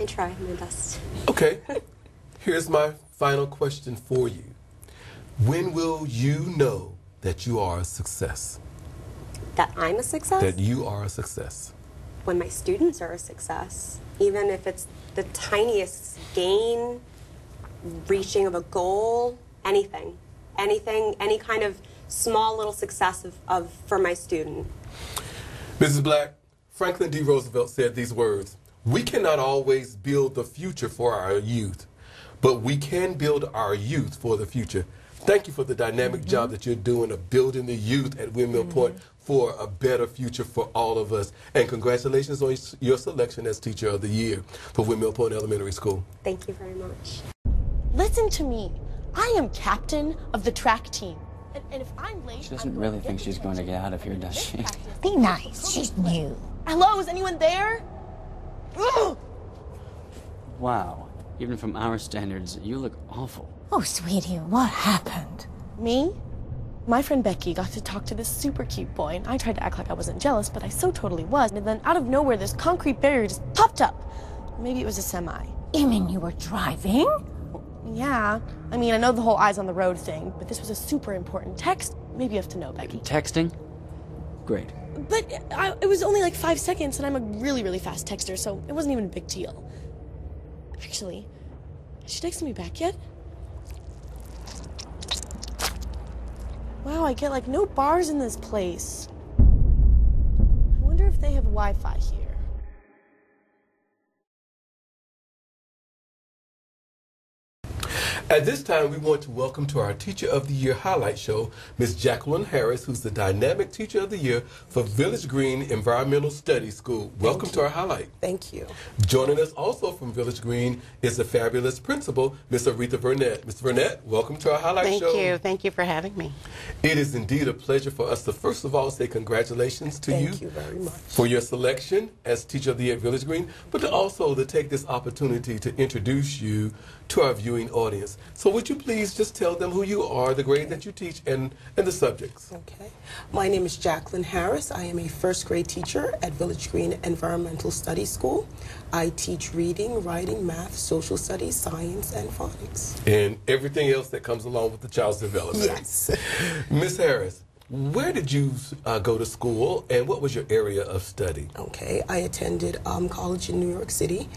I try my best. Okay. Here's my final question for you. When will you know that you are a success? That I'm a success? That you are a success. When my students are a success, even if it's the tiniest gain, reaching of a goal, anything, any kind of small little success for my student. Mrs. Black, Franklin D. Roosevelt said these words: "We cannot always build the future for our youth, but we can build our youth for the future." Thank you for the dynamic job that you're doing of building the youth at Windmill Point for a better future for all of us. And congratulations on your selection as Teacher of the Year for Windmill Point Elementary School. Thank you very much. Listen to me. I am captain of the track team. And if I'm late, She doesn't really think she's going to get out of here, does she? Be nice. She's new. Hello, is anyone there? Ugh! Wow. Even from our standards, you look awful. Oh, sweetie, what happened? Me? My friend Becky got to talk to this super cute boy, and I tried to act like I wasn't jealous, but I so totally was. And then out of nowhere, this concrete barrier just popped up. Maybe it was a semi. You mean you were driving? Yeah. I mean, I know the whole eyes on the road thing, but this was a super important text. Maybe you have to know, Becky. Texting? Great. But it was only like 5 seconds, and I'm a really, really fast texter, so it wasn't even a big deal. Actually, has she texted me back yet? Wow, I get like no bars in this place. I wonder if they have Wi-Fi here. At this time, we want to welcome to our Teacher of the Year highlight show, Ms. Jacqueline Harris, who's the Dynamic Teacher of the Year for Village Green Environmental Studies School. Welcome to our highlight. Thank you. Joining us also from Village Green is the fabulous principal, Ms. Aretha Burnett. Ms. Burnett, welcome to our highlight show. Thank you. Thank you for having me. It is indeed a pleasure for us to first of all say congratulations to you. Thank you very much. For your selection as Teacher of the Year at Village Green, but also to take this opportunity to introduce you to our viewing audience. So would you please just tell them who you are, the grade that you teach, and the subjects? Okay. My name is Jacqueline Harris. I am a first grade teacher at Village Green Environmental Studies School. I teach reading, writing, math, social studies, science, and phonics. And everything else that comes along with the child's development. Yes. Ms. Harris, where did you go to school, and what was your area of study? Okay. I attended college in New York City.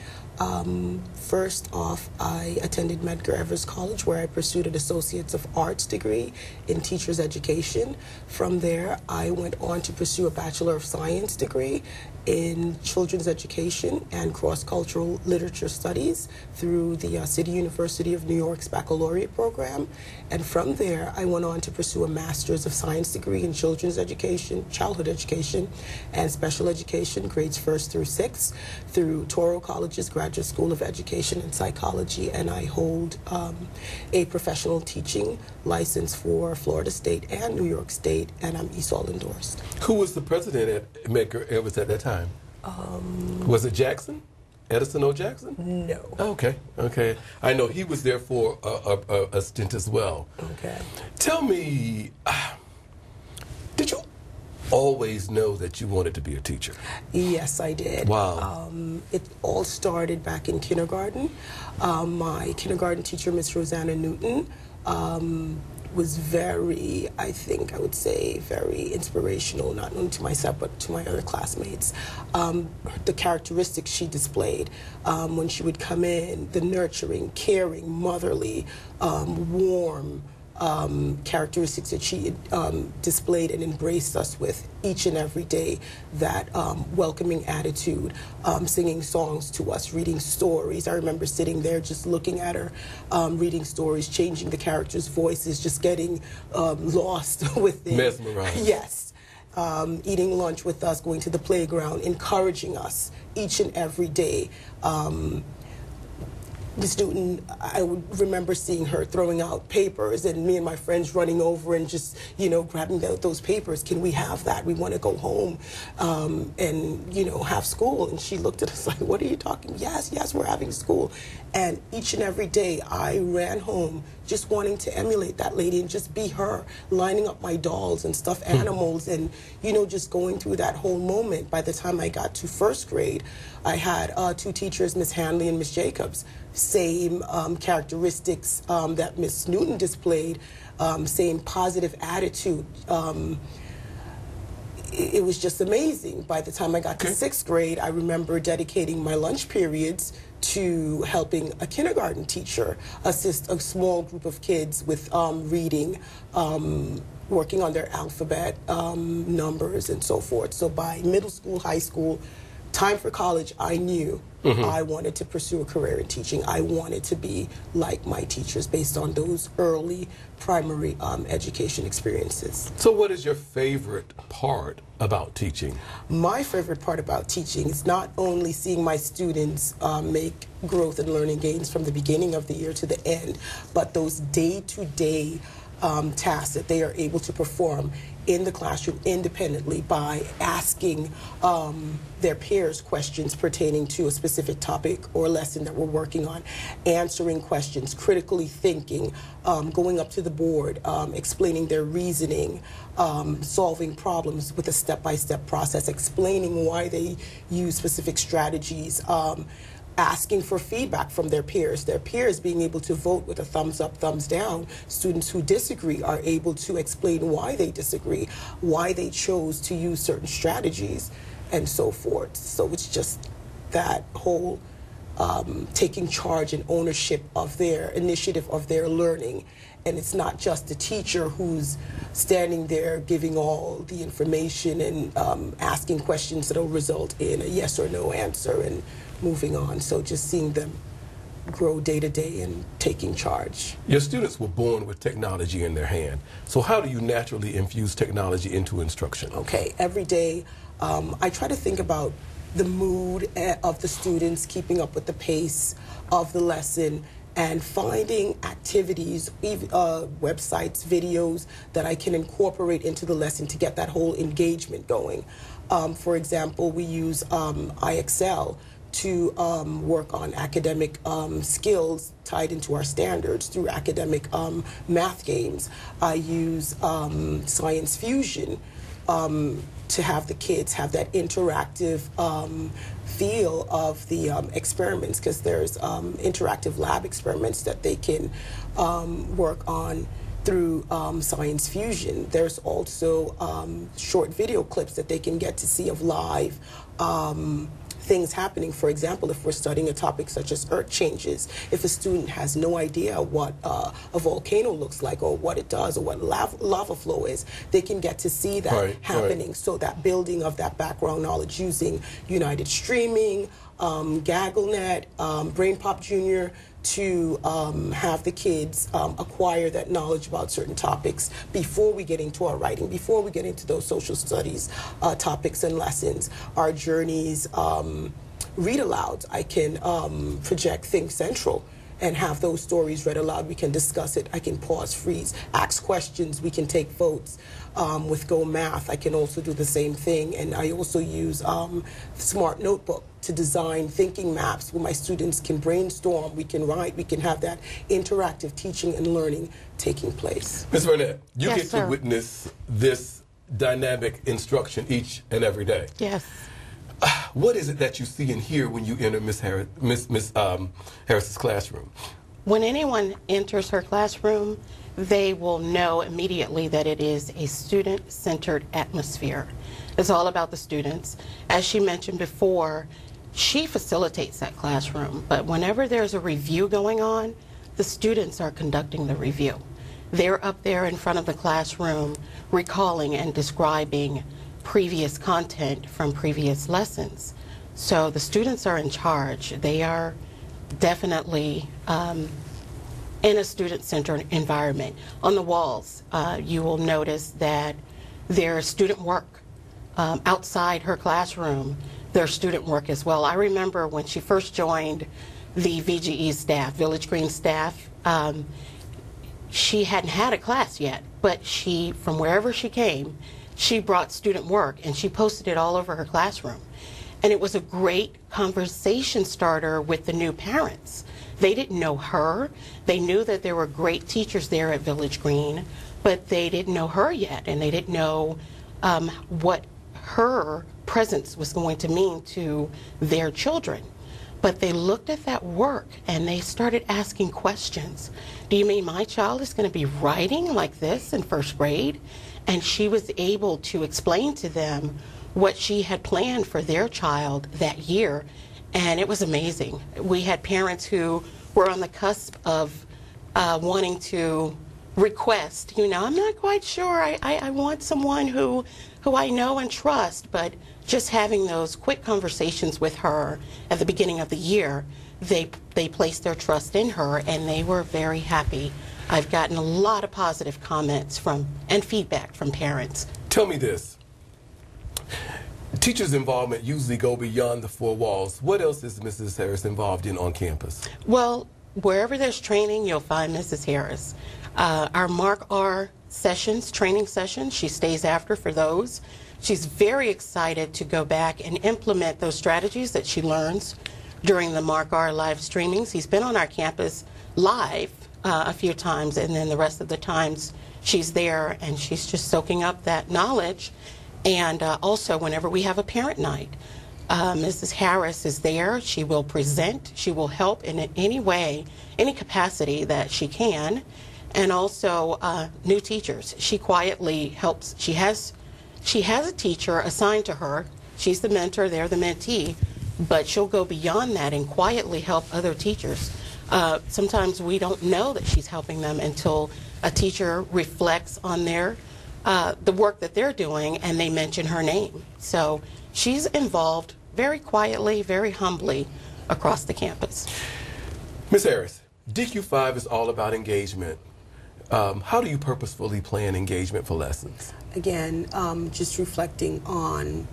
First off, I attended Medgar Evers College, where I pursued an Associates of Arts degree in Teacher's Education. From there, I went on to pursue a Bachelor of Science degree in Children's Education and Cross-Cultural Literature Studies through the City University of New York's Baccalaureate program. And from there, I went on to pursue a Master's of Science degree in Children's Education, Childhood Education, and Special Education, grades 1st through 6th, through Touro College's Graduate School of Education and Psychology, and I hold a professional teaching license for Florida State and New York State, and I'm ESOL endorsed. Who was the president at Medgar Evers at that time? Was it Jackson? Edison O. Jackson? No. Okay, okay. I know he was there for a stint as well. Okay. Tell me, did you always know that you wanted to be a teacher? Yes, I did. Wow. It all started back in kindergarten. My kindergarten teacher, Miss Rosanna Newton, was very, I think I would say, very inspirational, not only to myself, but to my other classmates. The characteristics she displayed when she would come in, the nurturing, caring, motherly, warm, characteristics that she displayed and embraced us with each and every day, that welcoming attitude, singing songs to us, reading stories. I remember sitting there just looking at her, reading stories, changing the characters' voices, just getting lost within. Mesmerized. Yes. Eating lunch with us, going to the playground, encouraging us each and every day. Miss Newton, I would remember seeing her throwing out papers and me and my friends running over and just, grabbing those papers. Can we have that? We want to go home and, have school. And she looked at us like, what are you talking? Yes, we're having school. And each and every day I ran home just wanting to emulate that lady and just be her, lining up my dolls and stuffed animals and, just going through that whole moment. By the time I got to first grade, I had two teachers, Miss Hanley and Miss Jacobs. Same characteristics that Miss Newton displayed, same positive attitude. It was just amazing. By the time I got to sixth grade, I remember dedicating my lunch periods to helping a kindergarten teacher assist a small group of kids with reading, working on their alphabet, numbers, and so forth. So by middle school, high school, time for college, I knew I wanted to pursue a career in teaching. I wanted to be like my teachers based on those early primary education experiences. So what is your favorite part about teaching? My favorite part about teaching is not only seeing my students make growth and learning gains from the beginning of the year to the end, but those day-to-day tasks that they are able to perform in the classroom independently by asking their peers questions pertaining to a specific topic or lesson that we're working on, answering questions, critically thinking, going up to the board, explaining their reasoning, solving problems with a step-by-step process, explaining why they use specific strategies, asking for feedback from their peers being able to vote with a thumbs up, thumbs down. Students who disagree are able to explain why they disagree, why they chose to use certain strategies, and so forth. So it's just that whole taking charge and ownership of their initiative, of their learning. And it's not just the teacher who's standing there giving all the information and asking questions that will result in a yes or no answer and moving on. So just seeing them grow day to day and taking charge. Your students were born with technology in their hand. So how do you naturally infuse technology into instruction? Okay, every day I try to think about the mood of the students, keeping up with the pace of the lesson, and finding activities, websites, videos that I can incorporate into the lesson to get that whole engagement going. For example, we use IXL to work on academic skills tied into our standards through academic math games. I use Science Fusion to have the kids have that interactive feel of the experiments, because there's interactive lab experiments that they can work on through Science Fusion. There's also short video clips that they can get to see of live things happening. For example, if we're studying a topic such as earth changes, if a student has no idea what a volcano looks like or what it does or what lava flow is, they can get to see that happening. So that building of that background knowledge using United Streaming, GaggleNet, BrainPop Jr., to have the kids acquire that knowledge about certain topics before we get into our writing, before we get into those social studies topics and lessons. Our journeys, read alouds. I can project Think Central and have those stories read aloud. We can discuss it. I can pause, freeze, ask questions. We can take votes. With Go Math, I can also do the same thing. And I also use Smart Notebook to design thinking maps where my students can brainstorm, we can write, we can have that interactive teaching and learning taking place. Ms. Burnett, you get to witness this dynamic instruction each and every day. Yes. What is it that you see and hear when you enter Miss Harris's classroom? When anyone enters her classroom, they will know immediately that it is a student-centered atmosphere. It's all about the students. As she mentioned before, she facilitates that classroom, but whenever there's a review going on, the students are conducting the review. They're up there in front of the classroom recalling and describing previous content from previous lessons. So the students are in charge. They are definitely in a student-centered environment. On the walls, you will notice that there's student work. Outside her classroom, there's student work as well. I remember when she first joined the VGE staff, Village Green staff, she hadn't had a class yet, but she, from wherever she came, she brought student work and she posted it all over her classroom. And it was a great conversation starter with the new parents. They didn't know her. They knew that there were great teachers there at Village Green, but they didn't know her yet, and they didn't know what her presence was going to mean to their children. But they looked at that work and they started asking questions. Do you mean my child is going to be writing like this in first grade? And she was able to explain to them what she had planned for their child that year, and it was amazing. We had parents who were on the cusp of wanting to request, you know, I'm not quite sure, I want someone who I know and trust, but just having those quick conversations with her at the beginning of the year, they placed their trust in her, and they were very happy. I've gotten a lot of positive comments and feedback from parents. Tell me this. Teachers' involvement usually go beyond the four walls. What else is Mrs. Harris involved in on campus? Well, wherever there's training, you'll find Mrs. Harris. Our Mark R sessions, training sessions, she stays after for those. She's very excited to go back and implement those strategies that she learns during the Mark R live streamings. He's been on our campus live a few times, and then the rest of the times she's there and she's just soaking up that knowledge. And also whenever we have a parent night, Mrs. Harris is there. She will present. She will help in any way, any capacity that she can. And also new teachers. She quietly helps. She has a teacher assigned to her. She's the mentor, they're the mentee, but she'll go beyond that and quietly help other teachers. Sometimes we don't know that she's helping them until a teacher reflects on the work that they're doing and they mention her name. So she's involved very quietly, very humbly across the campus. Ms. Harris, DQ5 is all about engagement. How do you purposefully plan engagement for lessons? Again, just reflecting on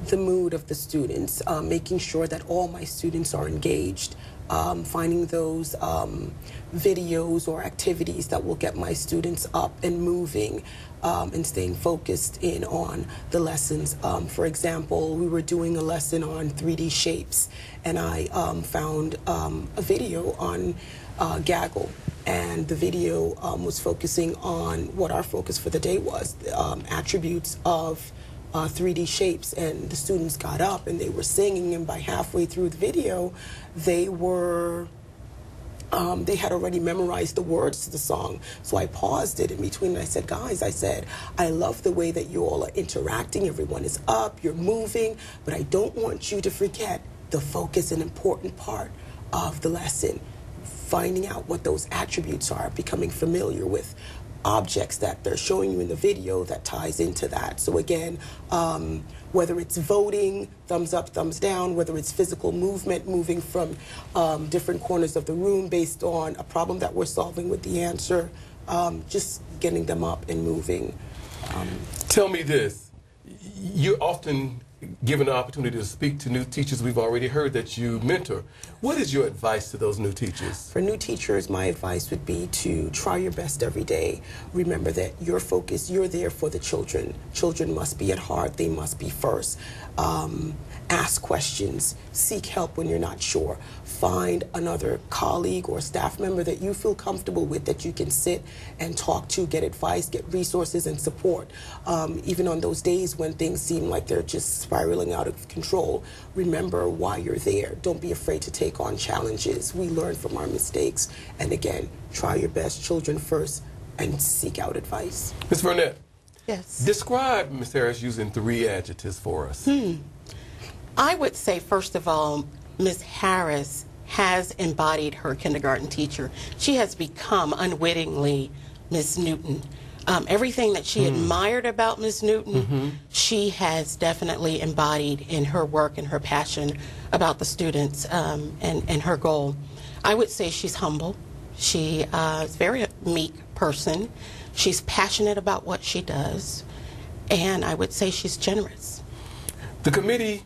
the mood of the students, making sure that all my students are engaged, finding those videos or activities that will get my students up and moving, and staying focused in on the lessons. For example, we were doing a lesson on 3D shapes, and I found a video on Gaggle. And the video was focusing on what our focus for the day was, attributes of 3D shapes. And the students got up and they were singing, and by halfway through the video, they had already memorized the words to the song. So I paused it in between and I said, guys, I love the way that you all are interacting. Everyone is up, you're moving, but I don't want you to forget the focus and important part of the lesson. Finding out what those attributes are, becoming familiar with objects that they're showing you in the video that ties into that. So again, whether it's voting, thumbs up, thumbs down, whether it's physical movement, moving from different corners of the room based on a problem that we're solving with the answer, just getting them up and moving. Tell me this. You're often given the opportunity to speak to new teachers we've already heard that you mentor. What is your advice to those new teachers? For new teachers, my advice would be to try your best every day. Remember that your focus, you're there for the children. Children must be at heart. They must be first. Ask questions. Seek help when you're not sure. Find another colleague or staff member that you feel comfortable with, that you can sit and talk to, get advice, get resources and support. Even on those days when things seem like they're just spiraling out of control, remember why you're there. Don't be afraid to take on challenges. We learn from our mistakes. And again, try your best, children first, and seek out advice. Ms. Burnett. Yes. Describe Ms. Harris using 3 adjectives for us. I would say, first of all, Ms. Harris has embodied her kindergarten teacher. She has become, unwittingly, Ms. Newton. Everything that she admired about Ms. Newton, she has definitely embodied in her work and her passion about the students and her goal. I would say she's humble. She is a very meek person. She's passionate about what she does. And I would say she's generous. The committee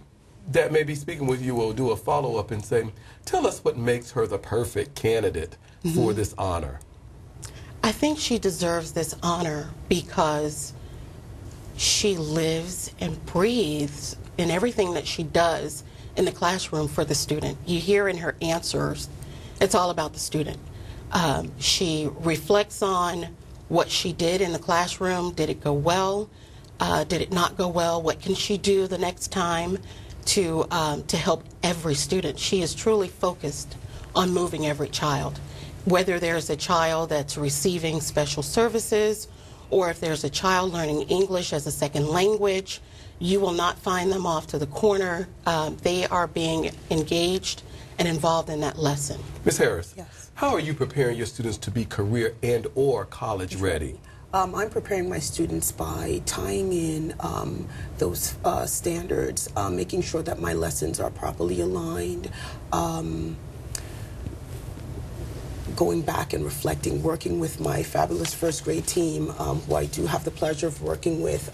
that may be speaking with you will do a follow-up and say, tell us what makes her the perfect candidate for this honor. I think she deserves this honor because she lives and breathes in everything that she does in the classroom for the student. You hear in her answers, it's all about the student. She reflects on what she did in the classroom. Did it go well? Did it not go well? What can she do the next time to help every student? She is truly focused on moving every child. Whether there's a child that's receiving special services or if there's a child learning English as a second language, you will not find them off to the corner. They are being engaged and involved in that lesson. Ms. Harris, Yes. how are you preparing your students to be career and or college ready? I'm preparing my students by tying in those standards, making sure that my lessons are properly aligned, going back and reflecting, working with my fabulous first grade team, who I do have the pleasure of working with,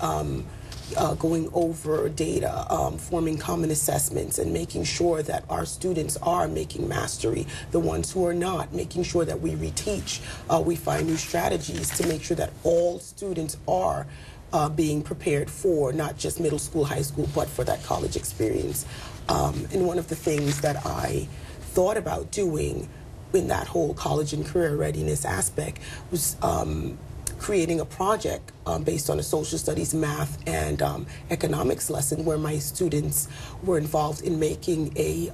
going over data, forming common assessments, and making sure that our students are making mastery. The ones who are not, making sure that we reteach. We find new strategies to make sure that all students are being prepared for not just middle school, high school, but for that college experience. And one of the things that I thought about doing in that whole college and career readiness aspect was creating a project based on a social studies, math, and economics lesson where my students were involved in making a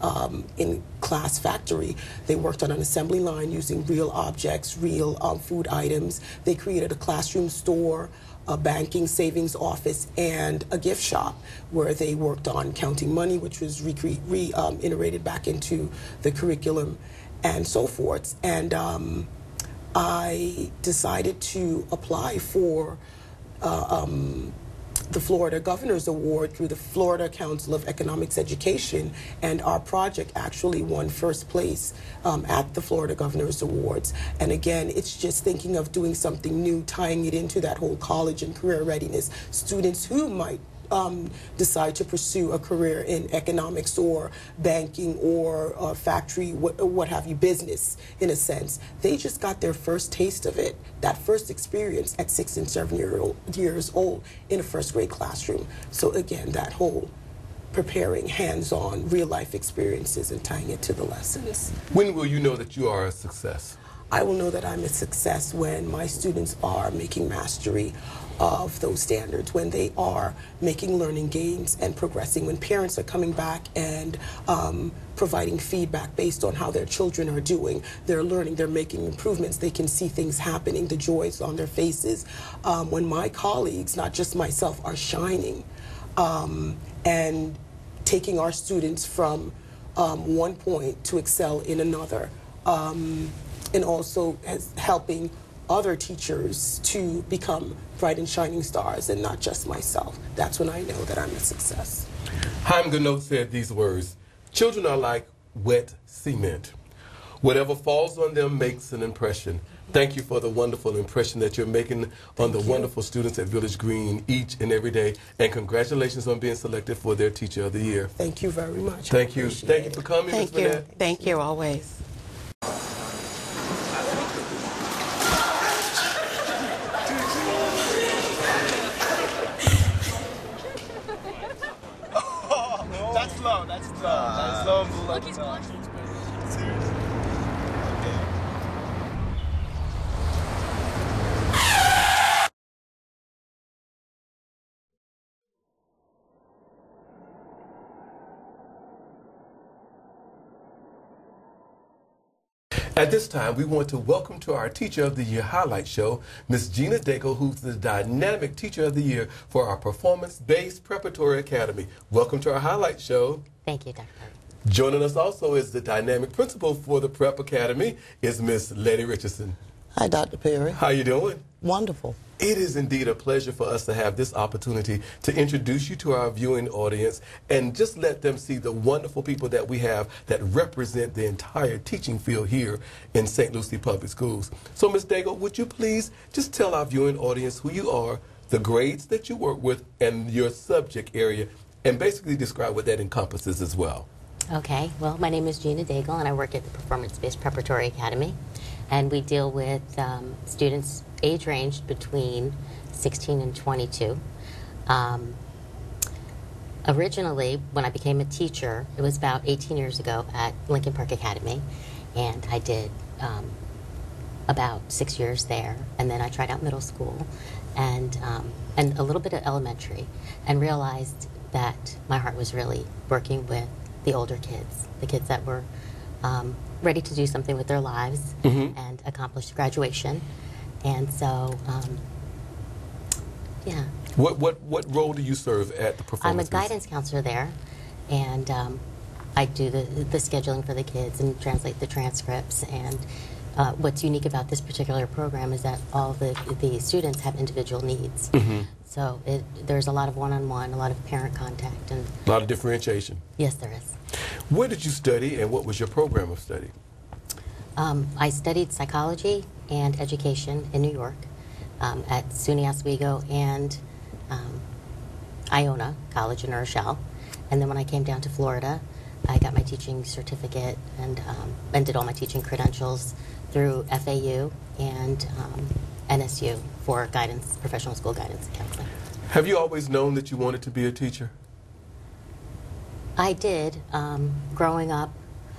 in-class factory. They worked on an assembly line using real objects, real food items. They created a classroom store, a banking savings office, and a gift shop where they worked on counting money, which was reiterated back into the curriculum and so forth. And I decided to apply for the Florida Governor's Award through the Florida Council of Economics Education, and our project actually won first place at the Florida Governor's Awards. And again, it's just thinking of doing something new, tying it into that whole college and career readiness. Students who might decide to pursue a career in economics or banking or factory, what have you, business in a sense. They just got their first taste of it, that first experience at 6 and 7 years old in a first grade classroom. So again, that whole preparing hands-on real life experiences and tying it to the lessons. When will you know that you are a success? I will know that I'm a success when my students are making mastery of those standards, when they are making learning gains and progressing, when parents are coming back and providing feedback based on how their children are doing. They're learning, they're making improvements, they can see things happening, the joys on their faces. When my colleagues, not just myself, are shining and taking our students from one point to excel in another, and also helping other teachers to become bright and shining stars and not just myself. That's when I know that I'm a success. Chaim Gounod said these words: children are like wet cement. Whatever falls on them makes an impression. Thank you for the wonderful impression that you're making on the wonderful students at Village Green each and every day. And congratulations on being selected for their Teacher of the Year. Thank you very much. Thank you. Thank you for coming, Ms. Thank you. Burnett. Thank you, always. That's slow. That's slow. That's slow. Look, he's blushing. Seriously. At this time, we want to welcome to our Teacher of the Year highlight show, Ms. Gina Daigle, who's the dynamic Teacher of the Year for our Performance-Based Preparatory Academy. Welcome to our highlight show. Thank you, Dr. Joining us also is the dynamic principal for the Prep Academy, is Miss Letty Richardson. Hi, Dr. Perry. How you doing? Wonderful. It is indeed a pleasure for us to have this opportunity to introduce you to our viewing audience and just let them see the wonderful people that we have that represent the entire teaching field here in St. Lucie Public Schools. So, Ms. Daigle, would you please just tell our viewing audience who you are, the grades that you work with, and your subject area, and basically describe what that encompasses as well. Okay, well, my name is Gina Daigle, and I work at the Performance-Based Preparatory Academy. And we deal with students age ranged between 16 and 22. Originally, when I became a teacher, it was about 18 years ago at Lincoln Park Academy, and I did about 6 years there. And then I tried out middle school and a little bit of elementary, and realized that my heart was really working with the older kids, the kids that were ready to do something with their lives and accomplish graduation. And so, yeah. What role do you serve at the Performance? I'm a guidance counselor there, and I do the scheduling for the kids and translate the transcripts. And what's unique about this particular program is that all the students have individual needs. So there's a lot of one-on-one, a lot of parent contact, and a lot of differentiation. Yes, there is. Where did you study, and what was your program of study? I studied psychology and education in New York at SUNY Oswego and Iona College in New Rochelle. And then when I came down to Florida, I got my teaching certificate and did all my teaching credentials through FAU and NSU for guidance, professional school guidance and counseling. Have you always known that you wanted to be a teacher? I did. Growing up,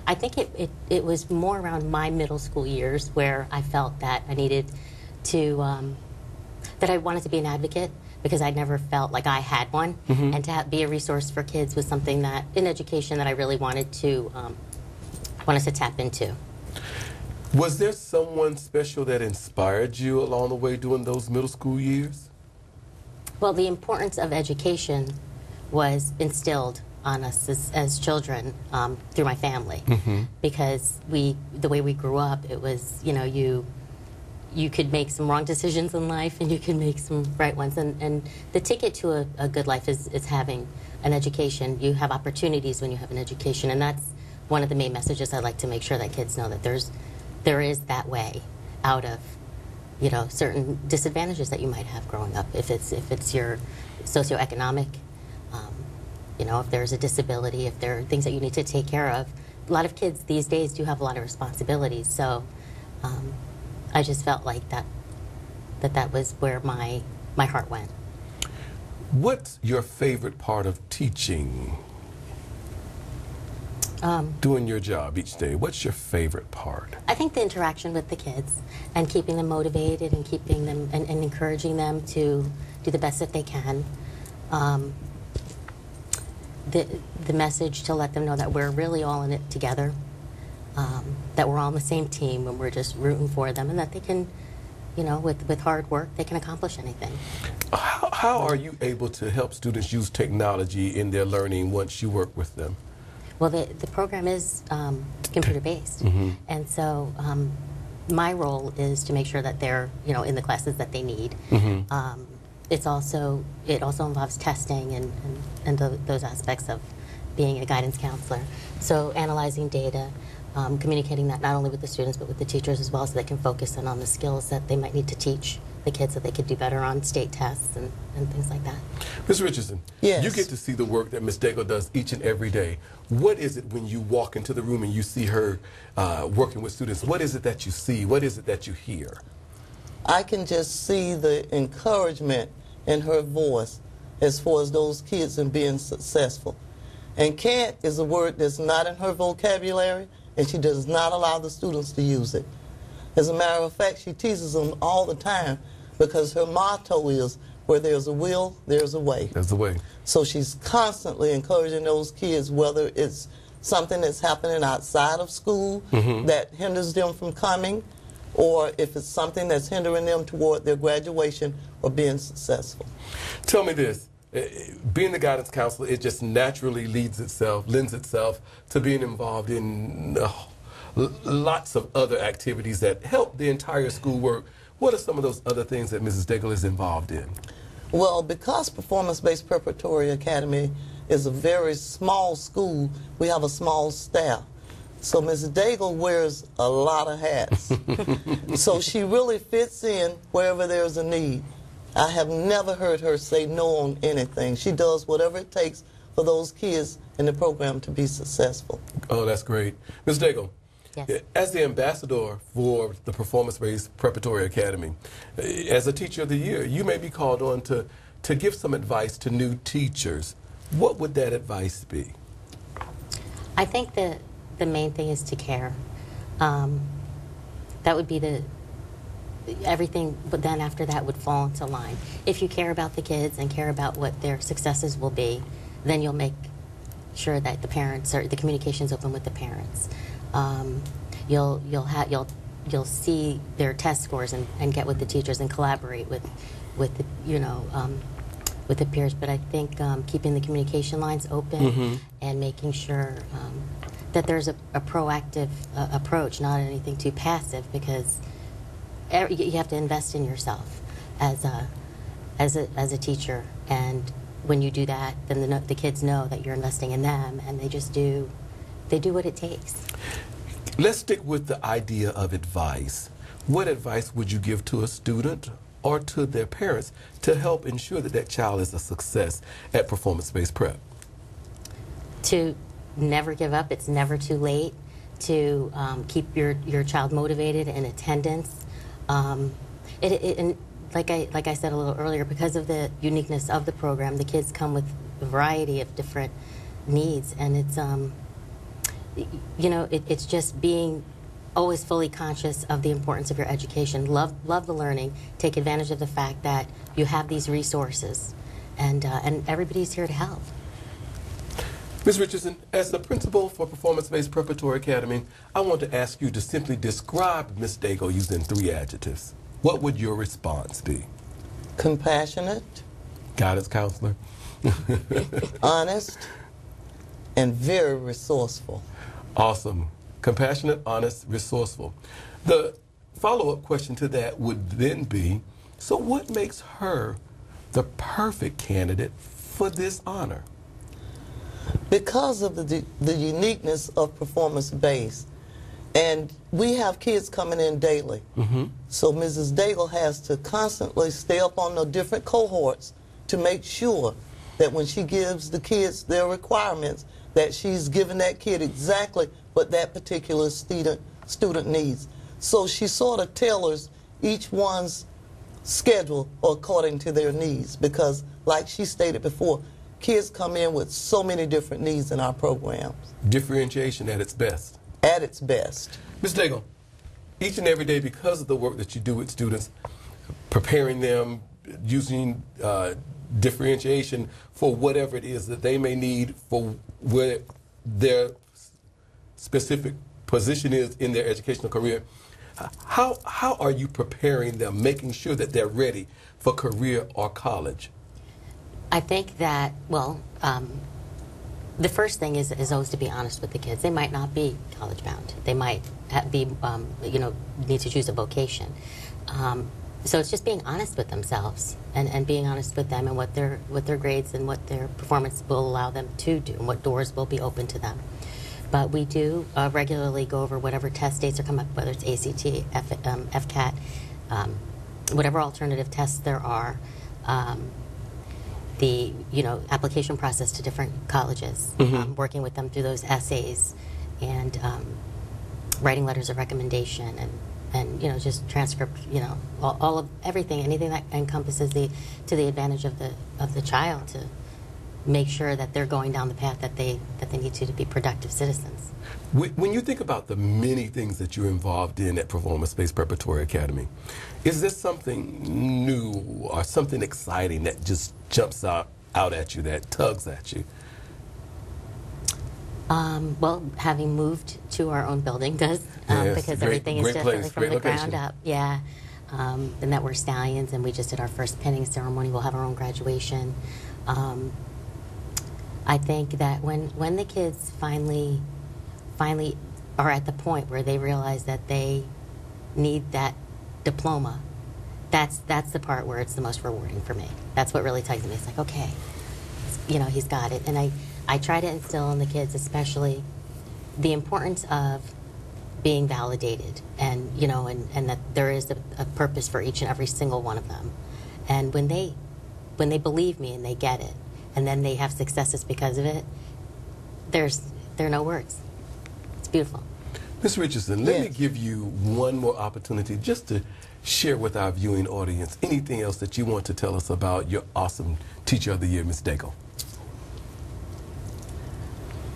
I think it was more around my middle school years where I felt that I needed to, that I wanted to be an advocate, because I never felt like I had one, and to be a resource for kids was something that, in education, that I really wanted to tap into. Was there someone special that inspired you along the way during those middle school years? Well, the importance of education was instilled on us as children through my family, because the way we grew up, it was, you could make some wrong decisions in life and you could make some right ones, and the ticket to a good life is having an education. You have opportunities when you have an education, and that's one of the main messages I like to make sure that kids know, that there is that way out of certain disadvantages that you might have growing up, if it's your socioeconomic, if there's a disability, if there are things that you need to take care of. A lot of kids these days do have a lot of responsibilities, so I just felt like that was where my heart went. What's your favorite part of teaching? Doing your job each day, what's your favorite part? I think the interaction with the kids and keeping them motivated and keeping them and encouraging them to do the best that they can. The message to let them know that we're really all in it together, that we're all on the same team and we're just rooting for them, and that they can, with hard work, they can accomplish anything. How are you able to help students use technology in their learning once you work with them? Well, the program is computer-based, and so my role is to make sure that they're, in the classes that they need. It also involves testing and those aspects of being a guidance counselor. So analyzing data, communicating that not only with the students but with the teachers as well, so they can focus in on the skills that they might need to teach the kids so they could do better on state tests and things like that. Ms. Richardson, Yes. you get to see the work that Ms. Daigle does each and every day. What is it when you walk into the room and you see her working with students? What is it that you see? What is it that you hear? I can just see the encouragement in her voice as far as those kids and being successful. And can't is a word that's not in her vocabulary, and she does not allow the students to use it. As a matter of fact, she teases them all the time because her motto is, where there's a will, there's a way. There's a way. So she's constantly encouraging those kids, whether it's something that's happening outside of school that hinders them from coming, or if it's something that's hindering them toward their graduation or being successful. Tell me this. Being the guidance counselor, it just naturally lends itself to being involved in lots of other activities that help the entire schoolwork. What are some of those other things that Mrs. Daigle is involved in? Well, because Performance-Based Preparatory Academy is a very small school, we have a small staff. So Mrs. Daigle wears a lot of hats. So she really fits in wherever there's a need. I have never heard her say no on anything. She does whatever it takes for those kids in the program to be successful. Oh, that's great. Ms. Daigle, Yes. as the ambassador for the Performance-Based Preparatory Academy, as a Teacher of the Year, you may be called on to give some advice to new teachers. What would that advice be? I think the main thing is to care. That would be everything, but then after that would fall into line. If you care about the kids and care about what their successes will be, then you'll make sure that the parents or the communication's open with the parents. You'll see their test scores and get with the teachers and collaborate with the with the peers. But I think keeping the communication lines open and making sure that there's a proactive approach, not anything too passive, because you have to invest in yourself as a teacher, and when you do that, then the kids know that you're investing in them, and they do what it takes. Let's stick with the idea of advice. What advice would you give to a student or to their parents to help ensure that that child is a success at performance-based prep? To never give up. It's never too late to keep your child motivated in attendance. And like I said a little earlier, because of the uniqueness of the program, the kids come with a variety of different needs, and it's it's just being always fully conscious of the importance of your education. Love the learning. Take advantage of the fact that you have these resources, and everybody's here to help. Ms. Richardson, as the principal for Performance-Based Preparatory Academy, I want to ask you to simply describe Ms. Daigle using 3 adjectives. What would your response be? Compassionate, Guidance counselor. honest, and very resourceful. Awesome. Compassionate, honest, resourceful. The follow-up question to that would then be, so what makes her the perfect candidate for this honor? Because of the uniqueness of performance-based, and we have kids coming in daily. So Mrs. Daigle has to constantly stay up on the different cohorts to make sure that when she gives the kids their requirements, that she's giving that kid exactly what that particular student needs. So she sort of tailors each one's schedule according to their needs, because like she stated before, kids come in with so many different needs in our programs. Differentiation at its best. At its best. Ms. Daigle, each and every day, because of the work that you do with students, preparing them, using differentiation for whatever it is that they may need for where their specific position is in their educational career, how are you preparing them, making sure that they're ready for career or college? I think that, well, the first thing is always to be honest with the kids. They might not be college bound. They might be, need to choose a vocation. So it's just being honest with themselves and being honest with them and what their grades and what their performance will allow them to do and what doors will be open to them. But we do regularly go over whatever test dates are coming up, whether it's ACT, FCAT, whatever alternative tests there are. The application process to different colleges, working with them through those essays, and writing letters of recommendation, and just transcript, all of everything, anything that encompasses to the advantage of the child, to make sure that they're going down the path that they need to be productive citizens. When you think about the many things that you're involved in at Performance-Based Preparatory Academy, is there something new or something exciting that just jumps out at you, that tugs at you? Well, having moved to our own building does, because everything is definitely from the ground up. Yeah. And that we're Stallions, and we just did our first pinning ceremony. We'll have our own graduation. I think that when the kids finally are at the point where they realize that they need that diploma, that's the part where it's the most rewarding for me. That's what really tugs me. It's like, okay, he's got it. And I try to instill in the kids especially the importance of being validated, and and that there is a purpose for each and every single one of them. And when they believe me and they get it, and then they have successes because of it, there are no words. It's beautiful. Ms. Richardson, let me give you one more opportunity just to share with our viewing audience anything else that you want to tell us about your awesome Teacher of the Year, Ms. Daigle.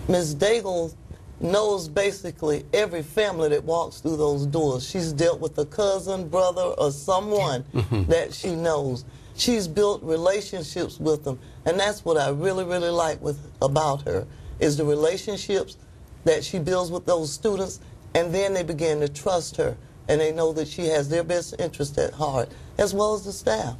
Ms. Daigle knows basically every family that walks through those doors. She's dealt with a cousin, brother, or someone that she knows. She's built relationships with them, and that's what I really, really like about her, is the relationships that she builds with those students, and then they begin to trust her, and they know that she has their best interest at heart, as well as the staff.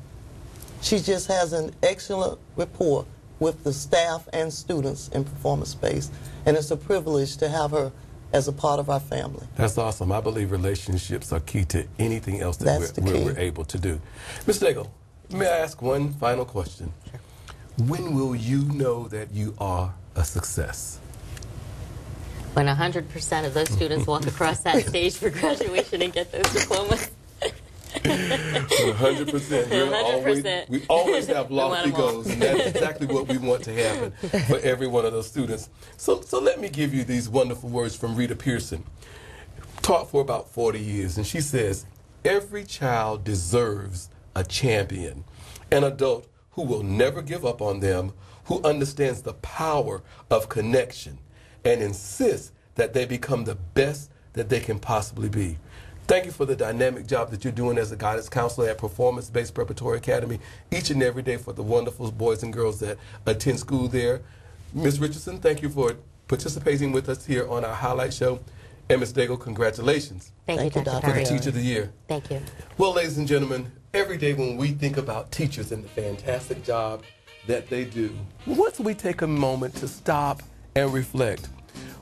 She just has an excellent rapport with the staff and students in performance-based, and it's a privilege to have her as a part of our family. That's awesome. I believe relationships are key to anything else that we're able to do. Ms. Daigle, may I ask one final question? Sure. When will you know that you are a success? When 100% of those students walk across that stage for graduation and get those diplomas. 100%. We always have lofty goals, and that's exactly what we want to happen for every one of those students. So let me give you these wonderful words from Rita Pearson, taught for about 40 years, and she says, every child deserves a champion, an adult who will never give up on them, who understands the power of connection and insists that they become the best that they can possibly be. Thank you for the dynamic job that you're doing as a guidance counselor at Performance-Based Preparatory Academy each and every day for the wonderful boys and girls that attend school there. Ms. Richardson, thank you for participating with us here on our highlight show. And Ms. Daigle, congratulations. Thank you, Dr. For the Teacher of the Year. Thank you. Well, ladies and gentlemen, every day when we think about teachers and the fantastic job that they do, once we take a moment to stop and reflect,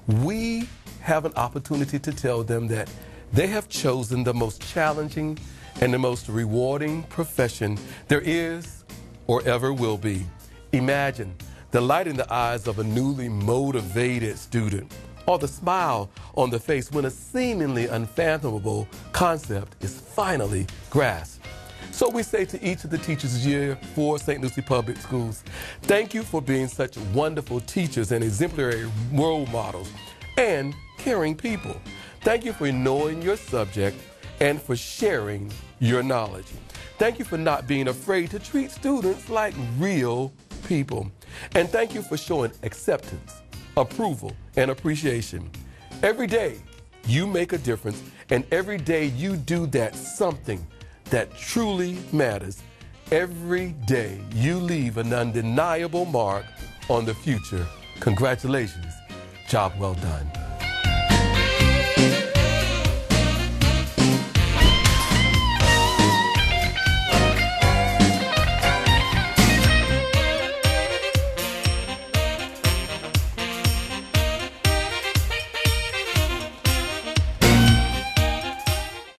we have an opportunity to tell them that they have chosen the most challenging and the most rewarding profession there is or ever will be. Imagine the light in the eyes of a newly motivated student, or the smile on the face when a seemingly unfathomable concept is finally grasped. So we say to each of the Teachers of the Year for St. Lucie Public Schools, thank you for being such wonderful teachers and exemplary role models and caring people. Thank you for knowing your subject and for sharing your knowledge. Thank you for not being afraid to treat students like real people. And thank you for showing acceptance, approval, and appreciation. Every day you make a difference, and every day you do that something that truly matters. Every day you leave an undeniable mark on the future. Congratulations. Job well done.